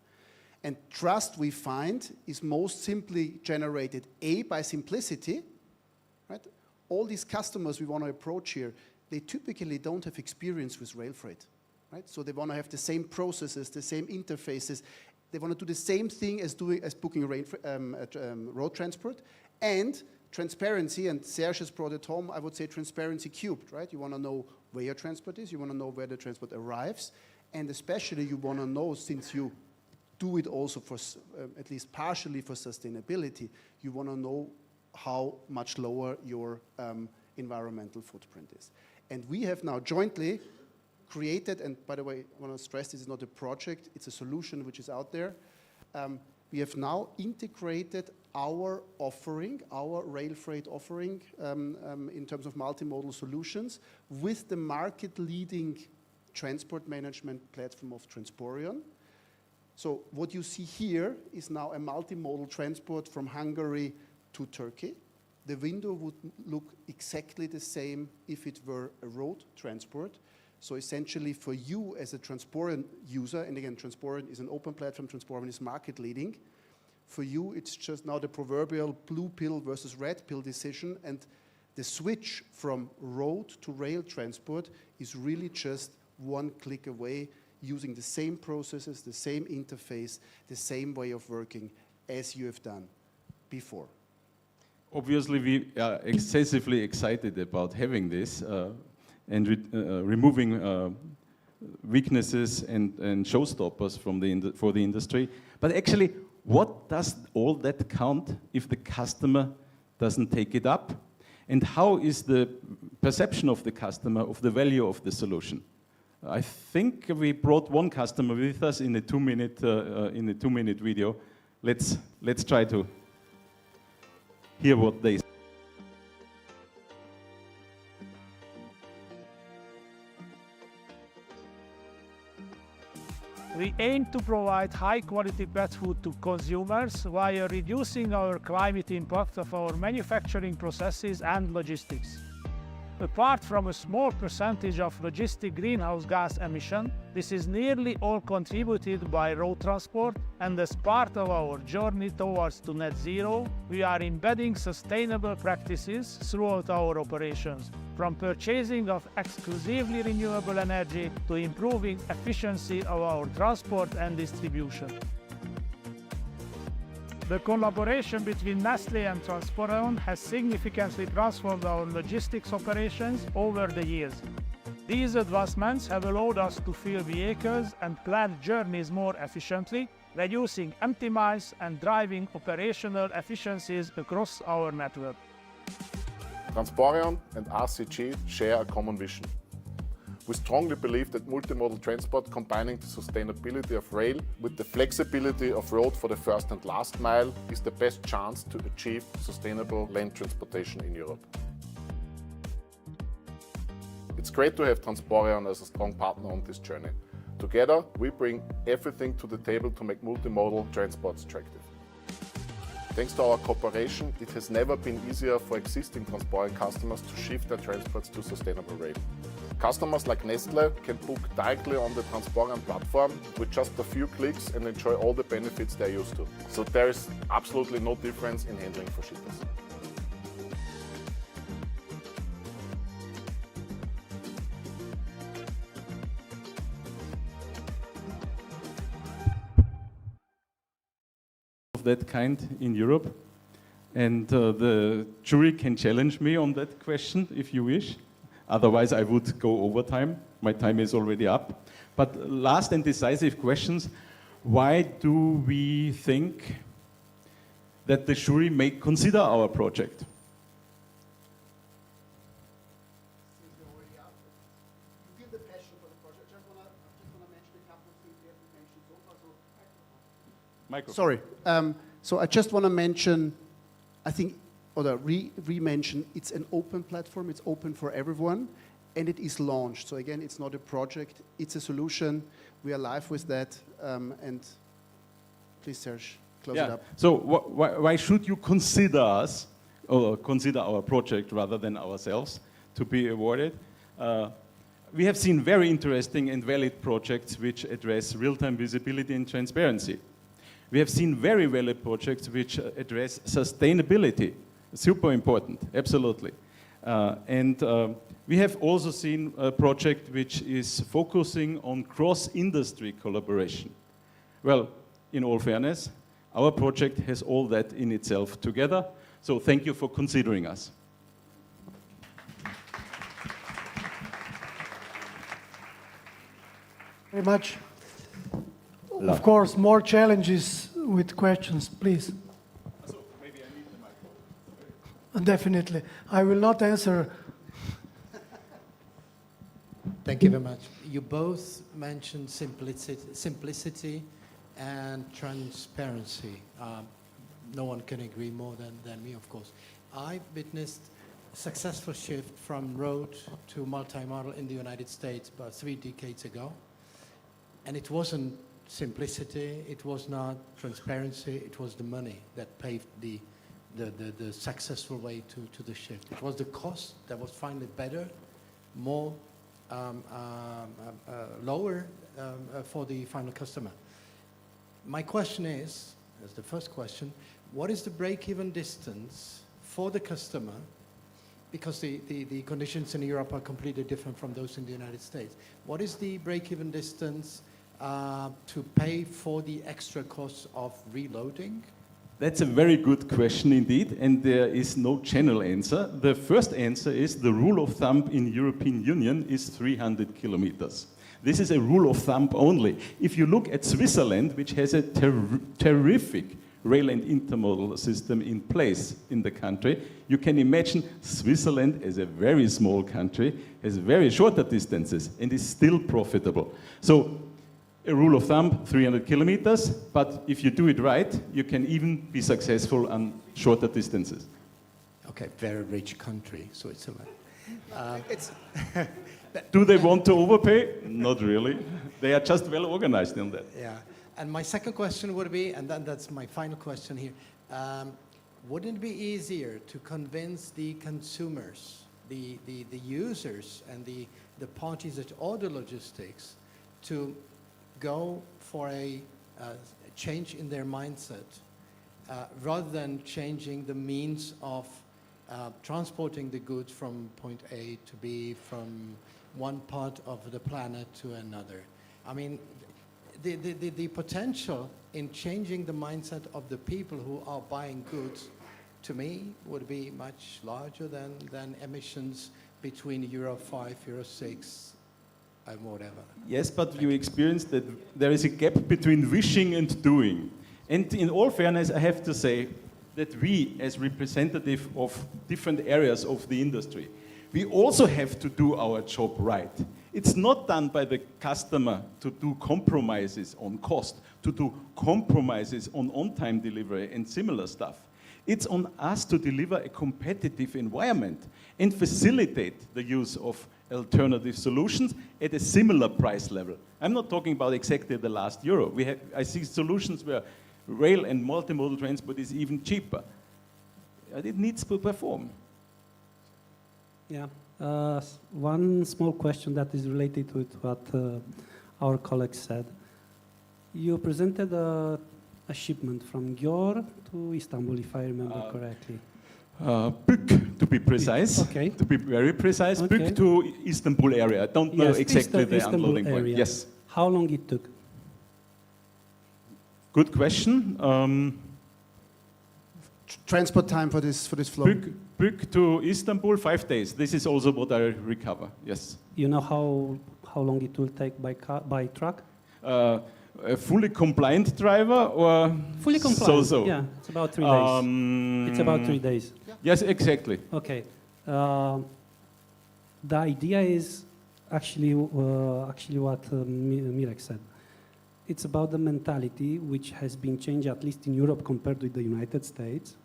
And trust, we find, is most simply generated, A, by simplicity, right? All these customers we want to approach here, they typically don't have experience with rail freight, right? So they want to have the same processes, the same interfaces. They want to do the same thing as booking road transport, and transparency, and Serge has brought it home, I would say transparency cubed, right? You want to know where your transport is, you want to know where the transport arrives, and especially you want to know, since you do it also for, at least partially for sustainability, you want to know how much lower your environmental footprint is. And we have now jointly created, and by the way, I want to stress this is not a project, it's a solution which is out there. We have now integrated our offering, our rail freight offering in terms of multimodal solutions with the market-leading transport management platform of Transporion. So what you see here is now a multimodal transport from Hungary to Turkey. The window would look exactly the same if it were a road transport. So essentially for you as a Transporion user, and again, Transporion is an open platform, Transporion is market leading. For you, it's just now the proverbial blue pill versus red pill decision, and the switch from road to rail transport is really just one click away, using the same processes, the same interface, the same way of working as you have done before. Obviously, we are excessively excited about having this and removing weaknesses and showstoppers from for the industry. But actually, what does all that count if the customer doesn't take it up? And how is the perception of the customer of the value of the solution? I think we brought one customer with us in a 2-minute video. Let's try to hear what they say. We aim to provide high-quality pet food to consumers while reducing our climate impact of our manufacturing processes and logistics. Apart from a small percentage of logistic greenhouse gas emission, this is nearly all contributed by road transport, and as part of our journey towards to net zero, we are embedding sustainable practices throughout our operations, from purchasing of exclusively renewable energy to improving efficiency of our transport and distribution. The collaboration between Nestlé and Transporion has significantly transformed our logistics operations over the years. These advancements have allowed us to fill vehicles and plan journeys more efficiently, reducing empty miles and driving operational efficiencies across our network. Transporion and RCG share a common vision. We strongly believe that multimodal transport, combining the sustainability of rail with the flexibility of road for the first and last mile, is the best chance to achieve sustainable land transportation in Europe. It's great to have Transporion as a strong partner on this journey. Together, we bring everything to the table to make multimodal transport attractive. Thanks to our cooperation, it has never been easier for existing Transporion customers to shift their transports to sustainable rail. Customers like Nestlé can book directly on the Transporion platform with just a few clicks and enjoy all the benefits they're used to. So there is absolutely no difference in handling for shippers. Of that kind in Europe, and the jury can challenge me on that question if you wish. Otherwise, I would go over time. My time is already up. But last and decisive questions: why do we think that the jury may consider our project? Sorry. So I just want to mention, I think, or re-mention, it's an open platform, it's open for everyone, and it is launched. So again, it's not a project, it's a solution. We are live with that, and please, Serge, close it up. So why should you consider us or consider our project rather than ourselves to be awarded. We have seen very interesting and valid projects which address real-time visibility and transparency. We have seen very valid projects which address sustainability. Super important, absolutely. We have also seen a project which is focusing on cross-industry collaboration. Well, in all fairness, our project has all that in itself together, so thank you for considering us. Very much. Of course, more challenges with questions, please. So maybe I need the microphone. Definitely. I will not answer. Thank you very much. You both mentioned simplicity and transparency. No one can agree more than me, of course. I witnessed a successful shift from road to multimodal in the United States about 3 decades ago. And it wasn't simplicity, it was not transparency, it was the money that paved the successful way to the shift. It was the cost that was finally better, more lower for the final customer. My question is, as the first question, what is the break-even distance for the customer? Because the conditions in Europe are completely different from those in the United States. What is the break-even distance to pay for the extra costs of reloading? That's a very good question indeed, and there is no general answer. The first answer is the rule of thumb in European Union is 300 kilometers. This is a rule of thumb only. If you look at Switzerland, which has a terrific rail and intermodal system in place in the country, you can imagine Switzerland as a very small country has very shorter distances and is still profitable. So a rule of thumb, 300 kilometers, but if you do it right, you can even be successful on shorter distances. Okay, very rich country, Switzerland. Do they want to overpay? Not really. They are just well organized in that. Yeah, and my second question would be, and then that's my final question here, wouldn't it be easier to convince the consumers, the users, and the parties that order logistics to go for a change in their mindset rather than changing the means of transporting the goods from point A to B, from one part of the planet to another? I mean, the potential in changing the mindset of the people who are buying goods, to me, would be much larger than emissions between Euro 5, Euro 6, and whatever. Yes, but you experience that there is a gap between wishing and doing. And in all fairness, I have to say that we, as representative of different areas of the industry, we also have to do our job right. It's not done by the customer to do compromises on cost, to do compromises on on-time delivery and similar stuff. It's on us to deliver a competitive environment and facilitate the use of alternative solutions at a similar price level. I'm not talking about exactly the last euro. I see solutions where rail and multimodal transport is even cheaper. It needs to perform. Yeah, one small question that is related with what our colleague said. You presented a shipment from Győr to Istanbul, if I remember correctly. Bük, to be precise. Okay. To be very precise, Okay. Bük to Istanbul area. I don't know exactly the Istanbul unloading point. area. Yes. How long it took? Good question. Transport time for this flow? Bük to Istanbul, 5 days. This is also what I recover. Yes. You know how long it will take by truck? A fully compliant driver or Fully compliant. So. Yeah, it's about 3 days. It's about 3 days. Yes, exactly. Okay. The idea is actually what Mirek said. It's about the mentality which has been changed, at least in Europe compared with the United States.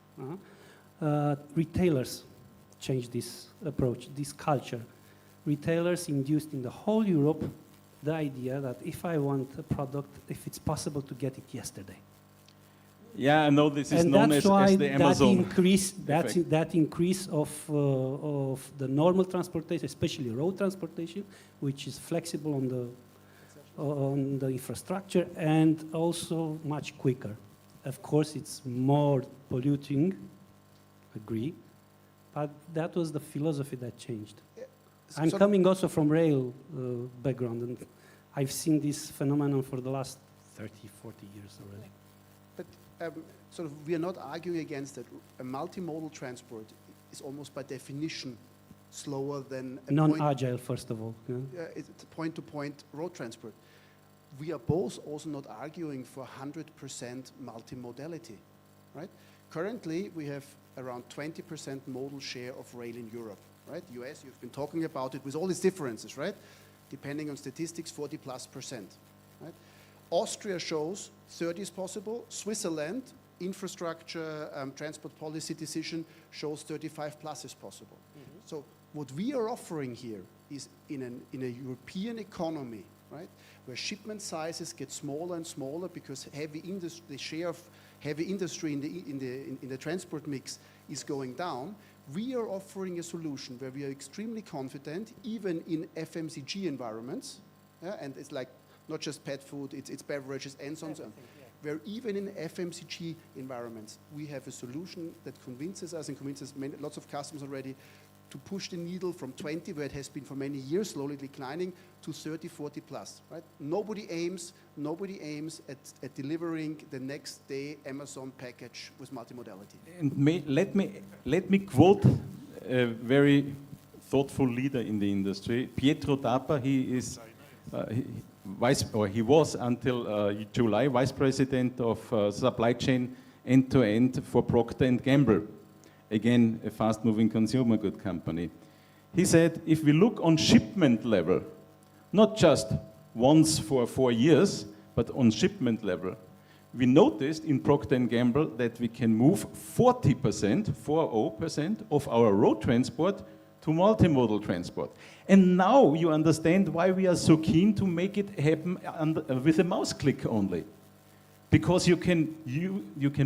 Retailers changed this approach, this culture. Retailers induced in the whole Europe the idea that if I want a product, if it's possible to get it yesterday. Yeah, I know this is And known that's as why the Amazon that increase of the normal transportation, especially road transportation, which is flexible on the infrastructure and also much quicker. Of course, it's more polluting, agree, but that was the philosophy that changed. I'm coming also from rail background, and I've seen this phenomenon for the last 30, 40 years already. But sort of, we are not arguing against that. A multimodal transport is almost by definition slower than a non-agile, first of all. Yeah? It's point-to-point road transport. We are both also not arguing for 100% multimodality, right? Currently, we have around 20% modal share of rail in Europe, right? US, you've been talking about it with all these differences, right? Depending on statistics, 40+%, right? Austria shows 30 is possible. Switzerland, infrastructure, transport policy decision shows 35+ is possible. Mm-hmm. So what we are offering here is in a European economy, right, where shipment sizes get smaller and smaller because the share of heavy industry in the transport mix is going down. We are offering a solution where we are extremely confident, even in FMCG environments, and it's like not just pet food, it's beverages and so on, where even in FMCG environments, we have a solution that convinces us and convinces lots of customers already to push the needle from 20, where it has been for many years, slowly declining, to 30, 40+, right? Nobody aims at delivering the next day Amazon package with multimodality. And let me quote a very thoughtful leader in the industry, Pietro Tapa. He is he was until July vice president of supply chain end-to-end for Procter & Gamble. Again, a fast-moving consumer good company. He said, if we look on shipment level, not just once for 4 years, but on shipment level, we noticed in Procter & Gamble that we can move 40% of our road transport to multimodal transport. And now you understand why we are so keen to make it happen with a mouse click only. Because you can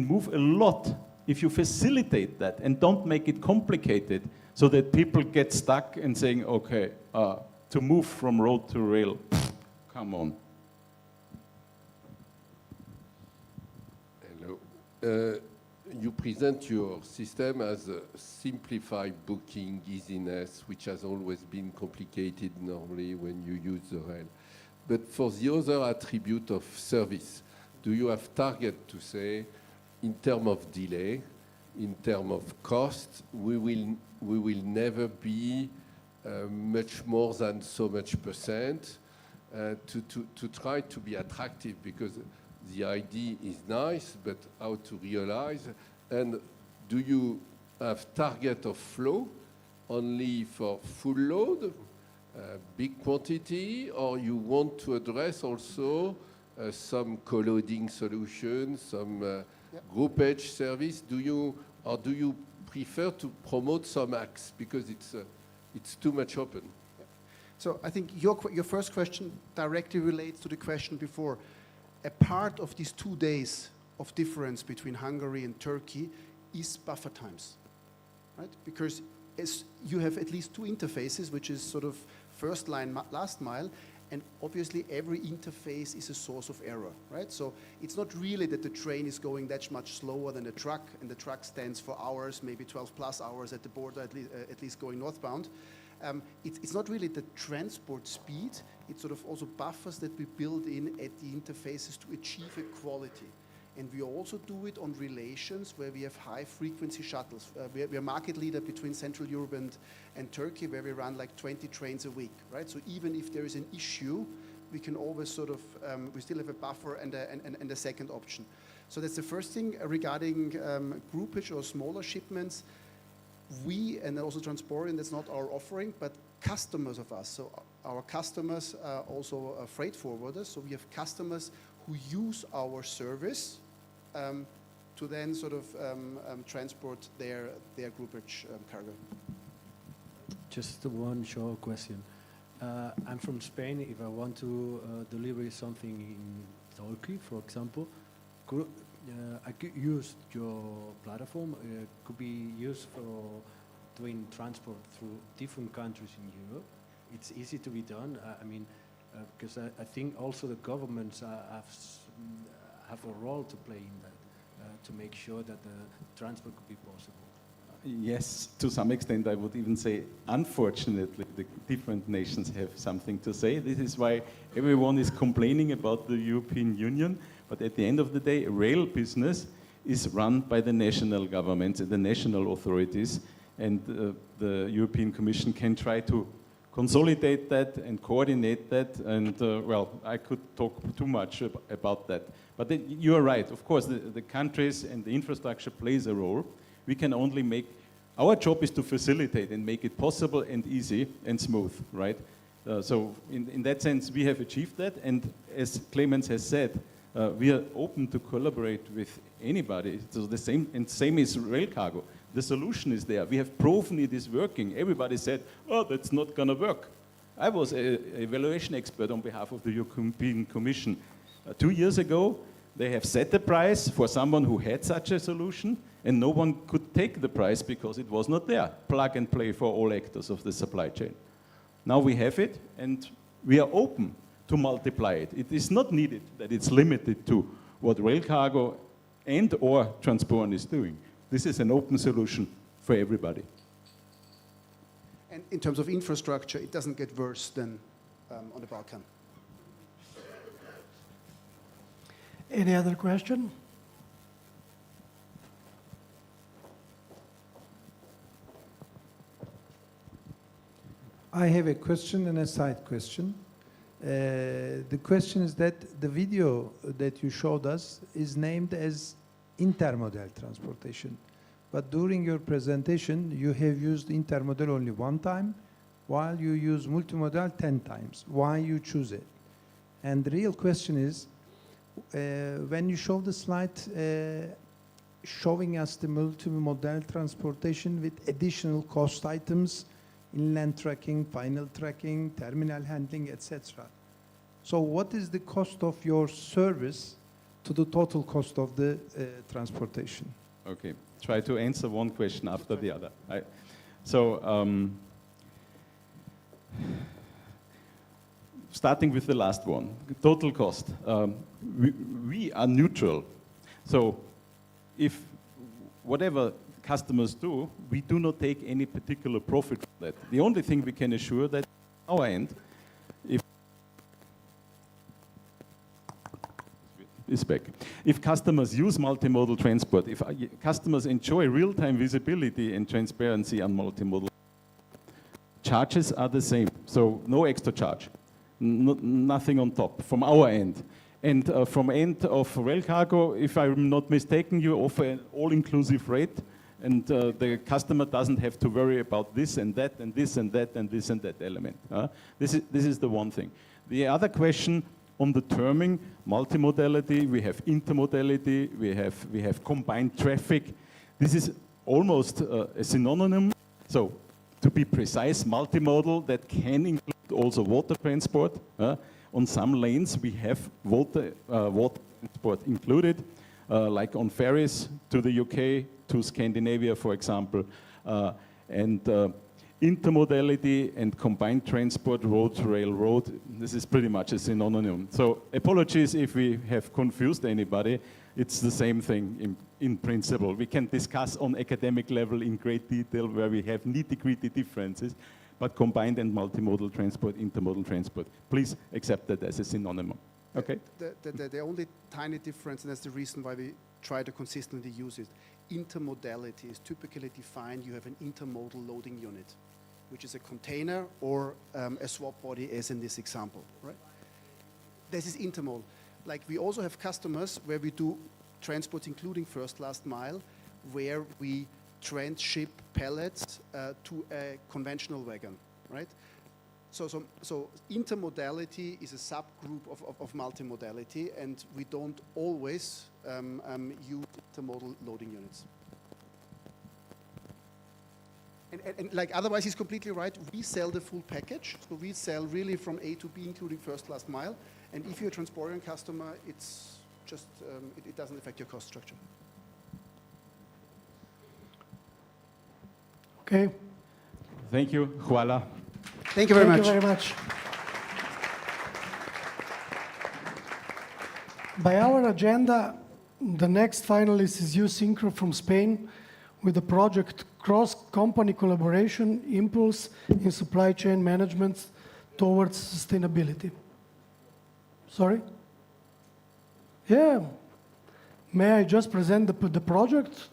move a lot if you facilitate that and don't make it complicated so that people get stuck and saying, okay, to move from road to rail, come on. Hello. You present your system as a simplified booking, easiness, which has always been complicated normally when you use the rail. But for the other attribute of service, do you have target to say, in terms of delay, in terms of cost, we will never be much more than so much percent to try to be attractive, because the idea is nice, but how to realize? And do you have target of flow only for full load, big quantity, or you want to address also some co-loading solutions, some groupage service? Do you prefer to promote some acts because it's too much open? So I think your first question directly relates to the question before. A part of these 2 days of difference between Hungary and Turkey is buffer times, right? Because you have at least 2 interfaces, which is sort of first line, last mile, and obviously every interface is a source of error, right? So it's not really that the train is going that much slower than the truck, and the truck stands for hours, maybe 12+ hours at the border, at least going northbound. It's not really the transport speed, it's sort of also buffers that we build in at the interfaces to achieve equality. And we also do it on relations where we have high frequency shuttles. We are market leader between Central Europe and Turkey, where we run like 20 trains a week, right? So even if there is an issue, we can always sort of, we still have a buffer and a second option. So that's the first thing regarding groupage or smaller shipments. We, and also Transporion, that's not our offering, but customers of us. So our customers are also freight forwarders. So we have customers who use our service to then sort of transport their groupage cargo. Just one short question. I'm from Spain. If I want to deliver something in Turkey, for example, I could use your platform, could be used for doing transport through different countries in Europe. It's easy to be done. Because I think also the governments have a role to play in that, to make sure that the transport could be possible. Yes, to some extent, I would even say, unfortunately, the different nations have something to say. This is why everyone is complaining about the European Union. But at the end of the day, rail business is run by the national governments and the national authorities. And the European Commission can try to consolidate that and coordinate that. And, well, I could talk too much about that. But you are right. Of course, the countries and the infrastructure plays a role. We can only make, our job is to facilitate and make it possible and easy and smooth, right? So in that sense, we have achieved that. And as Clemens has said, we are open to collaborate with anybody. So the same is rail cargo. The solution is there. We have proven it is working. Everybody said, oh, that's not going to work. I was an evaluation expert on behalf of the European Commission. 2 years ago, they have set the price for someone who had such a solution, and no one could take the price because it was not there. Plug and play for all actors of the supply chain. Now we have it, and we are open to multiply it. It is not needed that it's limited to what rail cargo and or Transporn is doing. This is an open solution for everybody. And in terms of infrastructure, it doesn't get worse than on the Balkan. Any other question? I have a question and a side question. The question is that the video that you showed us is named as intermodal transportation. But during your presentation, you have used intermodal only 1 time, while you use multimodal 10 times. Why you choose it? And the real question is, when you show the slide showing us the multimodal transportation with additional cost items, inland tracking, final tracking, terminal handling, etc. So what is the cost of your service to the total cost of the transportation? Okay, try to answer one question after the other. Starting with the last one, total cost. We are neutral. So if whatever customers do, we do not take any particular profit from that. The only thing we can assure that on our end, if customers use multimodal transport, if customers enjoy real-time visibility and transparency on multimodal, charges are the same. So no extra charge, nothing on top from our end. And from end of rail cargo, if I'm not mistaken, you offer an all-inclusive rate, and the customer doesn't have to worry about this and that and this and that and this and that element. This is the one thing. The other question on the terming, multimodality, we have intermodality, we have combined traffic. This is almost a synonym. So to be precise, multimodal, that can include also water transport. On some lanes, we have water transport included, like on ferries to the UK, to Scandinavia, for example. Intermodality and combined transport, road to railroad, this is pretty much a synonym. So apologies if we have confused anybody. It's the same thing in principle. We can discuss on academic level in great detail where we have nitty-gritty differences, but combined and multimodal transport, intermodal transport, please accept that as a synonym. Okay? The only tiny difference, and that's the reason why we try to consistently use it, intermodality is typically defined, you have an intermodal loading unit, which is a container or a swap body as in this example, right? This is intermodal. Like we also have customers where we do transports including first last mile, where we transship pallets to a conventional wagon, right? So intermodality is a subgroup of multimodality, and we don't always use intermodal loading units. And like otherwise, he's completely right. We sell the full package, so we sell really from A to B, including first last mile. And if you're a Transporeon customer, it's just it doesn't affect your cost structure. Okay. Thank you. Hvala. Thank you very much. Thank you very much. By our agenda, the next finalist is Synchro from Spain with the project Cross-Company Collaboration Impulse in Supply Chain Management Towards Sustainability. Sorry? Yeah. May I just present the project?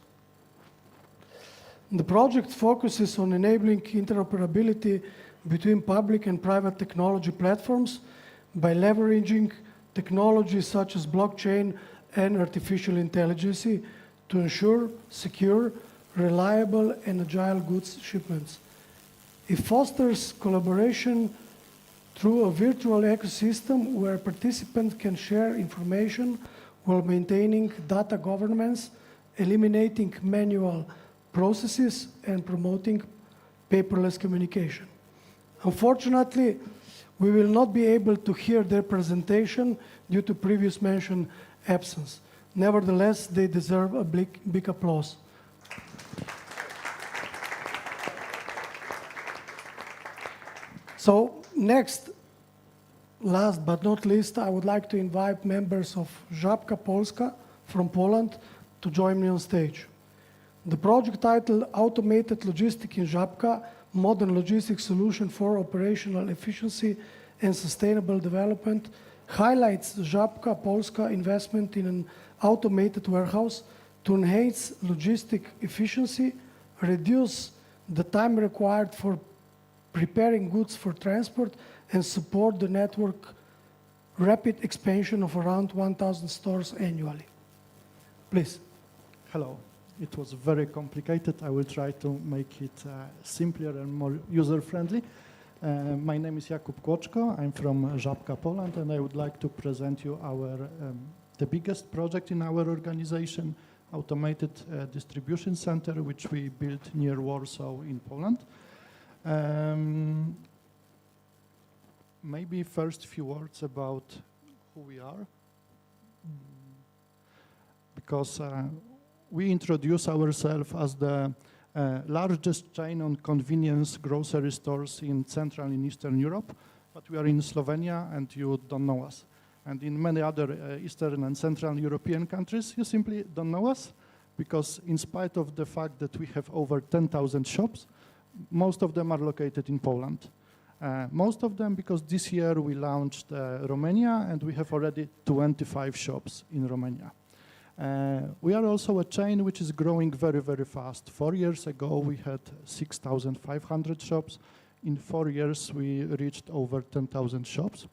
The project focuses on enabling interoperability between public and private technology platforms by leveraging technologies such as blockchain and artificial intelligence to ensure secure, reliable, and agile goods shipments. It fosters collaboration through a virtual ecosystem where participants can share information while maintaining data governance, eliminating manual processes, and promoting paperless communication. Unfortunately, we will not be able to hear their presentation due to previous mentioned absence. Nevertheless, they deserve a big applause. So next, last but not least, I would like to invite members of Żabka Polska from Poland to join me on stage. The project titled Automated Logistics in Żabka, Modern Logistics Solution for Operational Efficiency and Sustainable Development highlights Żabka Polska investment in an automated warehouse to enhance logistic efficiency, reduce the time required for preparing goods for transport, and support the network rapid expansion of around 1,000 stores annually. Please. Hello. It was very complicated. I will try to make it simpler and more user-friendly. My name is Jakub Kłoczko. I'm from Żabka, Poland, and I would like to present you the biggest project in our organization, automated distribution center, which we built near Warsaw in Poland. Maybe first few words about who we are, because we introduce ourselves as the largest chain on convenience grocery stores in Central and Eastern Europe, but we are in Slovenia and you don't know us. And in many other Eastern and Central European countries, you simply don't know us, because in spite of the fact that we have over 10,000 shops, most of them are located in Poland. Most of them because this year we launched Romania and we have already 25 shops in Romania. We are also a chain which is growing very, very fast. 4 years ago, we had 6,500 shops. In 4 years, we reached over 10,000 shops.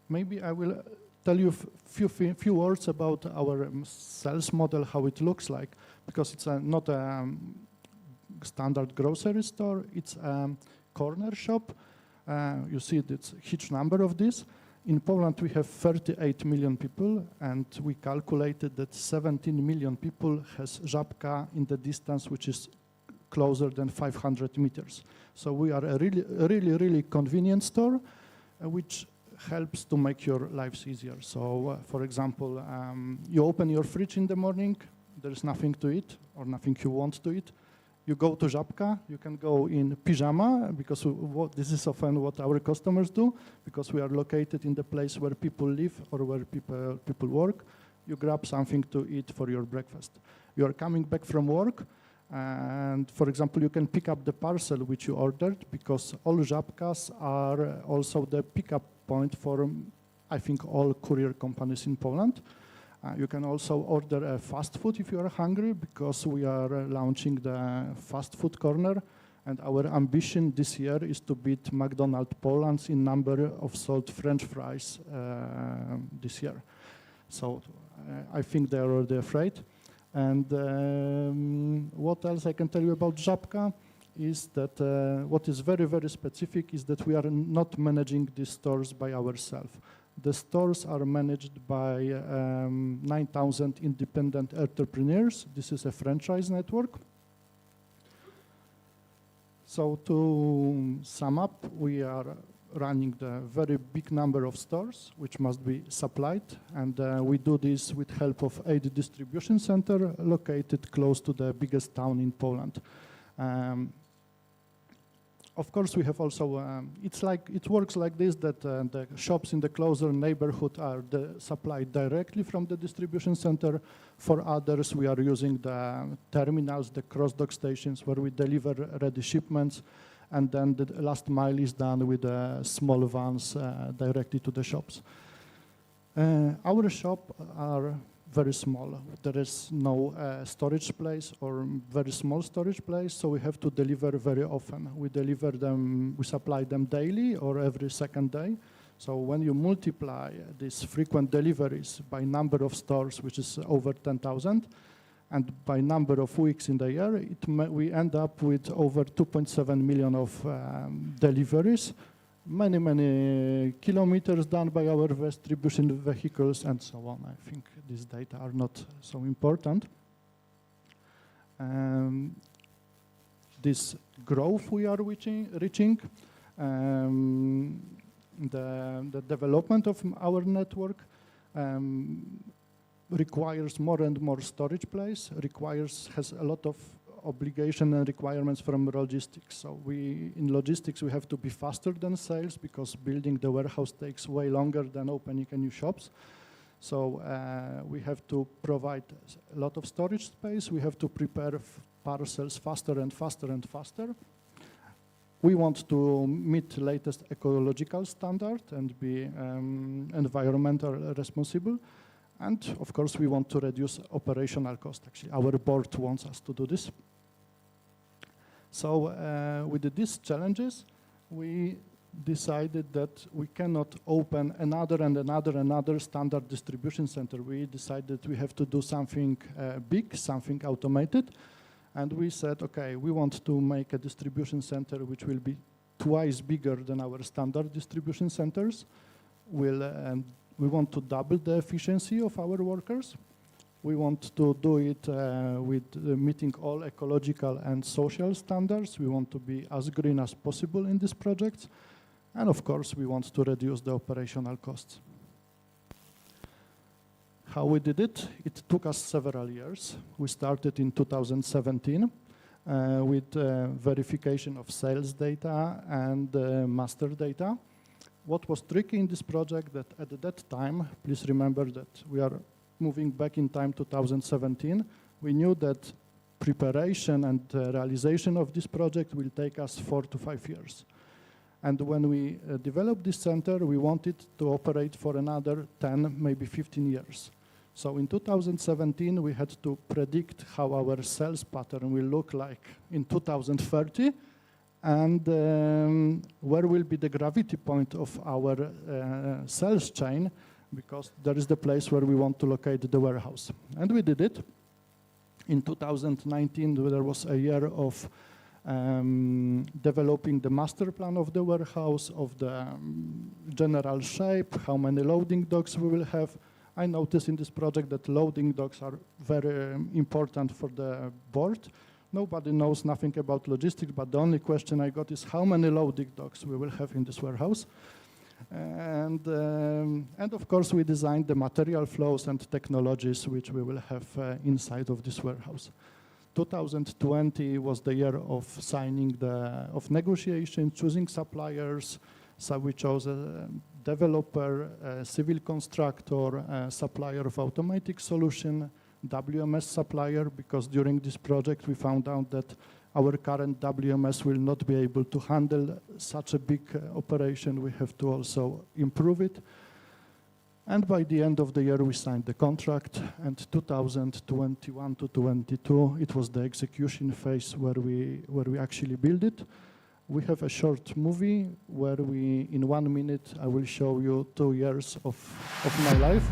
Maybe I will tell you a few words about our sales model, how it looks like, because it's not a standard grocery store. It's a corner shop. You see it's a huge number of these. In Poland, we have 38 million people, and we calculated that 17 million people has Żabka in the distance which is closer than 500 meters. So we are a really convenient store, which helps to make your lives easier. So, for example, you open your fridge in the morning, there is nothing to eat or nothing you want to eat. You go to Żabka, you can go in pyjama, because this is often what our customers do, because we are located in the place where people live or where people work. You grab something to eat for your breakfast. You are coming back from work, and for example, you can pick up the parcel which you ordered, because all Żabkas are also the pickup point for, I think, all courier companies in Poland. You can also order fast food if you are hungry, because we are launching the fast food corner, and our ambition this year is to beat McDonald's Poland in number of sold French fries this year. So I think they are already afraid. And what else I can tell you about Żabka is that what is very, very specific is that we are not managing these stores by ourselves. The stores are managed by 9,000 independent entrepreneurs. This is a franchise network. So to sum up, we are running the very big number of stores, which must be supplied. And we do this with help of 8 distribution centers located close to the biggest town in Poland. Of course, we have also, it works like this, that the shops in the closer neighborhood are supplied directly from the distribution center. For others, we are using the terminals, the cross-dock stations, where we deliver ready shipments, and then the last mile is done with small vans directly to the shops. Our shops are very small. There is no storage place or very small storage place, so we have to deliver very often. We deliver them, we supply them daily or every second day. So when you multiply these frequent deliveries by number of stores, which is over 10,000, and by number of weeks in the year, we end up with over 2.7 million of deliveries, many kilometers done by our distribution vehicles and so on. I think these data are not so important. This growth we are reaching, the development of our network requires more and more storage place, has a lot of obligation and requirements from logistics. So in logistics, we have to be faster than sales because building the warehouse takes way longer than opening a new shops. So we have to provide a lot of storage space. We have to prepare parcels faster and faster and faster. We want to meet latest ecological standard and be environmental responsible. And of course, we want to reduce operational cost. Actually, our board wants us to do this. So with these challenges, we decided that we cannot open another standard distribution center. We decided we have to do something big, something automated. And we said, okay, we want to make a distribution center which will be twice bigger than our standard distribution centers. We want to double the efficiency of our workers. We want to do it with meeting all ecological and social standards. We want to be as green as possible in this project. And of course, we want to reduce the operational costs. How we did it? It took us several years. We started in 2017 with verification of sales data and master data. What was tricky in this project that at that time, please remember that we are moving back in time 2017, we knew that preparation and realization of this project will take us 4 to 5 years. And when we developed this center, we wanted to operate for another 10, maybe 15 years. So in 2017, we had to predict how our sales pattern will look like in 2030, and where will be the gravity point of our sales chain, because there is the place where we want to locate the warehouse. And we did it. In 2019, there was a year of developing the master plan of the warehouse, of the general shape, how many loading docks we will have. I noticed in this project that loading docks are very important for the board. Nobody knows nothing about logistics, but the only question I got is how many loading docks we will have in this warehouse. And of course, we designed the material flows and technologies which we will have inside of this warehouse. 2020 was the year of signing of negotiation, choosing suppliers. So we chose a developer, a civil constructor, a supplier of automatic solution, WMS supplier, because during this project we found out that our current WMS will not be able to handle such a big operation. We have to also improve it. And by the end of the year, we signed the contract. And 2021 to 22, it was the execution phase where we actually build it. We have a short movie where in 1 minute, I will show you 2 years of my life.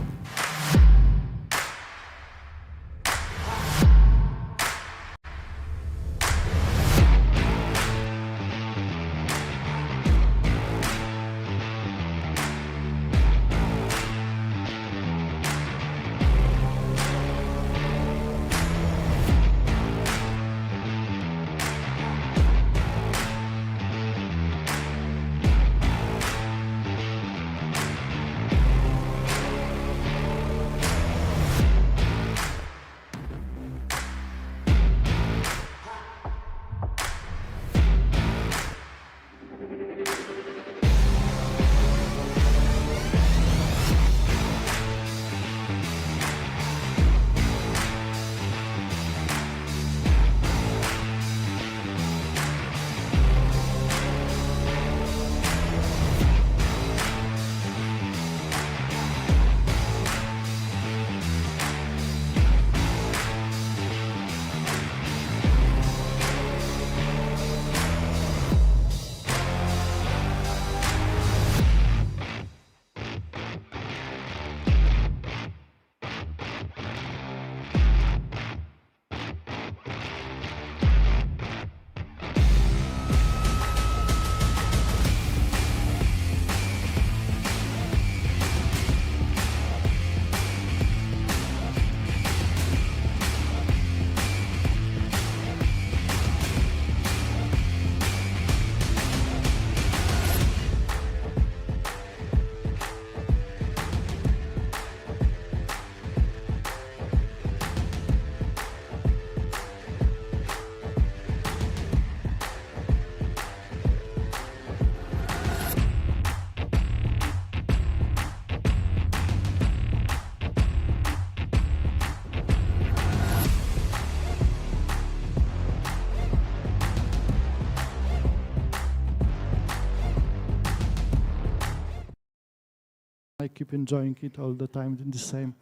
keep enjoying it all the time in the same.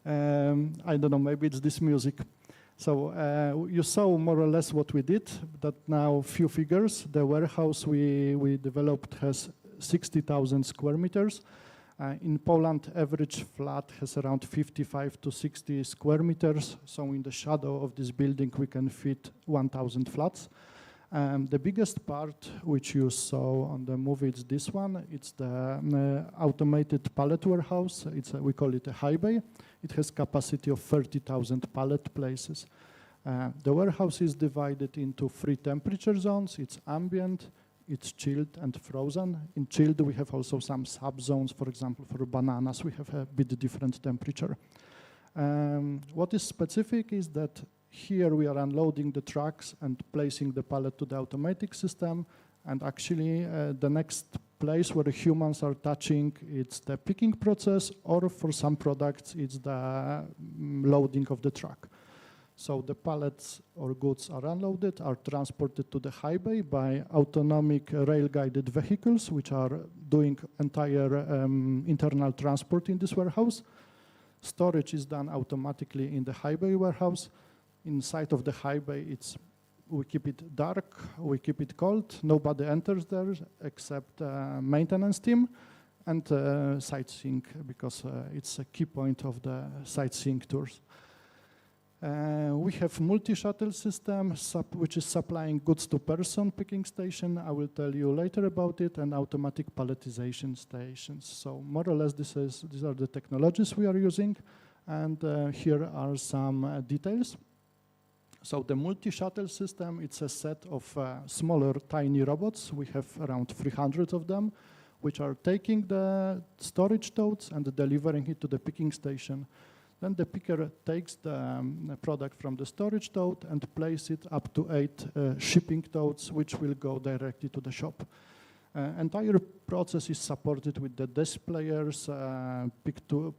I don't know, maybe it's this music. So you saw more or less what we did, but now few figures. The warehouse we developed has 60,000 square meters. In Poland, average flat has around 55 to 60 square meters. So in the shadow of this building, we can fit 1,000 flats. The biggest part, which you saw on the movie, is this one. It's the automated pallet warehouse. We call it a high bay. It has capacity of 30,000 pallet places. The warehouse is divided into 3 temperature zones. It's ambient, it's chilled and frozen. In chilled, we have also some sub-zones. For example, for bananas, we have a bit different temperature. What is specific is that here we are unloading the trucks and placing the pallet to the automatic system. And actually, the next place where the humans are touching, it's the picking process, or for some products, it's the loading of the truck. So the pallets or goods are unloaded, are transported to the high bay by autonomic rail-guided vehicles, which are doing entire internal transport in this warehouse. Storage is done automatically in the high bay warehouse. Inside of the high bay, we keep it dark, we keep it cold. Nobody enters there except maintenance team and sightseeing, because it's a key point of the sightseeing tours. We have multi-shuttle system, which is supplying goods to person picking station. I will tell you later about it, and automatic palletization stations. So more or less, these are the technologies we are using, and here are some details. So the multi-shuttle system, it's a set of smaller, tiny robots. We have around 300 of them, which are taking the storage totes and delivering it to the picking station. Then the picker takes the product from the storage tote and places it up to 8 shipping totes, which will go directly to the shop. Entire process is supported with the displayers,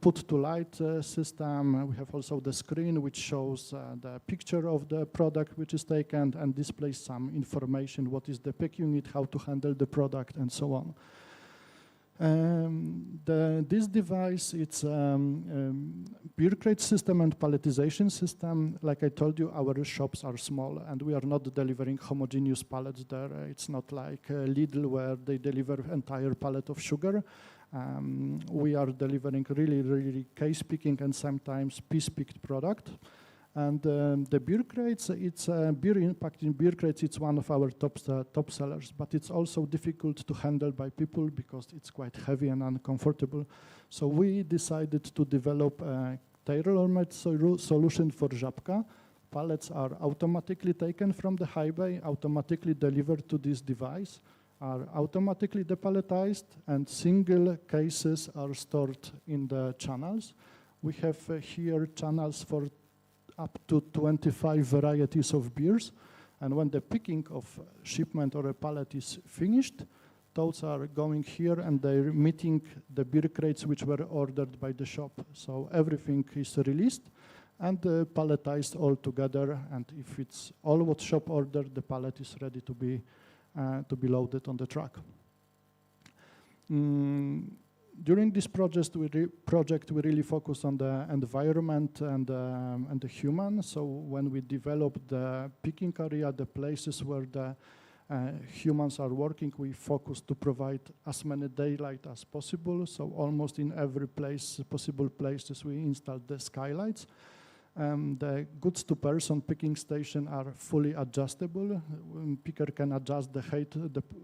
put-to-light system. We have also the screen, which shows the picture of the product which is taken and displays some information, what is the pick unit, how to handle the product, and so on. This device, it's beer crate system and palletization system. Like I told you, our shops are small and we are not delivering homogeneous pallets there. It's not like Lidl where they deliver entire pallet of sugar. We are delivering really case picking and sometimes piece picked product. And the beer crates, it's beer impact in beer crates. It's one of our top sellers, but it's also difficult to handle by people because it's quite heavy and uncomfortable. So we decided to develop a tailor-made solution for Żabka. Pallets are automatically taken from the high bay, automatically delivered to this device, are automatically depalletized, and single cases are stored in the channels. We have here channels for up to 25 varieties of beers, and when the picking of shipment or a pallet is finished, totes are going here and they're meeting the beer crates which were ordered by the shop. So everything is released and palletized all together, and if it's all what shop ordered, the pallet is ready to be loaded on the truck. During this project, we really focus on the environment and the human. So when we developed the picking area, the places where the humans are working, we focus to provide as many daylight as possible. So almost in every possible places, we installed the skylights. The goods to person picking station are fully adjustable. Picker can adjust the height,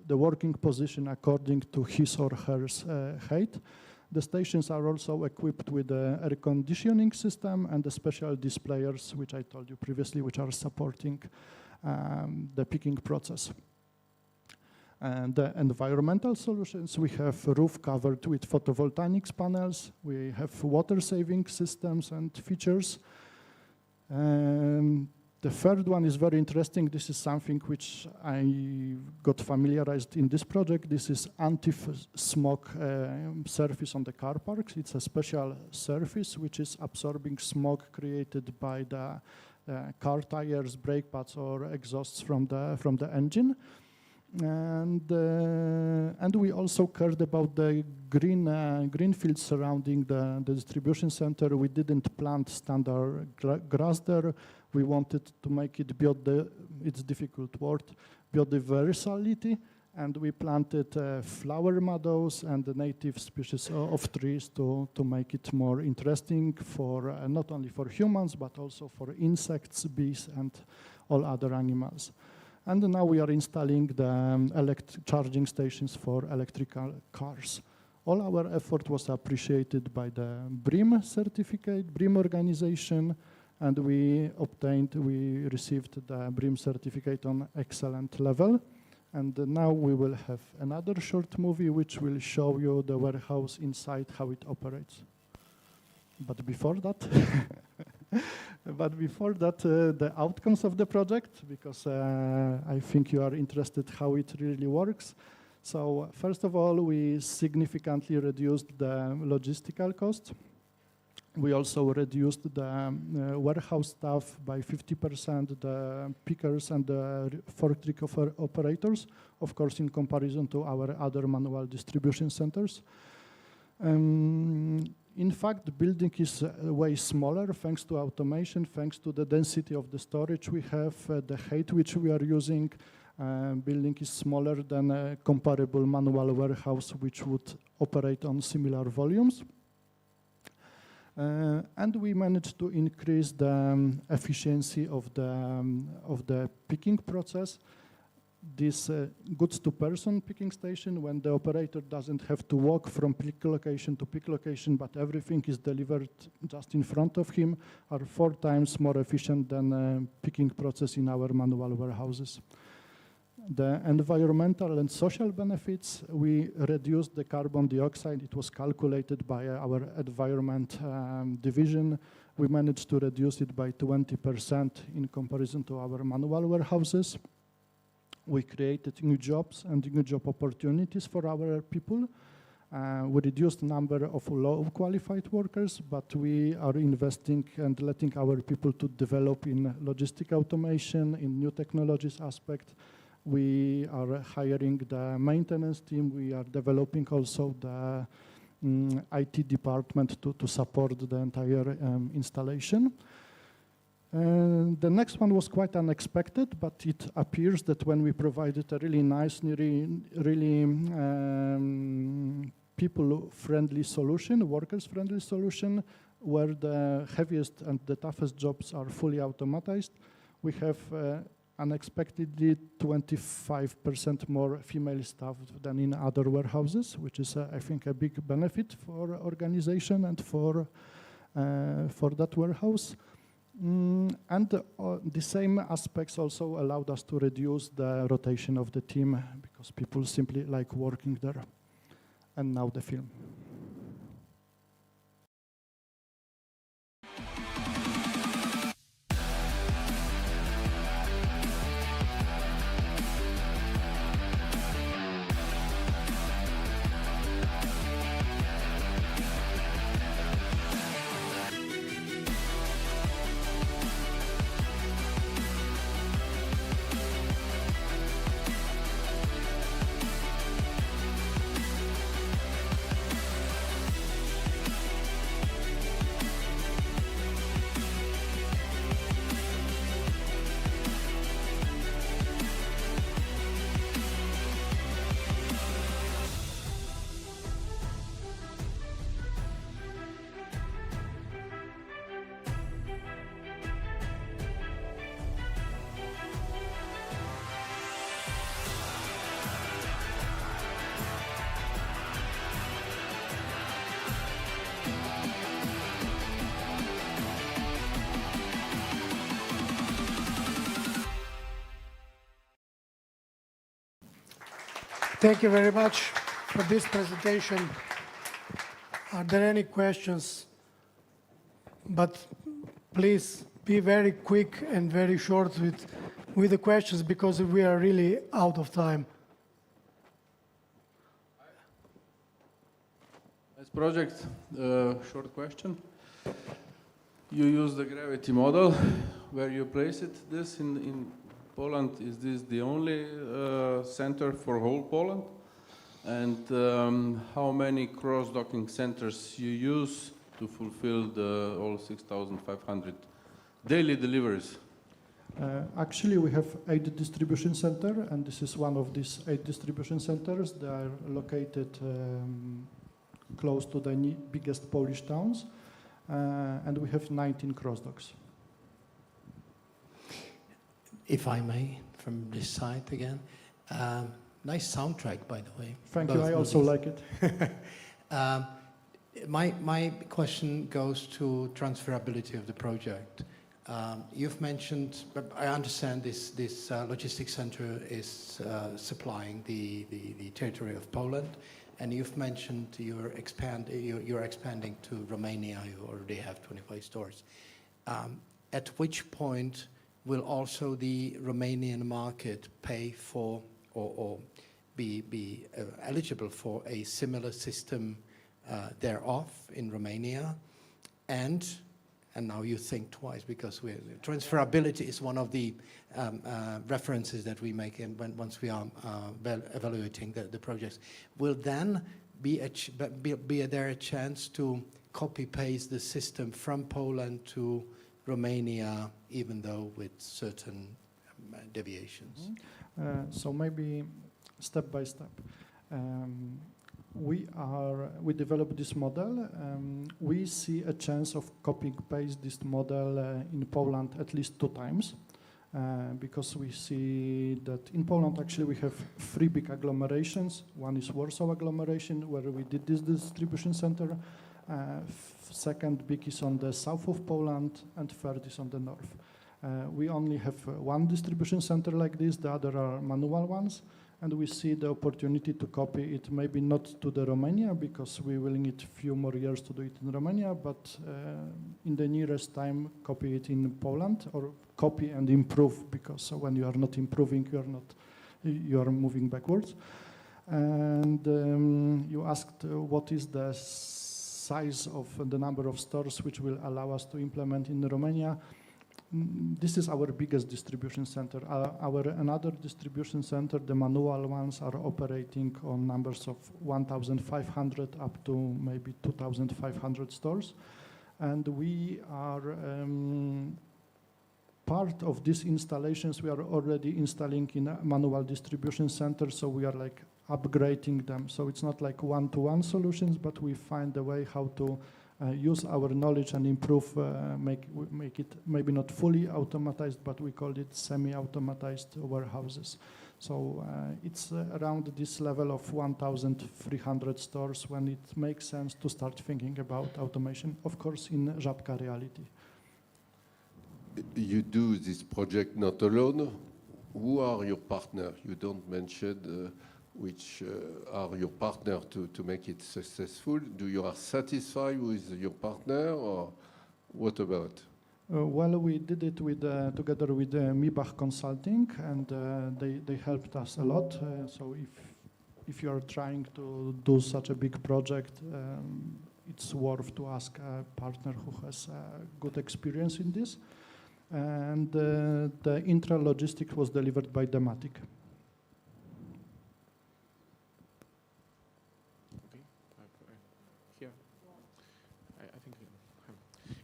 the working position according to his or her height. The stations are also equipped with an air conditioning system and the special displayers, which I told you previously, which are supporting the picking process. And the environmental solutions, we have a roof covered with photovoltaic panels. We have water-saving systems and features. The third one is very interesting. This is something which I got familiarized in this project. This is anti-smog surface on the car parks. It's a special surface which is absorbing smog created by the car tires, brake pads, or exhausts from the engine. And we also cared about the green fields surrounding the distribution center. We didn't plant standard grass there. We wanted to make it it's a difficult word, biodiversity, and we planted flower meadows and the native species of trees to make it more interesting for not only for humans but also for insects, bees, and all other animals. And now we are installing the charging stations for electrical cars. All our effort was appreciated by the BREEAM certificate, BREEAM organization, and we received the BREEAM certificate on excellent level. And now we will have another short movie which will show you the warehouse inside, how it operates. But before that, the outcomes of the project, because I think you are interested how it really works. So first of all, we significantly reduced the logistical cost. We also reduced the warehouse staff by 50%, the pickers and the forklift operators, of course, in comparison to our other manual distribution centers. In fact, the building is way smaller thanks to automation, thanks to the density of the storage we have, the height which we are using. Building is smaller than a comparable manual warehouse which would operate on similar volumes. And we managed to increase the efficiency of the picking process. This goods-to-person picking station, when the operator doesn't have to walk from pick location to pick location, but everything is delivered just in front of him, are 4 times more efficient than picking process in our manual warehouses. The environmental and social benefits, we reduced the carbon dioxide. It was calculated by our environment division. We managed to reduce it by 20% in comparison to our manual warehouses. We created new jobs and new job opportunities for our people. We reduced the number of low-qualified workers, but we are investing and letting our people to develop in logistic automation, in new technologies aspect. We are hiring the maintenance team. We are developing also the IT department to support the entire installation. The next one was quite unexpected, but it appears that when we provided a really nice, really people-friendly solution, workers-friendly solution, where the heaviest and the toughest jobs are fully automatized, we have unexpectedly 25% more female staff than in other warehouses, which is, I think, a big benefit for organization and for that warehouse. And the same aspects also allowed us to reduce the rotation of the team because people simply like working there. And now the film. Thank you very much for this presentation. Are there any questions? But please be very quick and very short with the questions because we are really out of time. As project, short question. You use the gravity model where you place it this in Poland, is this the only center for whole Poland? And how many cross-docking centers you use to fulfill all 6,500 daily deliveries? Actually, we have 8 distribution centers, and this is one of these 8 distribution centers. They are located close to the biggest Polish towns, and we have 19 cross-docks. If I may, from this side again. Nice soundtrack, by the way. Thank you, I also like it. My question goes to transferability of the project. You've mentioned, but I understand this logistics center is supplying the territory of Poland, and you've mentioned you're expanding to Romania. You already have 25 stores. At which point will also the Romanian market pay for or be eligible for a similar system thereof in Romania? And now you think twice, because transferability is one of the references that we make once we are evaluating the projects. Will then be there a chance to copy-paste the system from Poland to Romania, even though with certain deviations? So maybe step by step. We developed this model. We see a chance of copying paste this model in Poland at least 2 times, because we see that in Poland actually we have 3 big agglomerations. One is Warsaw agglomeration, where we did this distribution center. Second big is on the south of Poland, and third is on the north. We only have 1 distribution center like this. The other are manual ones. And we see the opportunity to copy it, maybe not to the Romania, because we will need a few more years to do it in Romania, but in the nearest time, copy it in Poland, or copy and improve, because when you are not improving, you are moving backwards. And you asked what is the size of the number of stores which will allow us to implement in Romania. This is our biggest distribution center. Another distribution center, the manual ones, are operating on numbers of 1,500 up to maybe 2,500 stores. And we are part of these installations. We are already installing in a manual distribution center, so we are like upgrading them. So it's not like one-to-one solutions, but we find a way how to use our knowledge and improve, make it maybe not fully automatized, but we call it semi-automatized warehouses. So it's around this level of 1,300 stores when it makes sense to start thinking about automation, of course, in Żabka reality. You do this project not alone. Who are your partners? You don't mention which are your partners to make it successful. Do you are satisfied with your partner, or what about? Well, we did it with, together with Mibach Consulting, and they helped us a lot. So if you are trying to do such a big project, it's worth to ask a partner who has good experience in this. And the intra-logistics was delivered by Dematic.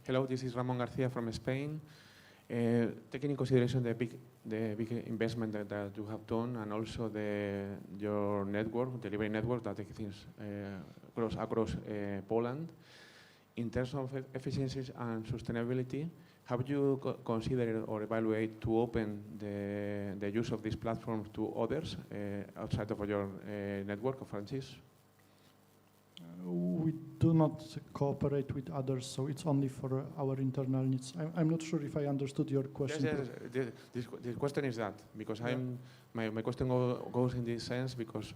Hello, this is Ramon Garcia from Spain. Taking in consideration the big investment that you have done, and also your network, delivery network that exists across Poland, in terms of efficiencies and sustainability, have you considered or evaluated to open the use of this platform to others outside of your network of franchise? We do not cooperate with others, so it's only for our internal needs. I'm not sure if I understood your question. Yes, the question is that, because my question goes in this sense, because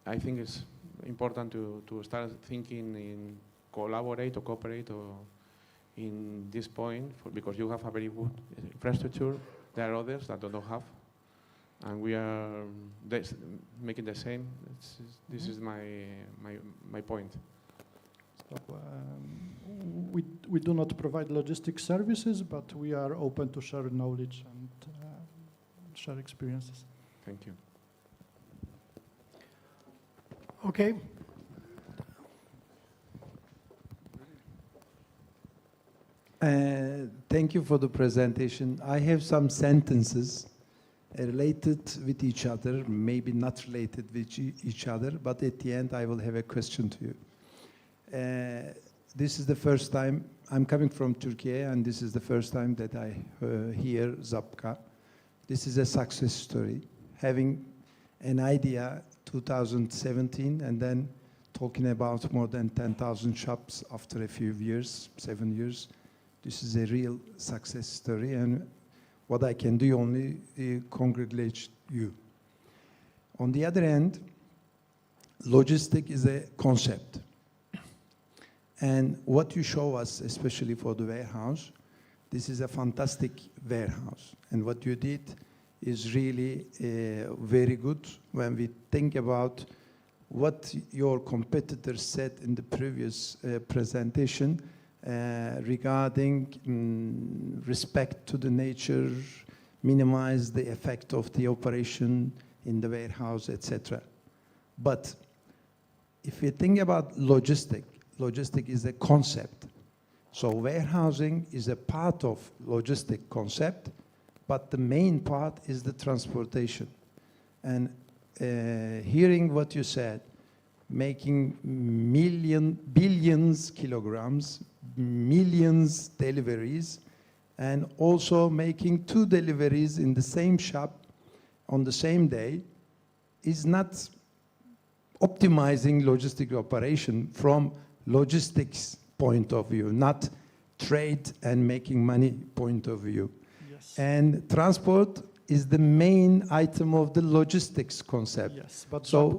I think it's important to start thinking in collaborate or cooperate or in this point, because you have a very good infrastructure. There are others that don't have, and we are making the same. This is my point. So, we do not provide logistics services, but we are open to share knowledge and share experiences. Thank you. Okay. Thank you for the presentation. I have some sentences related with each other, maybe not related with each other, but at the end I will have a question to you. This is the first time, I'm coming from Turkey, and this is the first time that I hear Zapka. This is a success story. Having an idea 2017 and then talking about more than 10,000 shops after a few years, 7 years. This is a real success story, and what I can do only congratulate you. On the other hand, logistic is a concept. And what you show us, especially for the warehouse, this is a fantastic warehouse. And what you did is really very good when we think about what your competitors said in the previous presentation regarding respect to the nature, minimize the effect of the operation in the warehouse, etc. But if you think about logistic is a concept. So warehousing is a part of logistic concept, but the main part is the transportation. And hearing what you said, making billions kilograms, millions deliveries, and also making 2 deliveries in the same shop on the same day is not optimizing logistic operation from logistics point of view, not trade and making money point of view. Yes. And transport is the main item of the logistics concept. Yes, but so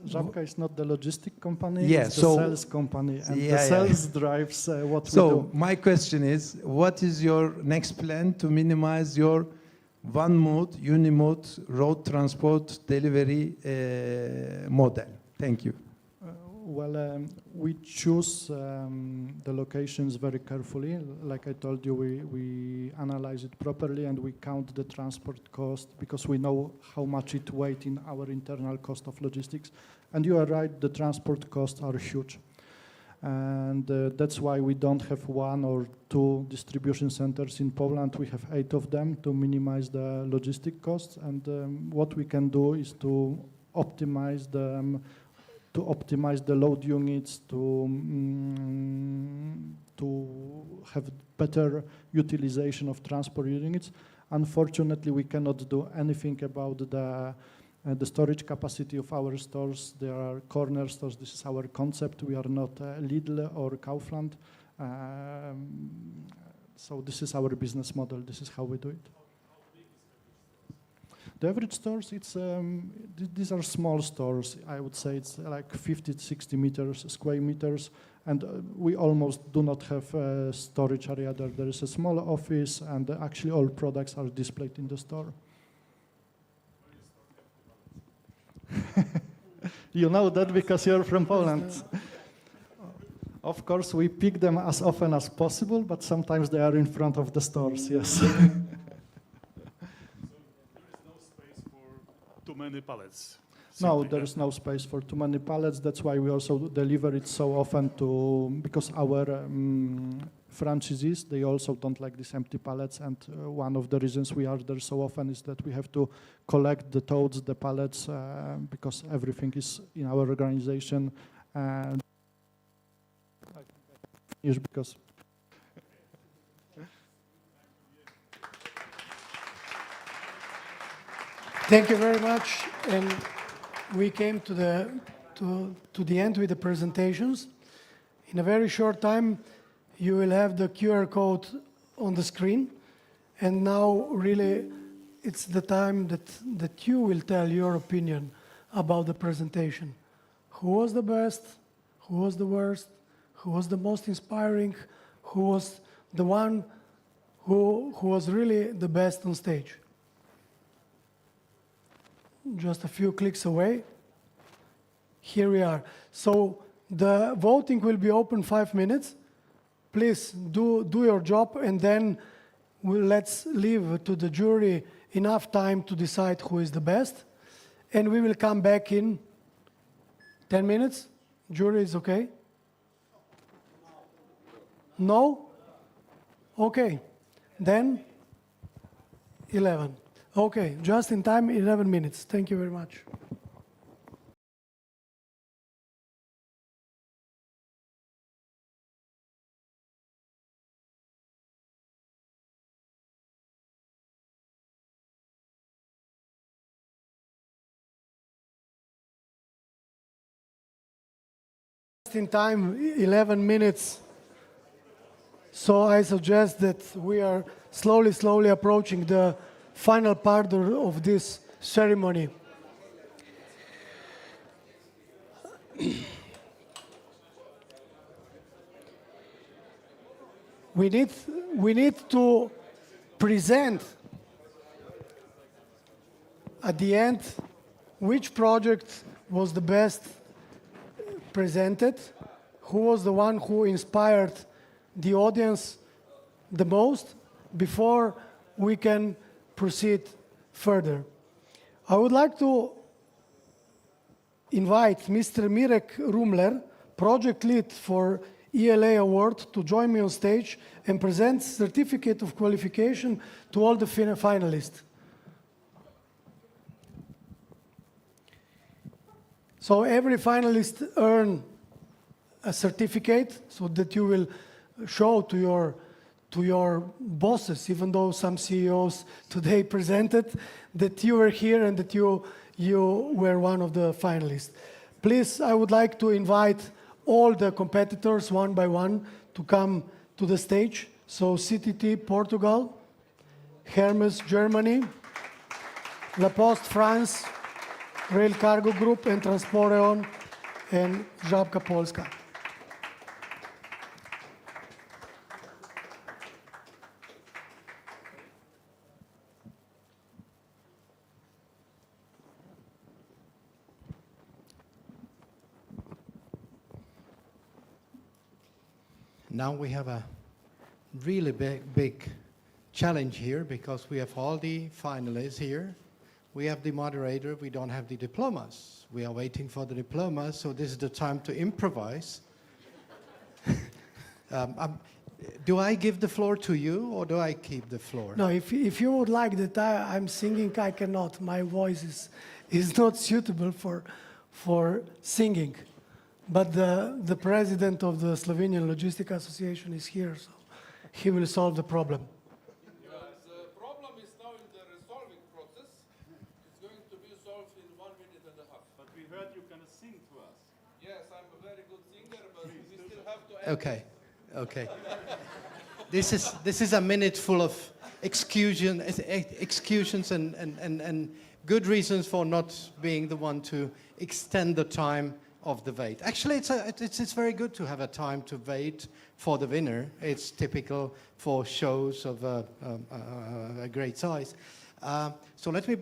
Żabka is not the logistic company, yeah, it's the so sales company, and the sales drives what we do. So my question is, what is your next plan to minimize your one-mode, unimode, road transport delivery model? Thank you. Well, we choose the locations very carefully. Like I told you, we analyze it properly and we count the transport cost because we know how much it weighs in our internal cost of logistics. And you are right, the transport costs are huge. And that's why we don't have 1 or 2 distribution centers in Poland. We have 8 of them to minimize the logistic costs. And what we can do is to optimize the load units, to have better utilization of transport units. Unfortunately, we cannot do anything about the storage capacity of our stores. There are corner stores. This is our concept. We are not Lidl or Kaufland. So this is our business model. This is how we do it. The average stores, these are small stores. I would say it's like 50, 60 square meters, and we almost do not have a storage area there. There is a small office, and actually all products are displayed in the store. You know that because you're from Poland. Of course, we pick them as often as possible, but sometimes they are in front of the stores, yes. Too many pallets? No, there is no space for too many pallets. That's why we also deliver it so often because our franchisees, they also don't like these empty pallets. And one of the reasons we are there so often is that we have to collect the totes, the pallets, because everything is in our organization. And because Thank you very much. And we came to the end with the presentations. In a very short time, you will have the QR code on the screen. And now, really, it's the time that you will tell your opinion about the presentation. Who was the best? Who was the worst? Who was the most inspiring? Who was the one who was really the best on stage? Just a few clicks away. Here we are. So the voting will be open 5 minutes. Please do your job, and then let's leave to the jury enough time to decide who is the best. And we will come back in 10 minutes. Jury is okay? No? Okay. Then 11. Okay, just in time, 11 minutes. Thank you very much. In time, 11 minutes. So I suggest that we are slowly approaching the final part of this ceremony. We need to present at the end which project was the best presented, who was the one who inspired the audience the most, before we can proceed further. I would like to invite Mr. Mirek Rumler, project lead for ELA Award, to join me on stage and present certificate of qualification to all the finalists. So every finalist earn a certificate so that you will show to your bosses, even though some CEOs today presented, that you were here and that you were one of the finalists. Please, I would like to invite all the competitors one by one to come to the stage. So CTT Portugal, Hermes Germany, La Poste France, Rail Cargo Group, and Transporeon, and Żabka Polska. Now we have a really big challenge here, because we have all the finalists here. We have the moderator, we don't have the diplomas. We are waiting for the diplomas, so this is the time to improvise. Do I give the floor to you, or do I keep the floor? No, if you would like that I'm singing, I cannot. My voice is not suitable for singing. But the president of the Slovenian Logistic Association is here, so he will solve the problem. The problem is now in the resolving process. It's going to be solved in 1 minute and a half. But we heard you can sing to us. Yes, I'm a very good singer, but we still have to. Okay. This is a minute full of excusions and good reasons for not being the one to extend the time of the wait. Actually, it's very good to have a time to wait for the winner. It's typical for shows of a great size. So let me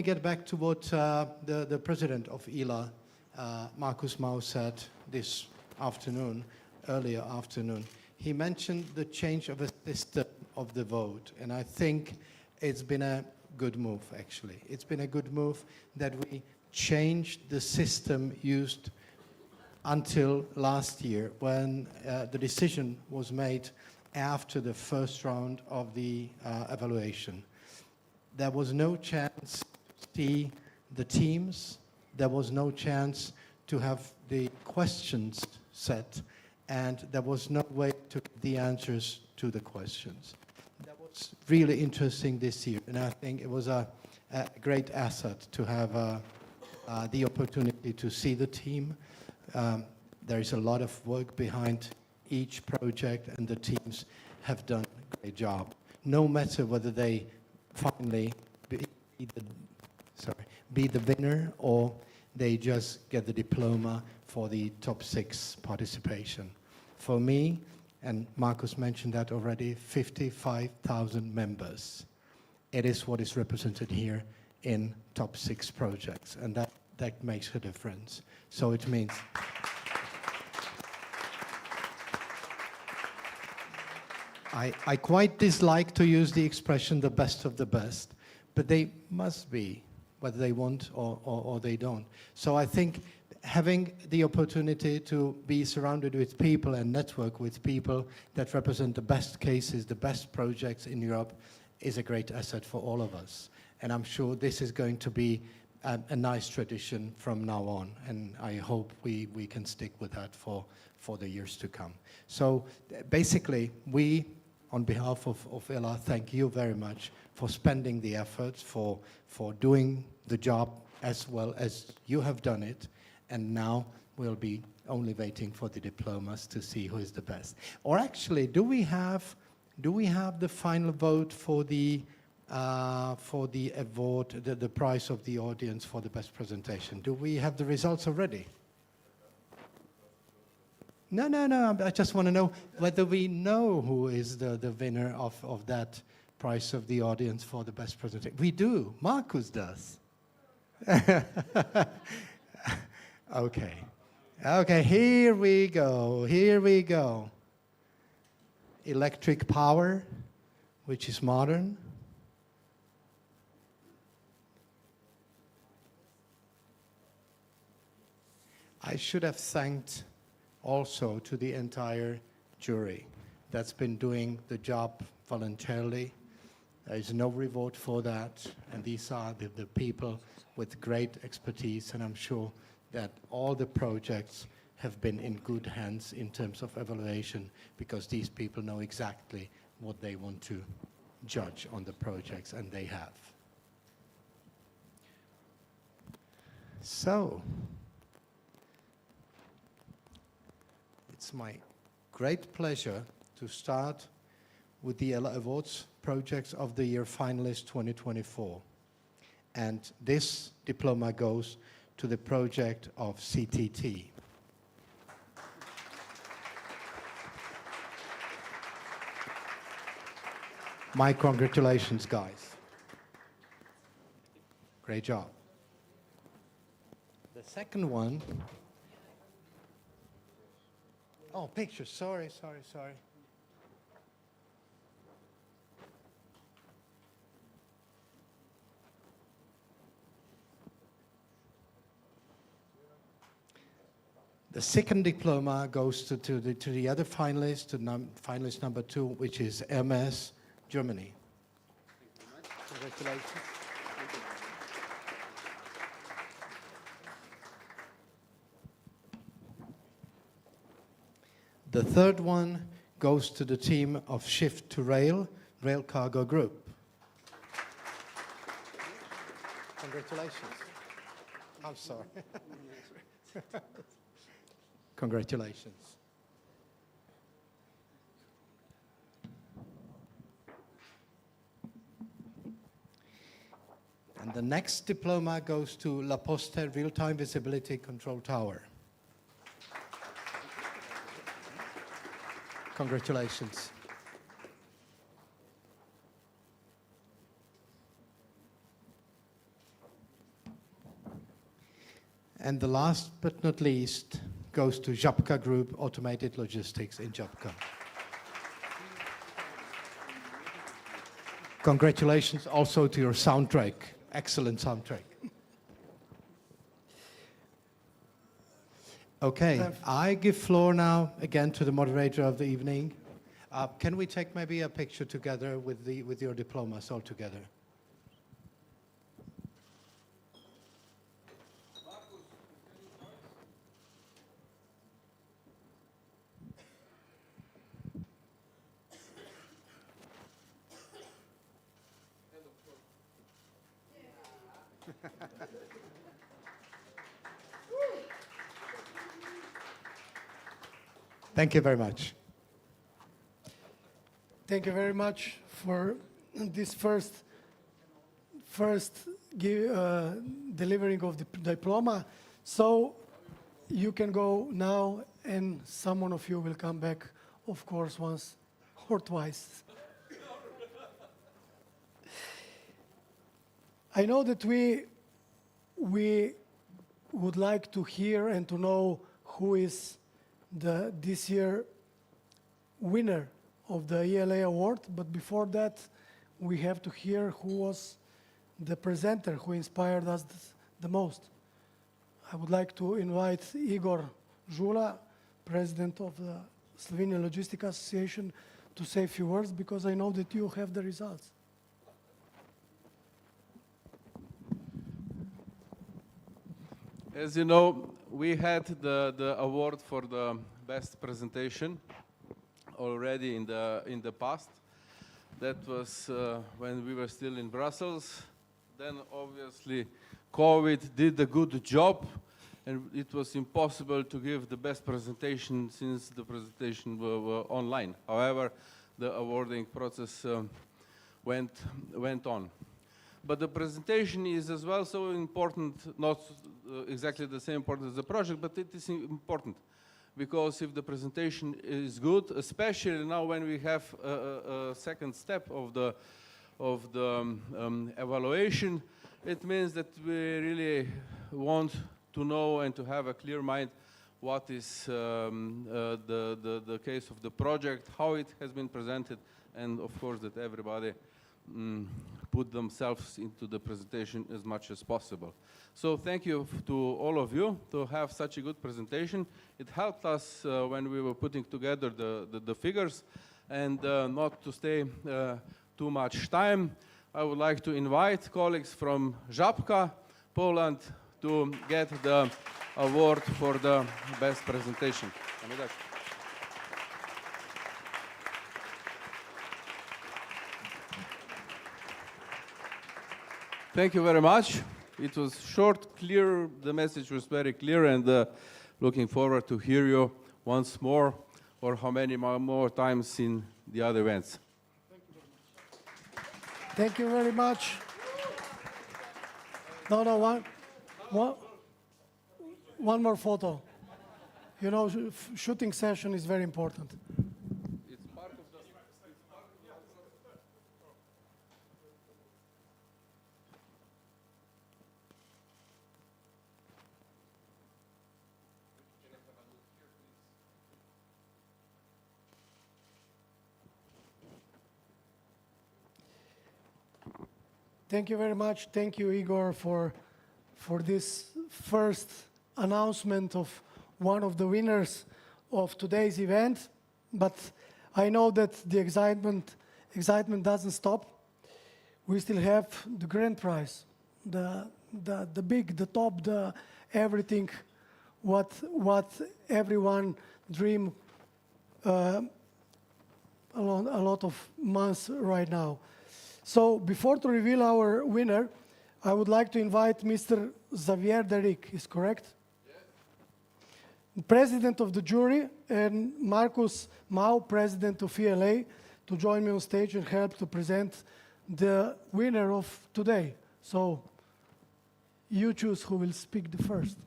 get back to what the president of ELA, Markus Mau, said this afternoon, earlier afternoon. He mentioned the change of a system of the vote, and I think it's been a good move, actually. It's been a good move that we changed the system used until last year, when the decision was made after the first round of the evaluation. There was no chance to see the teams. There was no chance to have the questions set, and there was no way to get the answers to the questions. That was really interesting this year, and I think it was a great asset to have the opportunity to see the team. There is a lot of work behind each project, and the teams have done a great job, no matter whether they finally be the winner or they just get the diploma for the top 6 participation. For me, and Markus mentioned that already, 55,000 members. It is what is represented here in top 6 projects, and that makes a difference. So it means I quite dislike to use the expression the best of the best, but they must be, whether they want or they don't. So I think having the opportunity to be surrounded with people and network with people that represent the best cases, the best projects in Europe is a great asset for all of us. And I'm sure this is going to be a nice tradition from now on, and I hope we can stick with that for the years to come. So basically, we, on behalf of ELA, thank you very much for spending the efforts, for doing the job as well as you have done it, and now we'll be only waiting for the diplomas to see who is the best. Or actually, do we have the final vote for the award, the prize of the audience for the best presentation? Do we have the results already? No, I just want to know whether we know who is the winner of that prize of the audience for the best presentation. We do. Markus does. Okay, here we go. Electric power, which is modern. I should have thanked also to the entire jury that's been doing the job voluntarily. There is no reward for that, and these are the people with great expertise, and I'm sure that all the projects have been in good hands in terms of evaluation, because these people know exactly what they want to judge on the projects, and they have. So, it's my great pleasure to start with the ELA Awards Projects of the Year Finalist 2024. And this diploma goes to the project of CTT. My congratulations, guys. Great job. The second one. Oh, pictures. Sorry. The second diploma goes to the other finalist, finalist number 2, which is MS Germany. Congratulations. The third one goes to the team of Shift to Rail, Rail Cargo Group. Congratulations. I'm sorry. Congratulations. And the next diploma goes to La Poste Real-Time Visibility Control Tower. Congratulations. And the last but not least goes to Żabka Group Automated Logistics in Żabka. Congratulations also to your soundtrack. Excellent soundtrack. Okay, I give floor now again to the moderator of the evening. Can we take maybe a picture together with your diplomas all together? Thank you very much. Thank you very much for this first delivering of the diploma. So you can go now, and someone of you will come back, of course, once or twice. I know that we would like to hear and to know who is this year winner of the ELA Award, but before that, we have to hear who was the presenter who inspired us the most. I would like to invite Igor Žula, president of the Slovenian Logistics Association, to say a few words, because I know that you have the results. As you know, we had the award for the best presentation already in the past. That was when we were still in Brussels. Then obviously COVID did a good job, and it was impossible to give the best presentation since the presentation were online. However, the awarding process went on. But the presentation is as well so important, not exactly the same important as the project, but it is important. Because if the presentation is good, especially now when we have a second step of the evaluation, it means that we really want to know and to have a clear mind what is the case of the project, how it has been presented, and of course that everybody put themselves into the presentation as much as possible. So thank you to all of you to have such a good presentation. It helped us when we were putting together the figures, and not to stay too much time, I would like to invite colleagues from Żabka, Poland, to get the award for the best presentation. Thank you very much. It was short, clear, the message was very clear, and looking forward to hear you once more, or how many more times in the other events. Thank you very much. No, one more photo. You know, shooting session is very important. Thank you very much. Thank you, Igor, for this first announcement of one of the winners of today's event. But I know that the excitement doesn't stop. We still have the grand prize, the big, the top, the everything, what everyone dream a lot of months right now. So before to reveal our winner, I would like to invite Mr. Xavier Deric, is correct? Yes. President of the jury, and Marcus Mau, President of ELA, to join me on stage and help to present the winner of today. So you choose who will speak the first.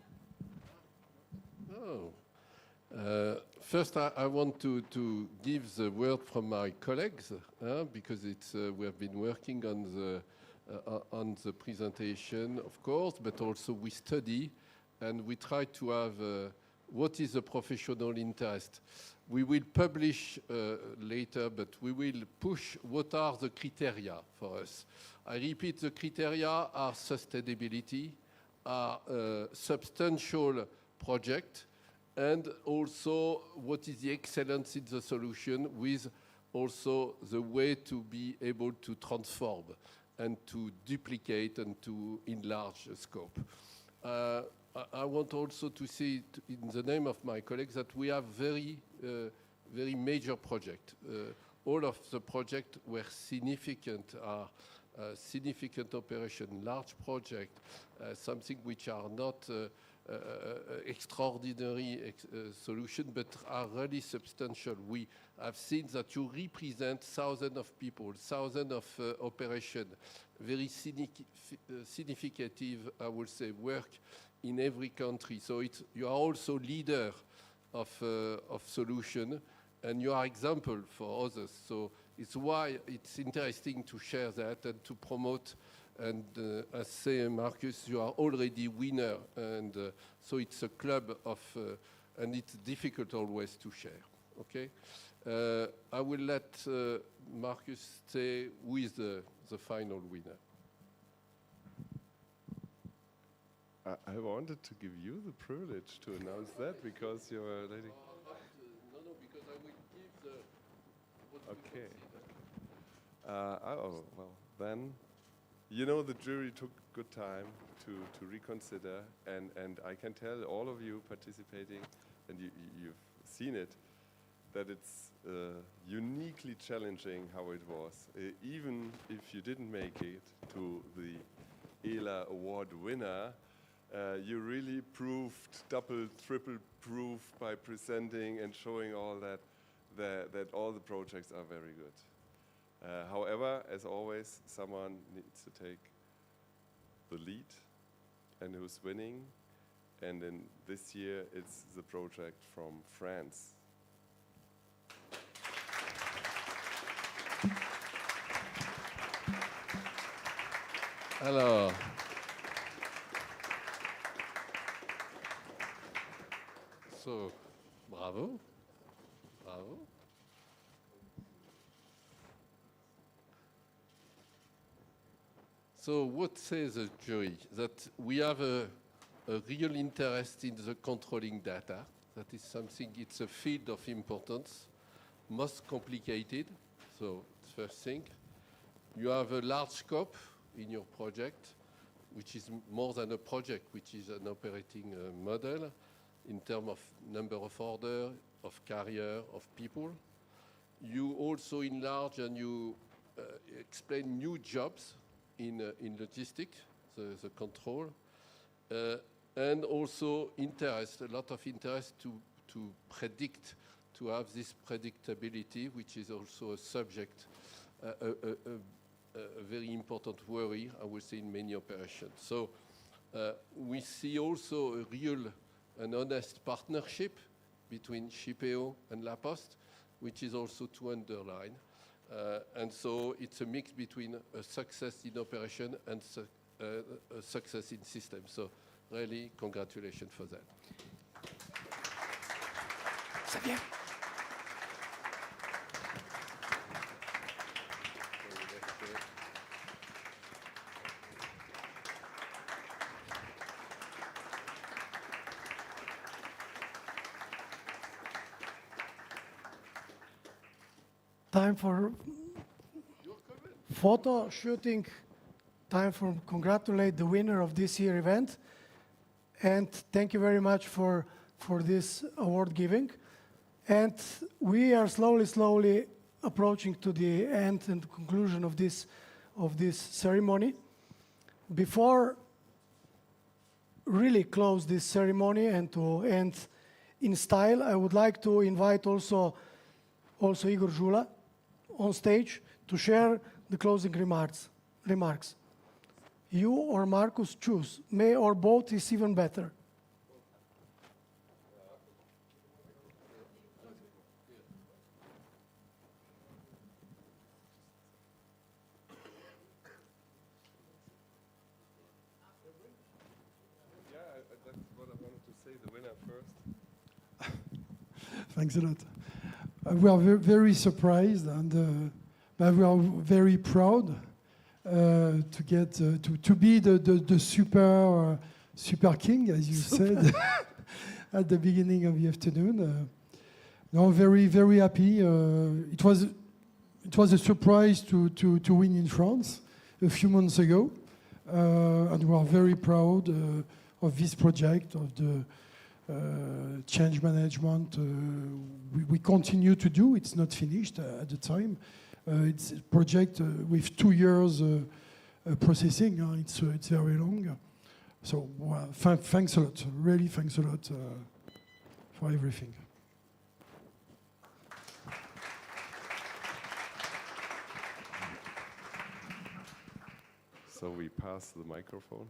First, I want to give the word from my colleagues, because we have been working on the presentation, of course, but also we study and we try to have what is the professional interest. We will publish later, but we will push what are the criteria for us. I repeat, the criteria are sustainability, are substantial project, and also what is the excellence in the solution, with also the way to be able to transform and to duplicate and to enlarge the scope. I want also to say in the name of my colleagues that we have very major project. All of the projects were significant, are significant operation, large project, something which are not extraordinary solution, but are really substantial. We have seen that you represent thousands of people, thousands of operation, very significant, I would say, work in every country. So you are also leader of solution, and you are example for others. So it's why it's interesting to share that and to promote. And as say Marcus, you are already winner, and so it's a club of, and it's difficult always to share. Okay, I will let Marcus say who is the final winner. I wanted to give you the privilege to announce that because you're a lady. No, because I will give the... Okay. Oh, well, then, you know, the jury took good time to reconsider, and I can tell all of you participating, and you've seen it, that it's uniquely challenging how it was. Even if you didn't make it to the ELA Award winner, you really proved, double, triple proof by presenting and showing all that all the projects are very good. However, as always, someone needs to take the lead, and who's winning, and then this year it's the project from France. Alors, so, bravo, bravo. So what says the jury? That we have a real interest in the controlling data. That is something, it's a field of importance, most complicated. So first thing, you have a large scope in your project, which is more than a project, which is an operating model in terms of number of order, of carrier, of people. You also enlarge and you explain new jobs in logistics, the control, and also interest, a lot of interest to predict, to have this predictability, which is also a subject, a very important worry, I would say, in many operations. So we see also a real and honest partnership between Shipeo and La Poste, which is also to underline. And so it's a mix between a success in operation and a success in system. So really, congratulations for that. Xavier. Time for photo shooting, time for congratulate the winner of this year event. And thank you very much for this award giving. And we are slowly approaching to the end and conclusion of this ceremony. Before really close this ceremony and to end in style, I would like to invite also Igor Žula on stage to share the closing remarks. You or Marcus, choose. May or both is even better. Yeah, that's what I wanted to say, the winner first. Thanks a lot. We are very surprised, and but we are very proud to get to be the super king, as you said at the beginning of the afternoon. No, very happy. It was a surprise to win in France a few months ago, and we are very proud of this project, of the change management we continue to do. It's not finished at the time. It's a project with 2 years processing. It's very long. So thanks a lot. Really, thanks a lot for everything. So we pass the microphone.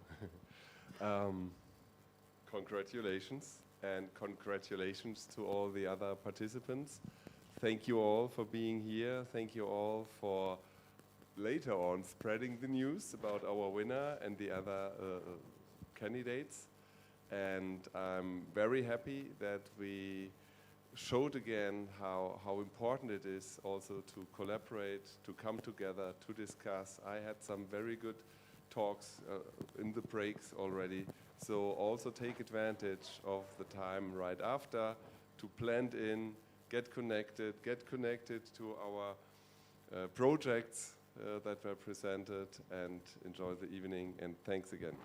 Congratulations, and congratulations to all the other participants. Thank you all for being here. Thank you all for later on spreading the news about our winner and the other candidates. And I'm very happy that we showed again how important it is also to collaborate, to come together, to discuss. I had some very good talks in the breaks already. So also take advantage of the time right after to blend in, get connected to our projects that were presented, and enjoy the evening, and thanks again.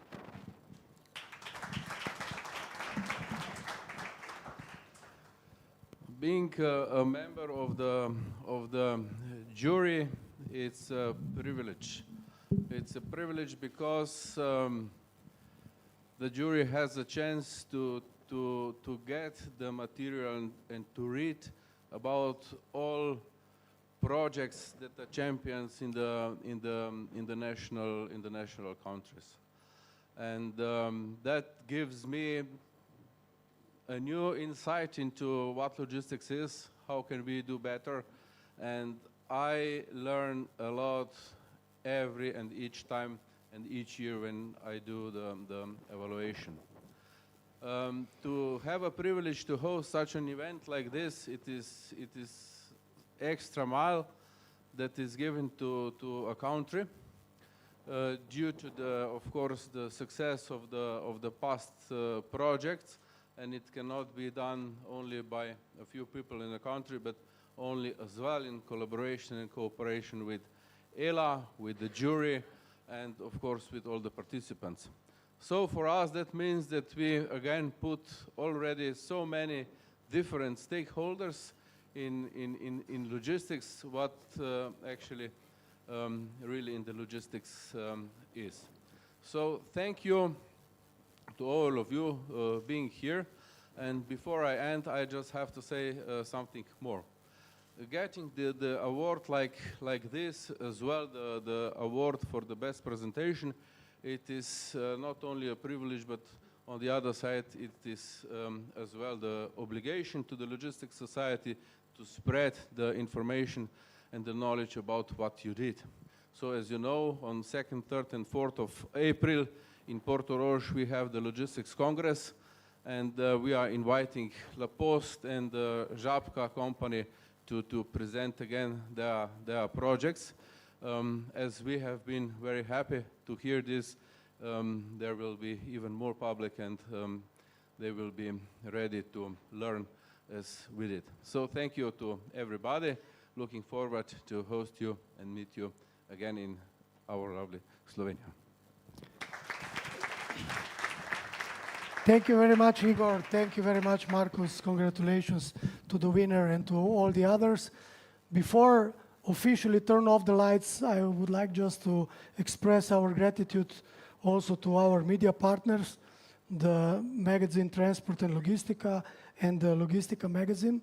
Being a member of the jury, it's a privilege. It's a privilege because the jury has a chance to get the material and to read about all projects that are champions in the national countries, and that gives me a new insight into what logistics is, how can we do better, and I learn a lot every and each time and each year when I do the evaluation. To have a privilege to host such an event like this, it is extra mile that is given to a country due to of course the success of the past projects. And it cannot be done only by a few people in the country, but only as well in collaboration and cooperation with ELA, with the jury, and of course with all the participants. So for us, that means that we again put already so many different stakeholders in logistics, what actually really in the logistics is. So thank you to all of you being here. And before I end, I just have to say something more. Getting the award like this, as well the award for the best presentation, it is not only a privilege, but on the other side, it is as well the obligation to the Logistics Society to spread the information and the knowledge about what you did. So as you know, on 2nd, 3rd, and 4th of April, in Porto Roche, we have the Logistics Congress, and we are inviting La Poste and the Żabka company to present again their projects. As we have been very happy to hear this, there will be even more public, and they will be ready to learn as we did. So thank you to everybody. Looking forward to host you and meet you again in our lovely Slovenia. Thank you very much, Igor. Thank you very much, Marcus. Congratulations to the winner and to all the others. Before officially turn off the lights, I would like just to express our gratitude also to our media partners, the magazine Transport and Logistica and the Logistica magazine,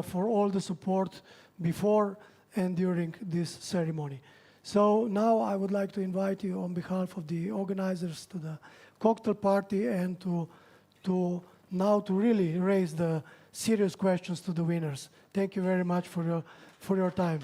for all the support before and during this ceremony. So now I would like to invite you on behalf of the organizers to the cocktail party and to really raise the serious questions to the winners. Thank you very much for your time.